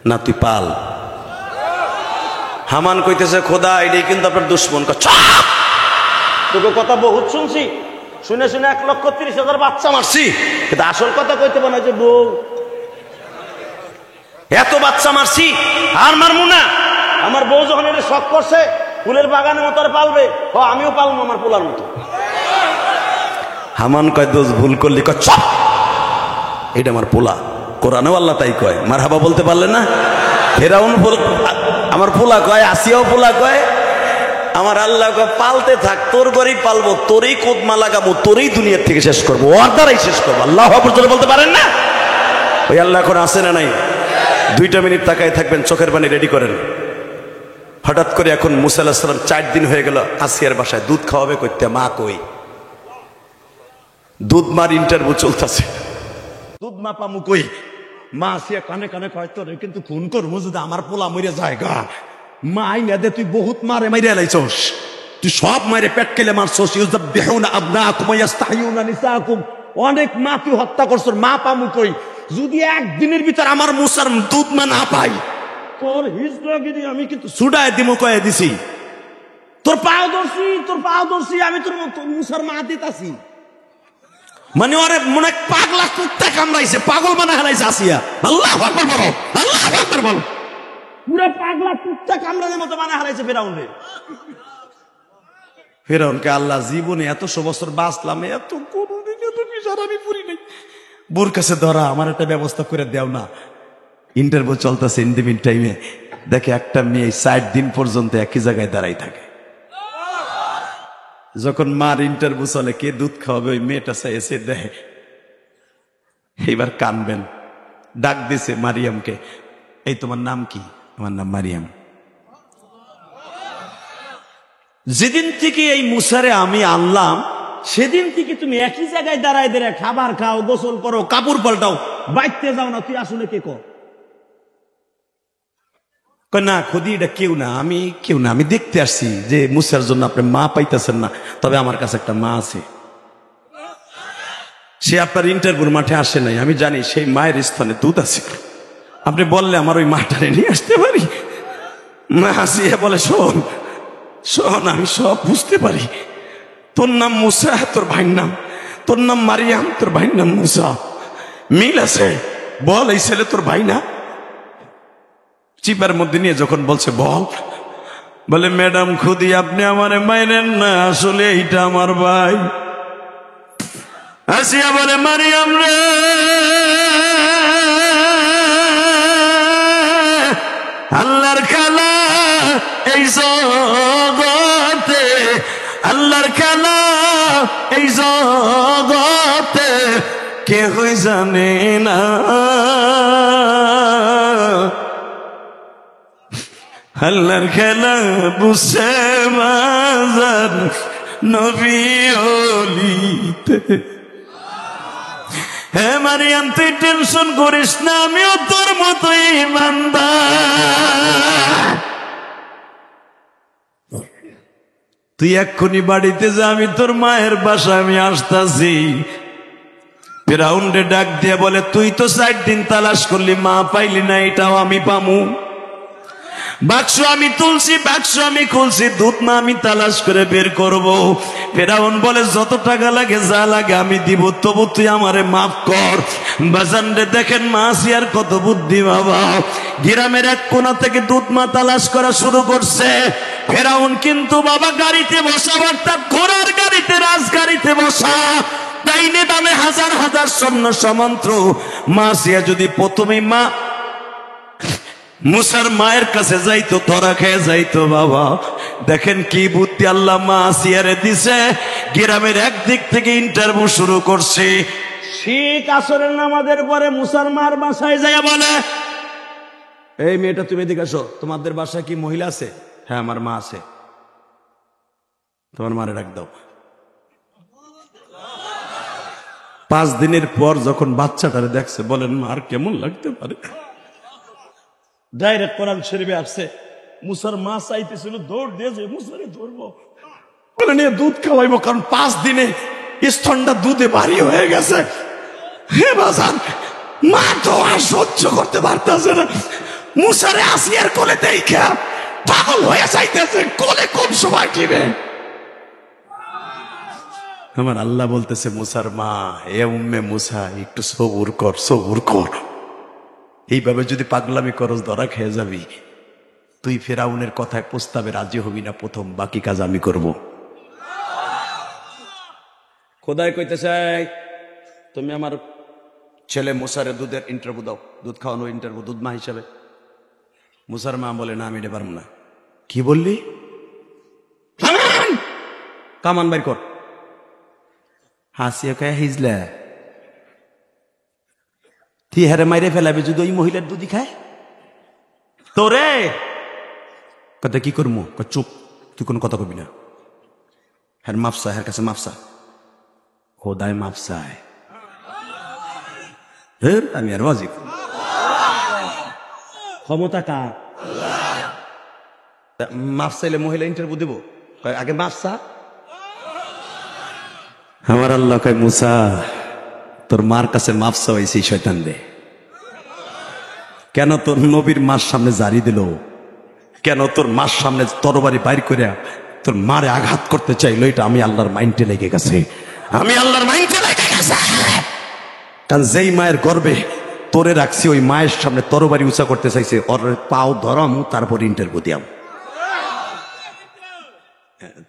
না তুই পাল হামান কইতেছে খোদা এটাই কিন্তু আপনার দুশ্মন তোকে কথা বহুত শুনছি, শুনে শুনে 1,30,000 বাচ্চা মারছি, কিন্তু আসল কথা কইতে পারে যে বউ এত বাচ্চা মারছি আর মারমু না। আমার বউ যখন এটা শখ করছে ফুলের বাগানের মতো আর পালবে, ও আমিও পালবো আমার পোলার মতো। হামান কয় দোষ ভুল করলি, কয় চপ, এটা আমার পোলা। কোরআনেও আল্লাহ তাই কয়, মারহাবা বলতে পারলেন না? ফেরাউন আমার পোলা কয়, আসিয়াও পোলা কয়, আমার আল্লাহ কয় পালতে থাক, তোর ঘরেই পালবো, তোরই কোদমা লাগাবো, তোরই দুনিয়ার থেকে শেষ করবো, ওর দ্বারাই শেষ করবো। আল্লাহ আকবার বলতে পারেন না? ওই আল্লাহ এখন আসে না নাই? 2 মিনিট তাকায় থাকবেন, চোখের পানি রেডি করেন। হঠাৎ করে এখন মুসা আলাইহিস সালাম 4 দিন হয়ে গেল আসিয়ার বাসায়, দুধ খাওয়াবে কইতে, মা কই? দুধ মার ইন্টারভিউ চলতেছে, দুধ মা পামু কই? মা আসিয়া কানে কানে কয়, তোর কিন্তু ফোন করবো যদি আমার পোলা মরে যায় গা। মা আইনা দে, তুই বহুত মারে মাইরে লাইছস, তুই সব মারে পেট কেলে মারছস, ইউযাববিহুনা আবনাকুম ওয়া ইস্তাহয়ুনা নিসাকুম, অনেক মা তুই হত্যা করছস, মা পামু কই? যদি একদিনের ভিতর আমার মুসার দুধ মা না পাই, তোর হিজরাগিরি আমি কিন্তু ছুডায় দিমু কয়ে দিছি। তোর পাও ধরছি, আমি তোর মুসার মা দিতাছি। মানে ওরে মনে পাগলা কুত্তা কামড়াইছে, পাগল বানা হারাইছে আসিয়া। আল্লাহু আকবার বলো, আল্লাহু আকবার বলো। পুরো পাগলা কুত্তা কামড়ানোর মতো বানা হারাইছে ফেরাউনরে। ফেরাউনকে আল্লাহ জীবনে এত বছর বাঁচলাম, এত কোনদিন এত বিচার আমি পুরি নাই। বোর কাছে ধরা, আমার একটা ব্যবস্থা করে দেও না। ইন্টারভিউ চলতেছে, ইন দি মিন টাইমে দেখে একটা মেয়ে 4 দিন পর্যন্ত একই জায়গায় দাঁড়াই থাকে। যখন মার ইন্টারভিউ চলে, কে দুধ খাওয়াবে, ওই মেয়েটা এসে দেয়, এইবার কানবেন। ডাক দিছে মারিয়ামকে, এই তোমার নাম কি? আমার নাম মারিয়াম। যেদিন থেকে এই মুসারে আমি আনলাম, সেদিন থেকে তুমি একই জায়গায় দাঁড়ায় দাঁড়ায় খাবার খাও, গোসল করো, কাপড় পাল্টাও, বাইতে যাও না, তুই আসলে কে? না খুদি, এটা কেউ না, আমি কেউ না, আমি দেখতে আসছি যে মুসার জন্য আপনি মা পাইতেছেন না, তবে আমার কাছে একটা মা আছে। সে আপনার ইন্টারভিউর মাঠে আসে নাই, আমি জানি সেই মায়ের স্থানে দুধ আছে, আপনি বললে আমার ওই মাটারে নিয়ে আসতে পারি। মা আসিয়া বলে, শোন শোন, আমি সব বুঝতে পারি, তোর নাম মুসা, তোর ভাইয়ের নাম, তোর নাম মারিয়াম, তোর ভাইয়ের নাম মুসা, মিল আছে, বল এই ছেলে তোর ভাই না? চিপার মধ্যে নিয়ে যখন বলছে বল, বলে ম্যাডাম খুদি আপনি আমারে মাইনেন না, আসলে এইটা আমার ভাই। আসিয়া বলে, মারিয়াম রে, আল্লাহর খেলা এই জগতে, আল্লাহর খেলা এই জগতে কেহই জানে না, আল্লাহর খেলা বুঝে বাজার নবী ওলিতে। হে মারিয়াম তুই টেনশন করিস না, আমিও তোর মতোই ইমানদার। তুই এক্ষুনি বাড়িতে যা, আমি তোর মায়ের বাসা আমি আসতাছি। ফিরাউনরে ডাক দিয়ে বলে, তুই তো 4 দিন তালাশ করলি, মা পাইলি না, এটাও আমি পামু? বাক্স আমি তুলছি, বাক্স আমি খুলছি, দুধ না আমি তালাশ করে বের করব। ফেরাউন বলে, যত টাকা লাগে যা লাগে আমি দিব, তবু তুই আমারে মাফ কর। বাজান রে, দেখেন মা আসিয়ার কত বুদ্ধি বাবা। গ্রামের এক কোণা থেকে দুধ মা তালাশ করা শুরু করছে। ফেরাউন কিন্তু বাবা গাড়িতে বসা, অর্থাৎ ঘোড়ার গাড়িতে, রাজগাড়িতে বসা, ডাইনে বামে হাজার হাজার সৈন্য সামন্ত। মা আসিয়া যদি প্রথমেই মা মুসার মায়ের কাছে যাইতো, ধরা খেয়ে যাইতো বাবা। দেখেন কি বুদ্ধি আল্লাহ মা আসিয়ারে দিছে। গ্রামের একদিক থেকে ইন্টারভিউ শুরু করছে। শীত আসরের নামাজের পরে মুসার মার বাসায় যাইয়া বলে, এই মেয়েটা তুমি এদিকে আসো, তোমাদের বাসায় কি মহিলা আছে? হ্যাঁ আমার মা আছে। তোমার মারে ডাক দাও। 5 দিনের পর যখন বাচ্চাটারে দেখছে, বলেন মার কেমন লাগতে পারে? ডাইরেক্ট কোরআন শরীফে আসছে, মুসার মা চাইতেছিল, দৌড় দিয়েছে, মুসারে ধরবো বলে নিয়ে দুধ খাওয়াইবো, কারণ 5 দিনে স্তনটা দুধে ভারী হয়ে গেছে। হে বাজান, মা তো আর সহ্য করতে পারতেছে না। মুসারে আসিয়ার কোলে দেখা পাগল হয়ে যাইতেছে, কোলে কোন সময় দিবে। আমার আল্লাহ বলতেছে মুসার মা, এ উম্মে মুসা একটু সবুর কর, সবুর কর। এইভাবে যদি পাগলামি করস ধরা খেয়ে যাবি। তুই ফেরাউনের কথায় প্রস্তাবে রাজি হবি না প্রথম, বাকি কাজ আমি করব। খোদাই কইতেছে তুমি আমার ছেলে মুসারে দুধের ইন্টারভিউ দাও, দুধ খাওয়ানো ইন্টারভিউ, দুধ মা হিসাবে। মুসার মা বলে না আমি এটা পারবো না। কি বললি? কামান বাইর কর। হাসিয়া খায় হিজলা তুই হারে মাইরে ফেলাবে যদি ওই মহিলার দুধই খায় তোরে। কথা কি করবো? চুপ, তুই কোন কথা কবি না। হ্যাঁ মাফসা, হ্যার কাছে মাফসা, খোদায় মাফসায়। আমি আর বাজি ক্ষমতা কার? মাফ চাইলে মহিলা ইন্টারভিউ দেবো, আগে মাফসা। আমার আল্লাহ কয় মুসা তোর মার কাছে মাফ চাইছি শয়তান দে। কেন তোর নবীর মার সামনে জারি দিল? কেন তোর মার সামনে তরবারি বাইর করে তোর মারে আঘাত করতে চাইলো? এটা আমি আল্লাহর মাইন্ডে লেগে গেছে, আমি আল্লাহর মাইন্ডে লেগে গেছে। কারণ যেই মায়ের গর্বে তোরে রাখছি ওই মায়ের সামনে তরবারি উঁচা করতে চাইছে, ওর পাও ধরাম তারপর ইন্টারভিউ দিয়াম।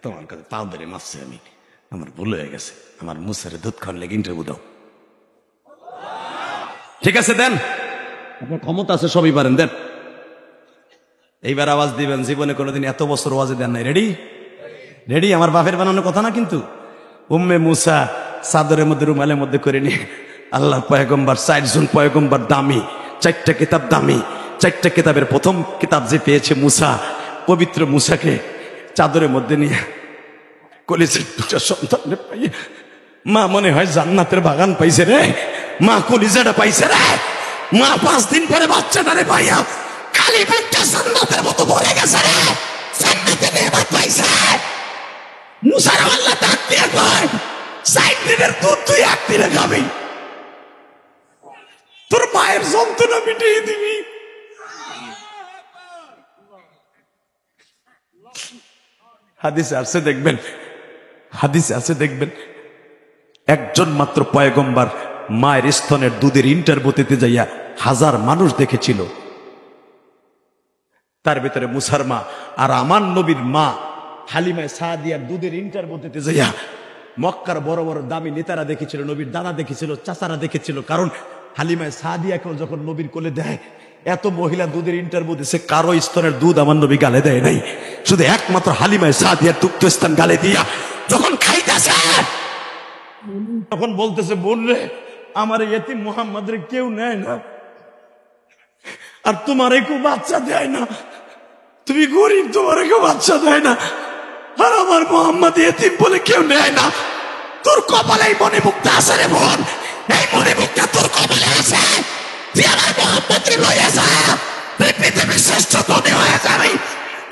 তোমার কাছে পাও ধরে মারছে আমি, আমার ভুল হয়ে গেছে। আমার মুসারে দুধ খাওয়ার লেগে ইন্টারভিউ দাও। ঠিক আছে দেন, আপনার ক্ষমতা আছে, সবই পারেন, দেন। এইবার আওয়াজ দিবেন, জীবনে কোনোদিন এত বছর আওয়াজে দেন নাই। রেডি? রেডি? আমার বাপের বানানো কথা না কিন্তু। উম্মে মুসা চাদরের মধ্যে রুমালের মধ্যে করে নিয়ে আল্লাহ পয়গম্বর, 4 জন পয়গম্বর দামি, 4টা কিতাব দামি, 4টা কিতাবের প্রথম কিতাব যে পেয়েছে মুসা, পবিত্র মুসাকে চাদরের মধ্যে নিয়ে কলিজার দুটা সন্তানের পাইয়ে মা মনে হয় জান্নাতের বাগান পাইছে রে। মা কলিজাটা পাইছে রে। মা 5 দিন পরে বাচ্চাটারে পাইয়া খালি পেটটা জান্নাতের মতো ভরে গেছে রে। জান্নাতের নেয়ামত পাইছে। মুসার আল্লাহ ডাক দিয়ে কয় 60 দিনের দুধ তুই 1 দিনে খাবি, তোর মায়ের যন্ত্রণা মিটিয়ে দিবি। হাদিসে আছে দেখবেন, হাদিসে আছে দেখবেন, একজন মাত্র পয়গম্বর মায়ের স্তনের দুধের ইন্টারভিউ দিতে যাইয়া 1000 মানুষ দেখেছিল। তার ভিতরে মুসার মা আর আমার নবীর মা হালিমা সাদিয়ার দুধের ইন্টারভিউ দিতে যাইয়া মক্কার বড় বড় দামি নেতারা দেখেছিল, নবীর দাদা দেখেছিল, চাচারা দেখেছিল। কারণ হালিমা সাদিয়াকেও যখন নবীর কোলে দেয়, এত মহিলা দুধের ইন্টারভিউ দিচ্ছে, কারো স্তনের দুধ আমার নবী গালে দেয় নাই, শুধু একমাত্র হালিমা সাদিয়ার দুগ্ধ স্থান গালে দিয়া যখন খাইতেছে তখন বলতেছে, বললে আমার এতিম মুহাম্মদের কেউ নেয় না, আর তোমার কেউ বাচ্চা দেয় না, তুমি গরিব, তোমার কেউ বাচ্চা দেয় না, আর আমার মুহাম্মদ এতিম বলে কেউ নেয় না। তোর কপালে এই মনে মুক্তা আছে রে বোন, এই মনে মুক্তা তোর কপালে আছে। তুই আমার মুহাম্মদকে লইয়া যা, তুই পৃথিবীর শ্রেষ্ঠ ধনী হয়ে যাবি,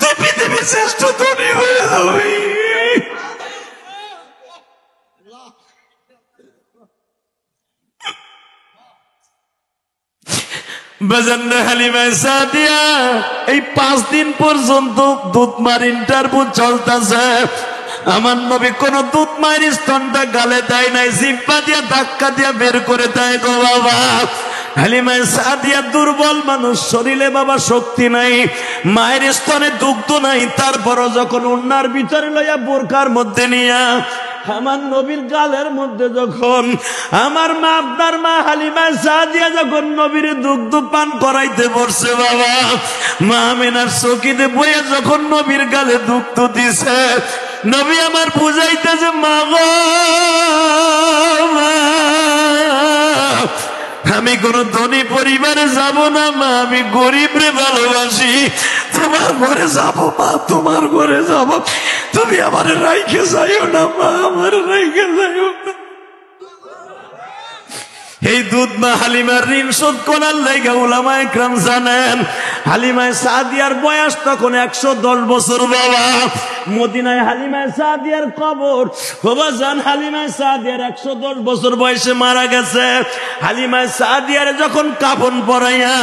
তুই পৃথিবীর শ্রেষ্ঠ ধনী হয়ে যাবি। বাজান্না হালিমা সাদিয়া এই 5 দিন পর্যন্ত দুধ মার ইন্টারভিউ চলতেছে। আমার নবী কোন দুধ মায়ের স্তনটা গালে দেয় নাই, জিহ্বা দিয়া ধাক্কা দিয়া বের করে দেয় গো বাবা। হালিমা সাদিয়া দুর্বল মানুষ, শরীরে বাবা শক্তি নাই, মায়ের স্তনে দুগ্ধ নাই, তারপরও যখন উন্নার ভিতরে লইয়া বোরকার মধ্যে নিয়া আমার নবীর গালের মধ্যে যখন আমার মা, আপনার মা হালিমা সাদিয়া যখন নবীর দুগ্ধ পান করাইতে বসছে বাবা, মা আমিনার চকিতে বইয়া যখন নবীর গালে দুগ্ধ দিছে, নবী আমার বুঝাইতেছে, মা গো আমি কোন ধনী পরিবারে যাব না মা, আমি গরিব রে ভালোবাসি, তোমার ঘরে যাব মা, তোমার ঘরে যাব, তুমি আমার রাইখে যাইও না মা, আমার রাইখে যাইও না। এই দুধ মা হালিমার ঋণ শোধ করার লাইগা উলামা ইকরাম জানেন, হালিমা সাদিয়ার বয়স তখন 110 বছর বাবা। মদিনায় হালিমা সাদিয়ার কবর, বাবাজান হালিমা সাদিয়ার 110 বছর বয়সে মারা গেছে। হালিমা সাদিয়ার যখন কাফন পরাইয়া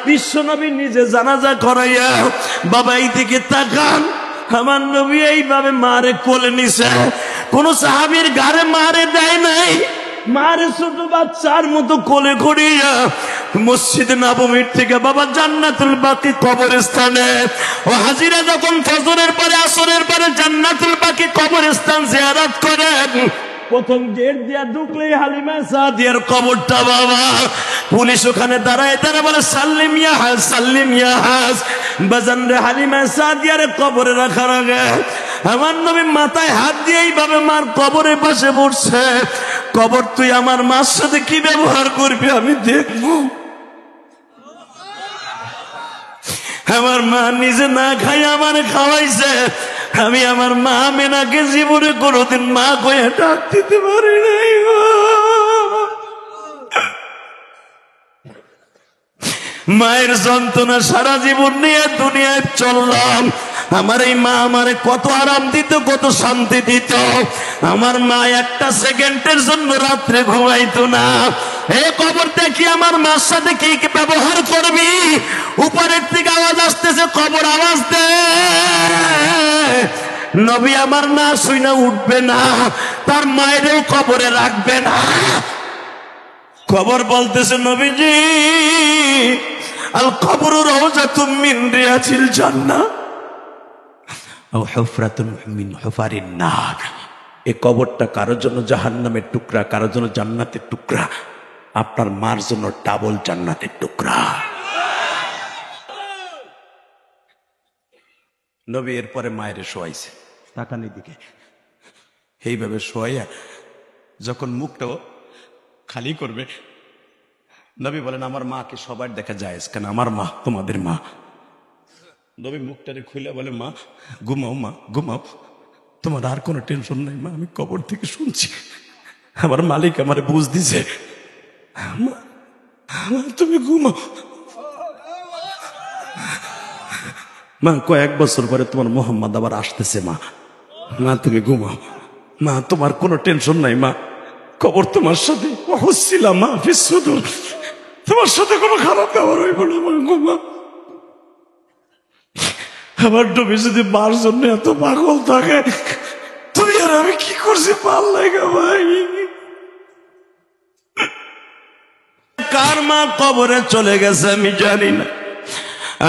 বিশ্বনবী নিজে জানাজা করাইয়া, বাবা এই দিকে তাকান, আমার নবী এইভাবে মারে কোলে নিছে, কোন সাহাবীর গারে মারে দেয় নাই, মারে ছোট বাচ্চার মতো কোলে করিয়া মসজিদ নববীর থেকে বাবা জান্নাতুল বাকি কবরস্থানে ও হাজিরা যখন ফজরের পরে আসরের পরে জান্নাতুল বাকি কবরস্থান জিয়ারত করেন, প্রথম গেট দিয়া ঢুকলেই হালিমা সাদিয়ার কবরটা বাবা। পুলিশ ওখানে দাঁড়ায় তারা বলে সাল্লিম ইয়া হাজ, সাল্লিম ইয়া হাজ। বাজান রে হালিমা সাদিয়ার কবরে রাখার আগে আমার নবী মাথায় হাত দিয়ে এইভাবে মার কবরের পাশে বসছে। কবর তুই আমার মার সাথে কি ব্যবহার করবি আমি দেখবো। আমার মা নিজে না খাই আমার খাওয়াইছে, আমি আমার মা মেনাকে জীবনে কোনোদিন মা কয়ে ডাক দিতে পারি নাই গো। মায়ের যন্ত্রণা সারা জীবন নিয়ে দুনিয়ায় চললাম। আমার এই মা আমারে কত আরাম দিত, কত শান্তি দিত। আমার মা একটা সেকেন্ডের জন্য রাত্রে ঘুমাইতো না। এ কবর দেখি আমার মার সাথে কি কি ব্যবহার করবি। উপরের থেকে আওয়াজ আসতেছে, কবর আওয়াজ দে। নবী আমার না শুইনা উঠবে না, তার মায়েরও কবরে রাখবে না। কবর বলতেছে নবীজি আল কবর রাউযাতুম মিন রিয়াজিল জান্নাহ আও হুফরাতুন মিন হুফারিন নার। এই কবরটা কারোর জন্য জাহান্নামের টুকরা, কারোর জন্য জান্নাতের টুকরা। আপনার মার জন্য ডাবল জান্নাতের টুকরা। নবী এরপরে মায়ের শোয়াইছে, তাকানির দিকে এইভাবে শোয়াইয়া যখন মুখটাও খালি করবে, নবী বলেন আমার মাকে সবার দেখা যায়, কেন আমার মা তোমাদের মা। নবী মুখটারে খুলে বলে মা ঘুমাও, মা ঘুমাও, তোমার আর কোনো টেনশন নাই মা, আমি কবর থেকে শুনছি, আমার মালিক আমারে বুঝ দিছে, তুমি ঘুমাও। মা কয়েক বছর পরে তোমার মোহাম্মদ আবার আসতেছে, মা মা তুমি ঘুমাও, মা তোমার কোনো টেনশন নাই, মা কবর তোমার সাথে হচ্ছিলাম, মা ফিসুদুর তোমার সাথে কোনো খারাপ ব্যবহার হইব না, মা ঘুমা। আমার ডবি যদি মার জন্য এত পাগল থাকে, তুমি আর আমি কি করছি পাল লাগা ভাই। কার মা কবরে চলে গেছে আমি জানি না।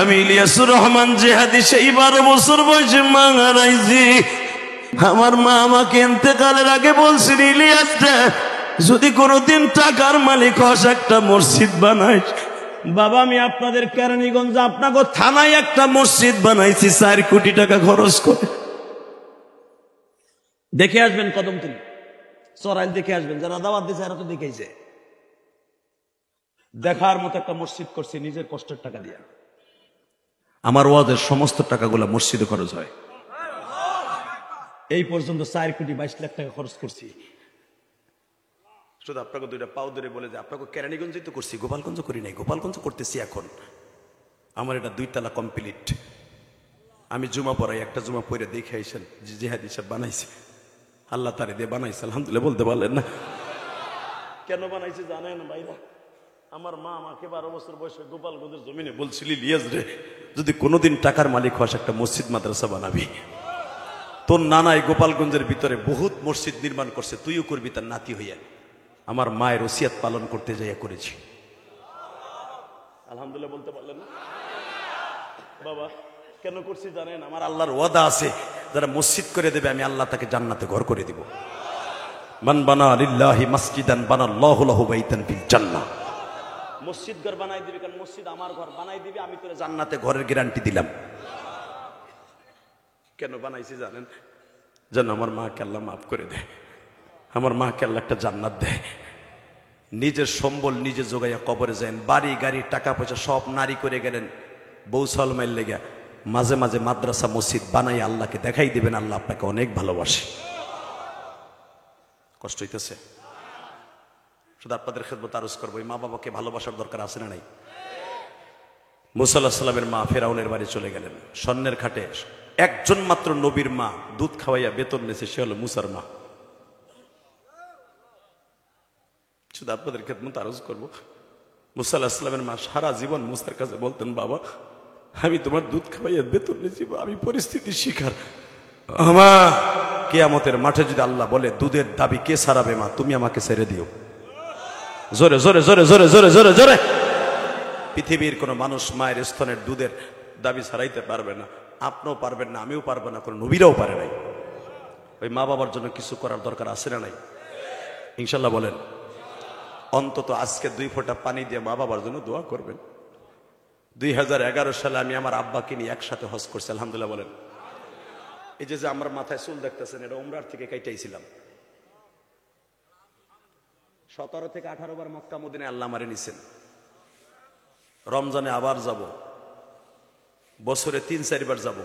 আমি ইলিয়াসুর রহমান জিহাদি সেই 12 বছর বয়সে মা হারাইছি। আমার মা আমাকে ইন্তেকালের আগে বলছিল, ইলিয়াস যদি কোনোদিন টাকার মালিক হস একটা মসজিদ বানাইস। বাবা আমি আপনাদের কেরানীগঞ্জ আপনাকে থানায় একটা মসজিদ বানাইছি 4 কোটি টাকা খরচ করে। দেখে আসবেন কদমতলী চরাইল, দেখে আসবেন, যারা দাওয়াত দিয়েছে এরা তো দেখেইছে। দেখার মতো একটা মসজিদ করছি নিজের কষ্টের টাকা দিয়ে। আমার ওয়াজের সমস্ত টাকাগুলো মসজিদে খরচ হয়। এই পর্যন্ত 4 কোটি 22 লাখ টাকা খরচ করছি। শুধু আপনাকে 2টা পাও ধরে বলে যে আপনাকে কেরানীগঞ্জই তো করছি, গোপালগঞ্জ করি নাই, গোপালগঞ্জ করতেছি এখন। আমার এটা 2 তলা কমপ্লিট। আমি জুমা পড়াই, একটা জুমা পড়ে দেখে আইসেন যে জিহাদি সাহেব বানাইছে, আল্লাহ তারে দিয়ে বানাইছে, আলহামদুলিল্লাহ বলতে পারলেন না। কেন বানাইছে জানেন ভাইরা? আমার মা আমাকে 12 বছর বয়সে গোপালগঞ্জের জমিনে বলছিল, ইলিয়াস রে যদি কোনোদিন টাকার মালিক হস একটা মসজিদ মাদ্রাসা বানাবি। তোর নানাই গোপালগঞ্জের ভিতরে বহুত মসজিদ নির্মাণ করছে, তুইও করবি তার নাতি হইয়া। আমার মায়ের ওসিয়াত পালন করতে যাইয়া করেছি, আলহামদুলিল্লাহ বলতে পারলেন না বাবা? কেন করছি জানেন? আমার আল্লাহর ওয়াদা আছে, যারা মসজিদ করে দেবে আমি আল্লাহ তাকে জান্নাতে ঘর করে দিব। মান বানা লিল্লাহি মাসজিদান বানাল্লাহু লাহু বাইতান ফিল জান্নাহ। মসজিদ ঘর বানাই দিবি, কারণ মসজিদ আমার ঘর বানাই দিবি, আমি তোরে জান্নাতে ঘরের গ্যারান্টি দিলাম। কেন বানাইছি জানেন? যেন আমার মাকে আল্লাহ মাফ করে দেয়, আমার মাকে আল্লাহ একটা জান্নাত দেয়। নিজের সম্বল নিজে জোগাইয়া কবরে যান, বাড়ি গাড়ি টাকা পয়সা সব নারী করে গেলেন বউ সালমাইল লেগা। মাঝে মাঝে মাদ্রাসা মসজিদ বানাই আল্লাহকে দেখাই দিবেন, আল্লাহ আপনাকে অনেক ভালোবাসে। কষ্ট হইতেছে? শুধু আপনাদের খেদমত আরজ করবো, মা বাবাকে ভালোবাসার দরকার আছে না নাই? মুসা আলাইহিস সালামের মা ফেরাউনের বাড়ি চলে গেলেন, স্বর্ণের খাটে একজন মাত্র নবীর মা দুধ খাওয়াইয়া বেতন নিয়েছে, সে হলো মুসার মা। শুধু আপনাদের খেদমত আরজ করবো, মুসা আলাইহিস সালামের মা সারা জীবন মুসার কাছে বলতেন, বাবা আমি তোমার দুধ খাওয়াইয়া বেতন নিয়েছি, আমি পরিস্থিতির শিকার, আমা কিয়ামতের মাঠে যদি আল্লাহ বলে দুধের দাবি কে সারাবে মা, তুমি আমাকে ছেড়ে দিও। জোরে জোরে জোরে জোরে জোরে জোরে জোরে। পৃথিবীর কোনো মানুষ মায়ের স্তনের দুধের দাবি ছাড়াইতে পারবে না, আপনিও পারবেন না, আমিও পারবো না, কোনো নবীরাও পারে নাই। ওই মা বাবার জন্য কিছু করার দরকার আছে না নাই? ইনশাল্লাহ বলেন। অন্তত আজকে 2 ফোঁটা পানি দিয়ে মা বাবার জন্য দোয়া করবেন। 2011 সালে আমি আমার আব্বাকে নিয়ে একসাথে হজ করছি, আলহামদুলিল্লাহ বলেন। এই যে আমার মাথায় চুল দেখতেছেন, এটা উমরার থেকে কাইটাইছিলাম। 17 থেকে 18 বার মক্কা মদিনায় আল্লাহ আমারে নিছেন। রমজানে আবার যাব, বছরে 3-4 বার যাব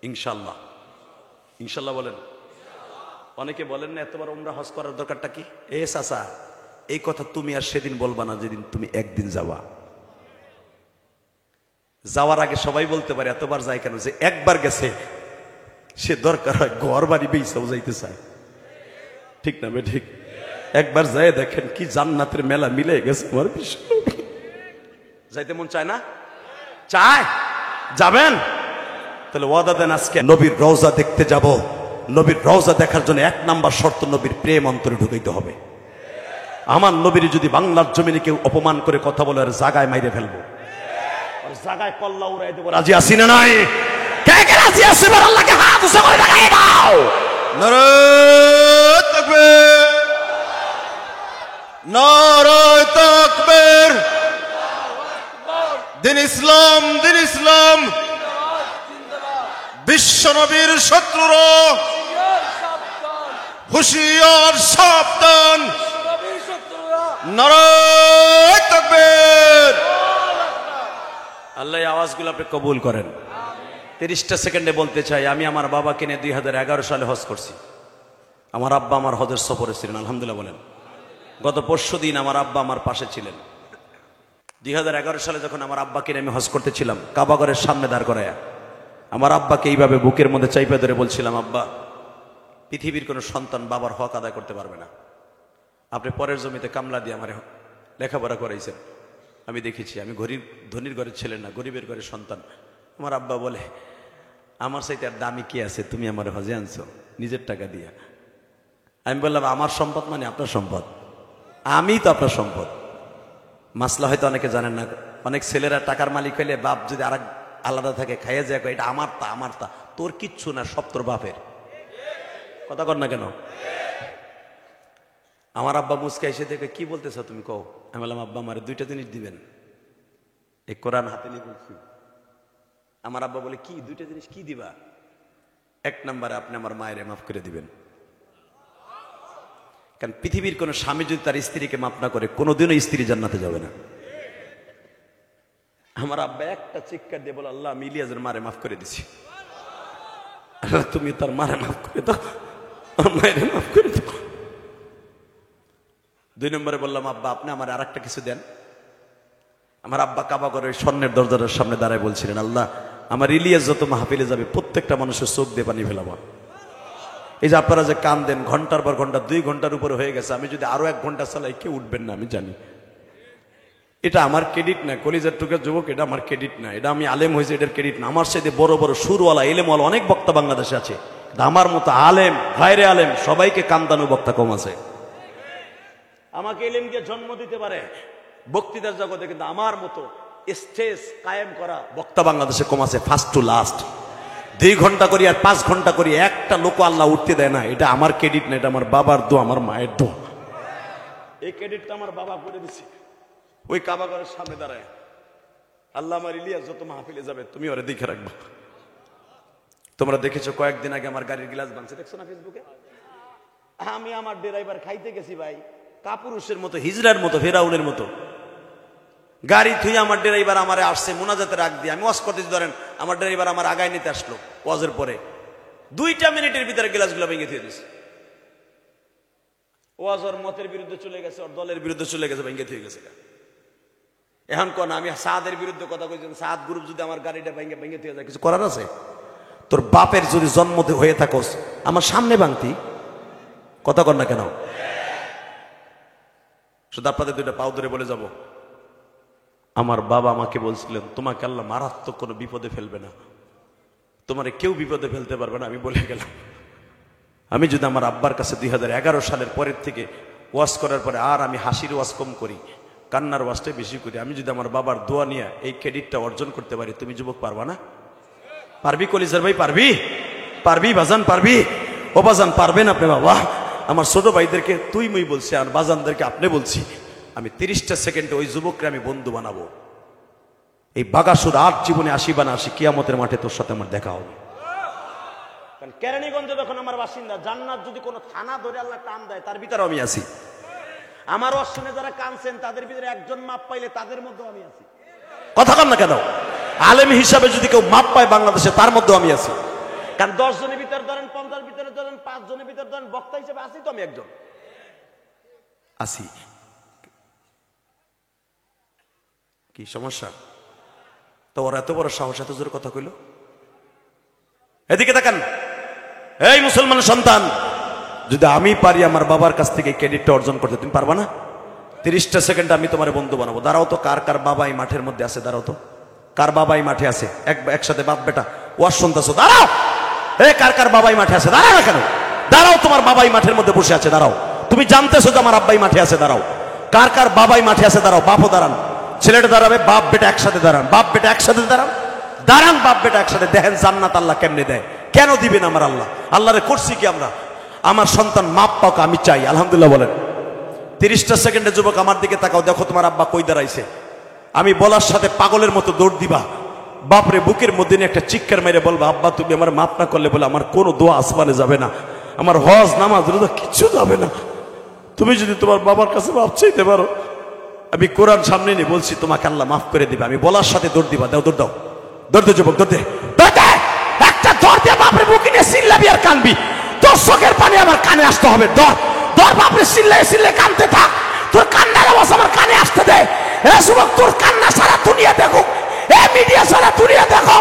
ইনশাল্লাহ। ইনশাল্লাহ বলেন। অনেকে বলেন না এতবার উমরা হজ করার দরকারটা কি? এ চাচা, এই কথা তুমি আর সেদিন বলবা না যেদিন তুমি একদিন যাবা। যাওয়ার আগে সবাই বলতে পারে এতবার যায় কেন? যে একবার গেছে সে দরকার হয় ঘর বাড়ি বেইসাও যাইতে চায়, ঠিক না বে ঠিক? একবার যায় দেখেন কি জান্নাতের মেলা মিলে গেছে আমার বিশ্ব। যাইতে মন চায় না? চায়? যাবেন? তাহলে ওয়াদা দেন আজকে নবীর রওজা দেখতে যাব। নবীর রওজা দেখার জন্য 1 নাম্বার শর্ত, নবীর প্রেম অন্তরে ঢুকাইতে হবে। আমার নবীর যদি বাংলার জমিনে কেউ অপমান করে কথা বলে আর জায়গায় মাইরে ফেলবো, আর জায়গায় কল্লা উড়াই দেবো। রাজি আছি না নাই? কে কে রাজি আছে? আল্লাহকে হাত উঁচু করে দেখাই দাও। নারায়ে তাকবীর, নারায়ে তাকবীর। দিন ইসলাম, দিন ইসলাম। বিশ্ব নবীর শত্রুরা হুঁশিয়ার সাবধান। নারায়ে তাকবীর। আল্লাহ এই আওয়াজগুলো আপনি কবুল করেন। 30টা সেকেন্ডে বলতে চাই, আমি আমার বাবাকে নিয়ে 2011 সালে হজ করছি। আমার আব্বা আমার হজের সফরে ছিলেন, আলহামদুলিল্লাহ বলেন। গত পরশুদিন আমার আব্বা আমার পাশে ছিলেন। 2011 সালে যখন আমার আব্বাকে নিয়ে আমি হজ করতেছিলাম, কাবাগরের সামনে দাঁড় করায়া আমার আব্বাকে এইভাবে বুকের মধ্যে চাইপা ধরে বলছিলাম, আব্বা, পৃথিবীর কোনো সন্তান বাবার হক আদায় করতে পারবে না। আপনি পরের জমিতে কামলা দিয়ে আমার লেখাপড়া করাইছেন, আমি দেখেছি। আমি ধনীর ঘরের ছেলে না, গরিবের ঘরের সন্তান। আমার আব্বা বলে, আমার সাথে আর দামি কি আছে, তুমি আমার হজে আনছো নিজের টাকা দিয়া। আমি বললাম, আমার সম্পদ মানে আপনার সম্পদ, আমি তো আপনার সম্পদ। মাসলা হয়তো অনেকে জানেন না, অনেক ছেলেরা টাকার মালিক হইলে বাপ যদি আর আলাদা থাকে খাইয়ে যায়, এটা আমার তা আমার তা। তোর কিচ্ছু না, সব তোর বাপের। কথা কর না কেন? আমার আব্বা মুসকা এসে দেখে, কি বলতেছ তুমি কও? আমি বললাম, আব্বা আমার 2টা জিনিস দিবেন। এই কোরআন হাতে নিয়ে বলছি। আমার আব্বা বলে, কি 2টা জিনিস কি দিবা? 1 নম্বরে আপনি আমার মায়ের মাফ করে দিবেন। কারণ পৃথিবীর কোন স্বামী যদি তার স্ত্রীকে মাফ না করে, কোনোদিনও স্ত্রী জান্নাতে যাবে না। আমার আব্বা একটা চিৎকার দিয়ে বলে, আল্লাহ আমি ইলিয়াসের মারে মাফ করে দিছি। আল্লাহ তুমি তার মারে মাফ করে দাও, আমার মায়ের মাফ করে দাও। 2 নম্বরে বললাম, আব্বা আপনি আমার আর একটা কিছু দেন। আমার আব্বা কাবা করে স্বর্ণের দরজার সামনে দাঁড়ায় বলছিলেন, আল্লাহ আমার ইলিয়াস যত মাহফিলে যাবে প্রত্যেকটা মানুষের চোখ দিয়ে পানি ফেলাবো। এই যে আপনারা যে কান দেন ঘন্টার পর ঘন্টা, 2 ঘন্টার উপরে হয়ে গেছে। আমি যদি আরো 1 ঘন্টা চালাই কেউ উঠবেন না, আমি জানি। এটা আমার ক্রেডিট না, কলিজার টুকের যুবক, এটা আমার ক্রেডিট না। এটা আমি আলেম হয়েছে, এটার ক্রেডিট না। আমার সাথে বড় বড় সুরওয়ালা এলেমওয়ালা অনেক বক্তা বাংলাদেশে আছে, আমার মতো আলেম ভাইরে আলেম সবাইকে কামদানু বক্তা কম আছে। আমাকে এলেমকে জন্ম দিতে পারে বক্তৃতার জগতে, কিন্তু আমার মতো স্টেজ কায়েম করা বক্তা বাংলাদেশে কম আছে। ফার্স্ট টু লাস্ট 2 ঘন্টা করি আর 5 ঘন্টা করি, একটা লোক আল্লাহ উঠতে দেয় না। এটা আমার ক্রেডিট না, এটা আমার বাবার দোয়া, আমার মায়ের দোয়া। এই ক্রেডিটটা আমার বাবা করে দিছে। ওই কাবাগরের সামনে দাঁড়ায়, আল্লাহ আমার ইলিয়াস যত মাহফিলে যাবে তুমি ওরে দেখে রাখবা। তোমরা দেখেছো কয়েকদিন আগে আমার গাড়ির গ্লাস ভাঙছে, দেখছো না ফেসবুকে? আমি আমার ড্রাইভার খাইতে গেছি ভাই, কাপুরুষের মতো, হিজড়ার মতো, ফেরাউনের মতো গাড়ি থুই। আমার ড্রাইভার আমারে আসছে মোনাজাতে রাখ দিয়ে, আমি ওয়াজ করতেছি, ধরেন আমার ড্রাইভার আমার আগায় নিতে আসলো ওয়াজের পরে। 2টা মিনিটের ভিতরে গ্লাসগুলো ভেঙে দিয়ে দিচ্ছে। ওয়াজ ওর মতের বিরুদ্ধে চলে গেছে, ওর দলের বিরুদ্ধে চলে গেছে, ভেঙে দিয়ে গেছে। এখন কোন আমি সাদের বিরুদ্ধে কথা কইছি, সাদ গ্রুপ যদি আমার গাড়িটা ভেঙে ভেঙে দিয়ে যায়, কিছু করার আছে? তোর বাপের যদি জন্ম হয়ে থাকোস আমার সামনে ভাঙতি, কথা কর না কেন? শুধু আপনাদের 2টা পাও ধরে বলে যাব, আমার বাবা আমাকে বলছিলেন তোমাকে আল্লাহ মারাত্মক কোনো বিপদে ফেলবে না, তোমারে কেউ বিপদে ফেলতে পারবে না। আমি বলে গেলাম আমি যদি আমার আব্বার কাছে 2011 সালের পরের থেকে ওয়াজ করার পরে আর আমি হাসির ওয়াজ কম করি, কান্নার ওয়াজটাই বেশি করি, আমি যদি আমার বাবার দোয়া নিয়ে এই ক্রেডিটটা অর্জন করতে পারি, তুমি যুবক পারবা না? পারবি কলিজার ভাই? পারবি? পারবি বাজান? পারবি? ও বাজান পারবেন আপনি? বাবা আমার ছোট ভাইদেরকে তুই মুই বলছি, আর বাজানদেরকে আপনি বলছি, আমি 30টা সেকেন্ডে ওই যুবককে আমি বন্ধু বানাবো। এই বাগাসুর আর জীবনে আসি বা না আসি, কিয়ামতের মাঠে তোর সাথে আমার দেখা হবে। কারণ কেরানীগঞ্জে যখন আমার বাসিন্দা, জান্নাত যদি কোনো থানা ধরে আল্লাহ টান দেয়, তার ভিতরে আমি আছি। আমার অশ্বিনে যারা কানছেন তাদের ভিতরে একজন মাপ পাইলে তাদের মধ্যে আমি আছি। কথা কন না কেন? আলেম হিসাবে যদি কেউ মাপ পায় বাংলাদেশে, তার মধ্যে আমি আছি। কারণ 10 জনের ভিতরে ধরেন, 50 ভিতরে ধরেন, 5 জনের ভিতরে ধরেন, বক্তা হিসেবে আছি তো আমি একজন আছি। কি সমস্যা? তো ওর এত বড় সাহস, এত জোর কথা কইল। এদিকে তাকান, এই মুসলমান সন্তান, যদি আমি পারি আমার বাবার কাছ থেকে ক্রেডিটটা অর্জন করতে, তুমি পারবা না? 30টা সেকেন্ড আমি তোমার বন্ধু বানাবো। দাঁড়াও তো, কার কার বাবা এই মাঠের মধ্যে আছে? দাঁড়াও তো, কার বাবা এই মাঠে আছে? একসাথে বাপ বেটা ওয়াজ শুনতেছো, দাঁড়াও। কার কার বাবাই মাঠে আছে? দাঁড়াও না কেন? দাঁড়াও, তোমার বাবাই মাঠের মধ্যে বসে আছে, দাঁড়াও। তুমি জানতেছো যে আমার আব্বাই মাঠে আছে, দাঁড়াও। কার কার বাবাই মাঠে আছে? দাঁড়াও। বাপও দাঁড়ান, ছেলেটা দাঁড়াবে, বাপ বেটা একসাথে দাঁড়ান, বাপ বেটা একসাথে দাঁড়ান, দাঁড়ান বাপ বেটা একসাথে। দেখেন জান্নাত আল্লাহ কেমনে দেয়। কেন দিবেন আমার আল্লাহ? আল্লাহরে করছি কি আমরা? আমার সন্তান মাপ পাক আমি চাই, আলহামদুলিল্লাহ বলেন। 30টা সেকেন্ডে যুবক আমার দিকে তাকাও, দেখো তোমার আব্বা কই দাঁড়াইছে। আমি বলার সাথে পাগলের মতো দৌড় দিবা, বাপরে বুকের মধ্যে নিয়ে একটা চিৎকার মেরে বলবা, আব্বা তুমি আমার মাপ না করলে বলে আমার কোনো দোয়া আসমানে যাবে না, আমার হজ নামাজ রোজা কিচ্ছু যাবে না। তুমি যদি তোমার বাবার কাছে মাপ চাইতে পারো, আমি কোরআন সামনে নিয়ে বলছি তোমাকে আল্লাহ মাফ করে দিবে। আমি বলার সাথে দৌড় দিবা। দাও, দৌড় দাও, দৌড় দে যুবক, দৌড় দে, একটা দৌড় দিয়ে বাপরে বুকে নিয়ে চিল্লাবি আর কানবি। তোর চোখের পানি আমার কানে আসতে হবে। দৌড় দৌড়, বাপরে চিল্লাই চিল্লাই কানতে থাক, তোর কান্নার আওয়াজ আমার কানে আসতে দে। যুবক, তোর কান্না সারা দুনিয়া দেখো, মিডিয়া সারা দুনিয়া দেখো,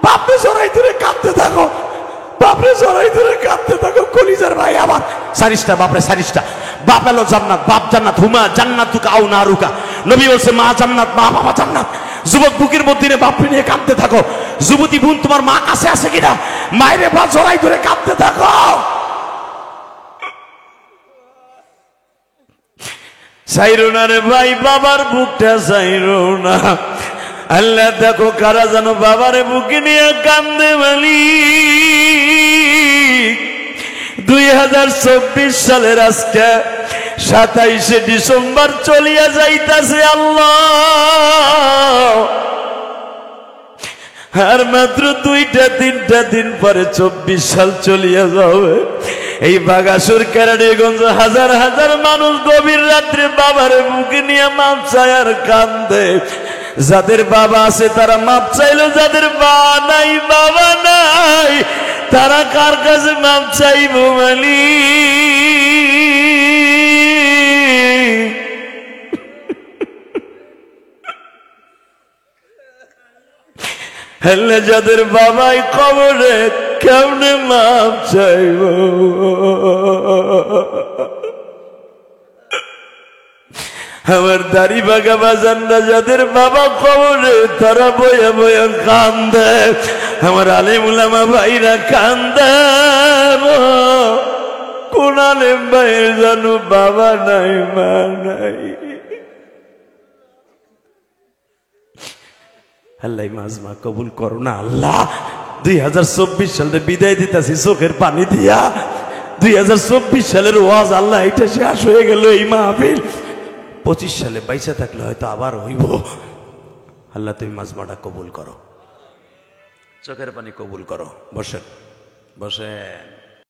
বাপরে জড়াই ধরে কাঁদতে থাকো, বাপরে জড়াই ধরে কাঁদতে থাকো। কলিজার ভাই আমার, সারিস্তা বাপরে সারিস্তা। বাপ এলো জান্নাত, বাপ জান্নাত, হুমা জান্নাতুকা আও নারুকা। নবী বলছে মা জান্নাত, মা বাবা জান্নাত। যুবক বুকের মধ্যে বাপরে নিয়ে কাঁদতে থাকো। যুবতী বোন, তোমার মা কাছে আছে কিনা? মায়ের বা জড়াই ধরে কাঁদতে থাকো। চাইরো না রে ভাই, বাবার বুকটা চাইরো না। আল্লাহ দেখো কারা যেন বাবারে বুকে নিয়ে কান্দে। মালিক 2024 সালের আজকে 27শে ডিসেম্বর চলিয়া যাইতাছে। আল্লাহ, আর মাত্র 2-3 দিন পরে 24 সাল চলিয়া যাবে। এই বাগাসুর কেরানীগঞ্জ হাজার হাজার মানুষ গভীর রাত্রে বাবারে বুকে নিয়ে মাপ চায় আর কান্দে। যাদের বাবা আছে তারা মাপ চাইলো, যাদের বাবা নাই তারা কার কাছে মাপ চাইব? মালিক, হেলে যাদের বাবাই কবরে কেমনে মাপ চাইব? আমার দাড়ি বাগা বাজানরা যাদের বাবা কবরে, তারা বয়া বয়া কান্দে। আমার আলেম উলামা ভাইরা কান্দে। কোন আলেম ভাইয়ের জানো বাবা নাই, মা নাই। আল্লাহ মাজমা কবুল করো না আল্লাহ। 2024 সালে বিদায় দিতেছি চোখের পানি দিয়া। 2024 সালের ওয়াজ আল্লাহ এটা শেষ হয়ে গেল এই মাহফিল। 25 সালে বাইসা থাকলে হয়তো আবার হইব। আল্লাহ তুমি মাজমাটা কবুল করো, চোখের পানি কবুল করো। বসেন বসেন।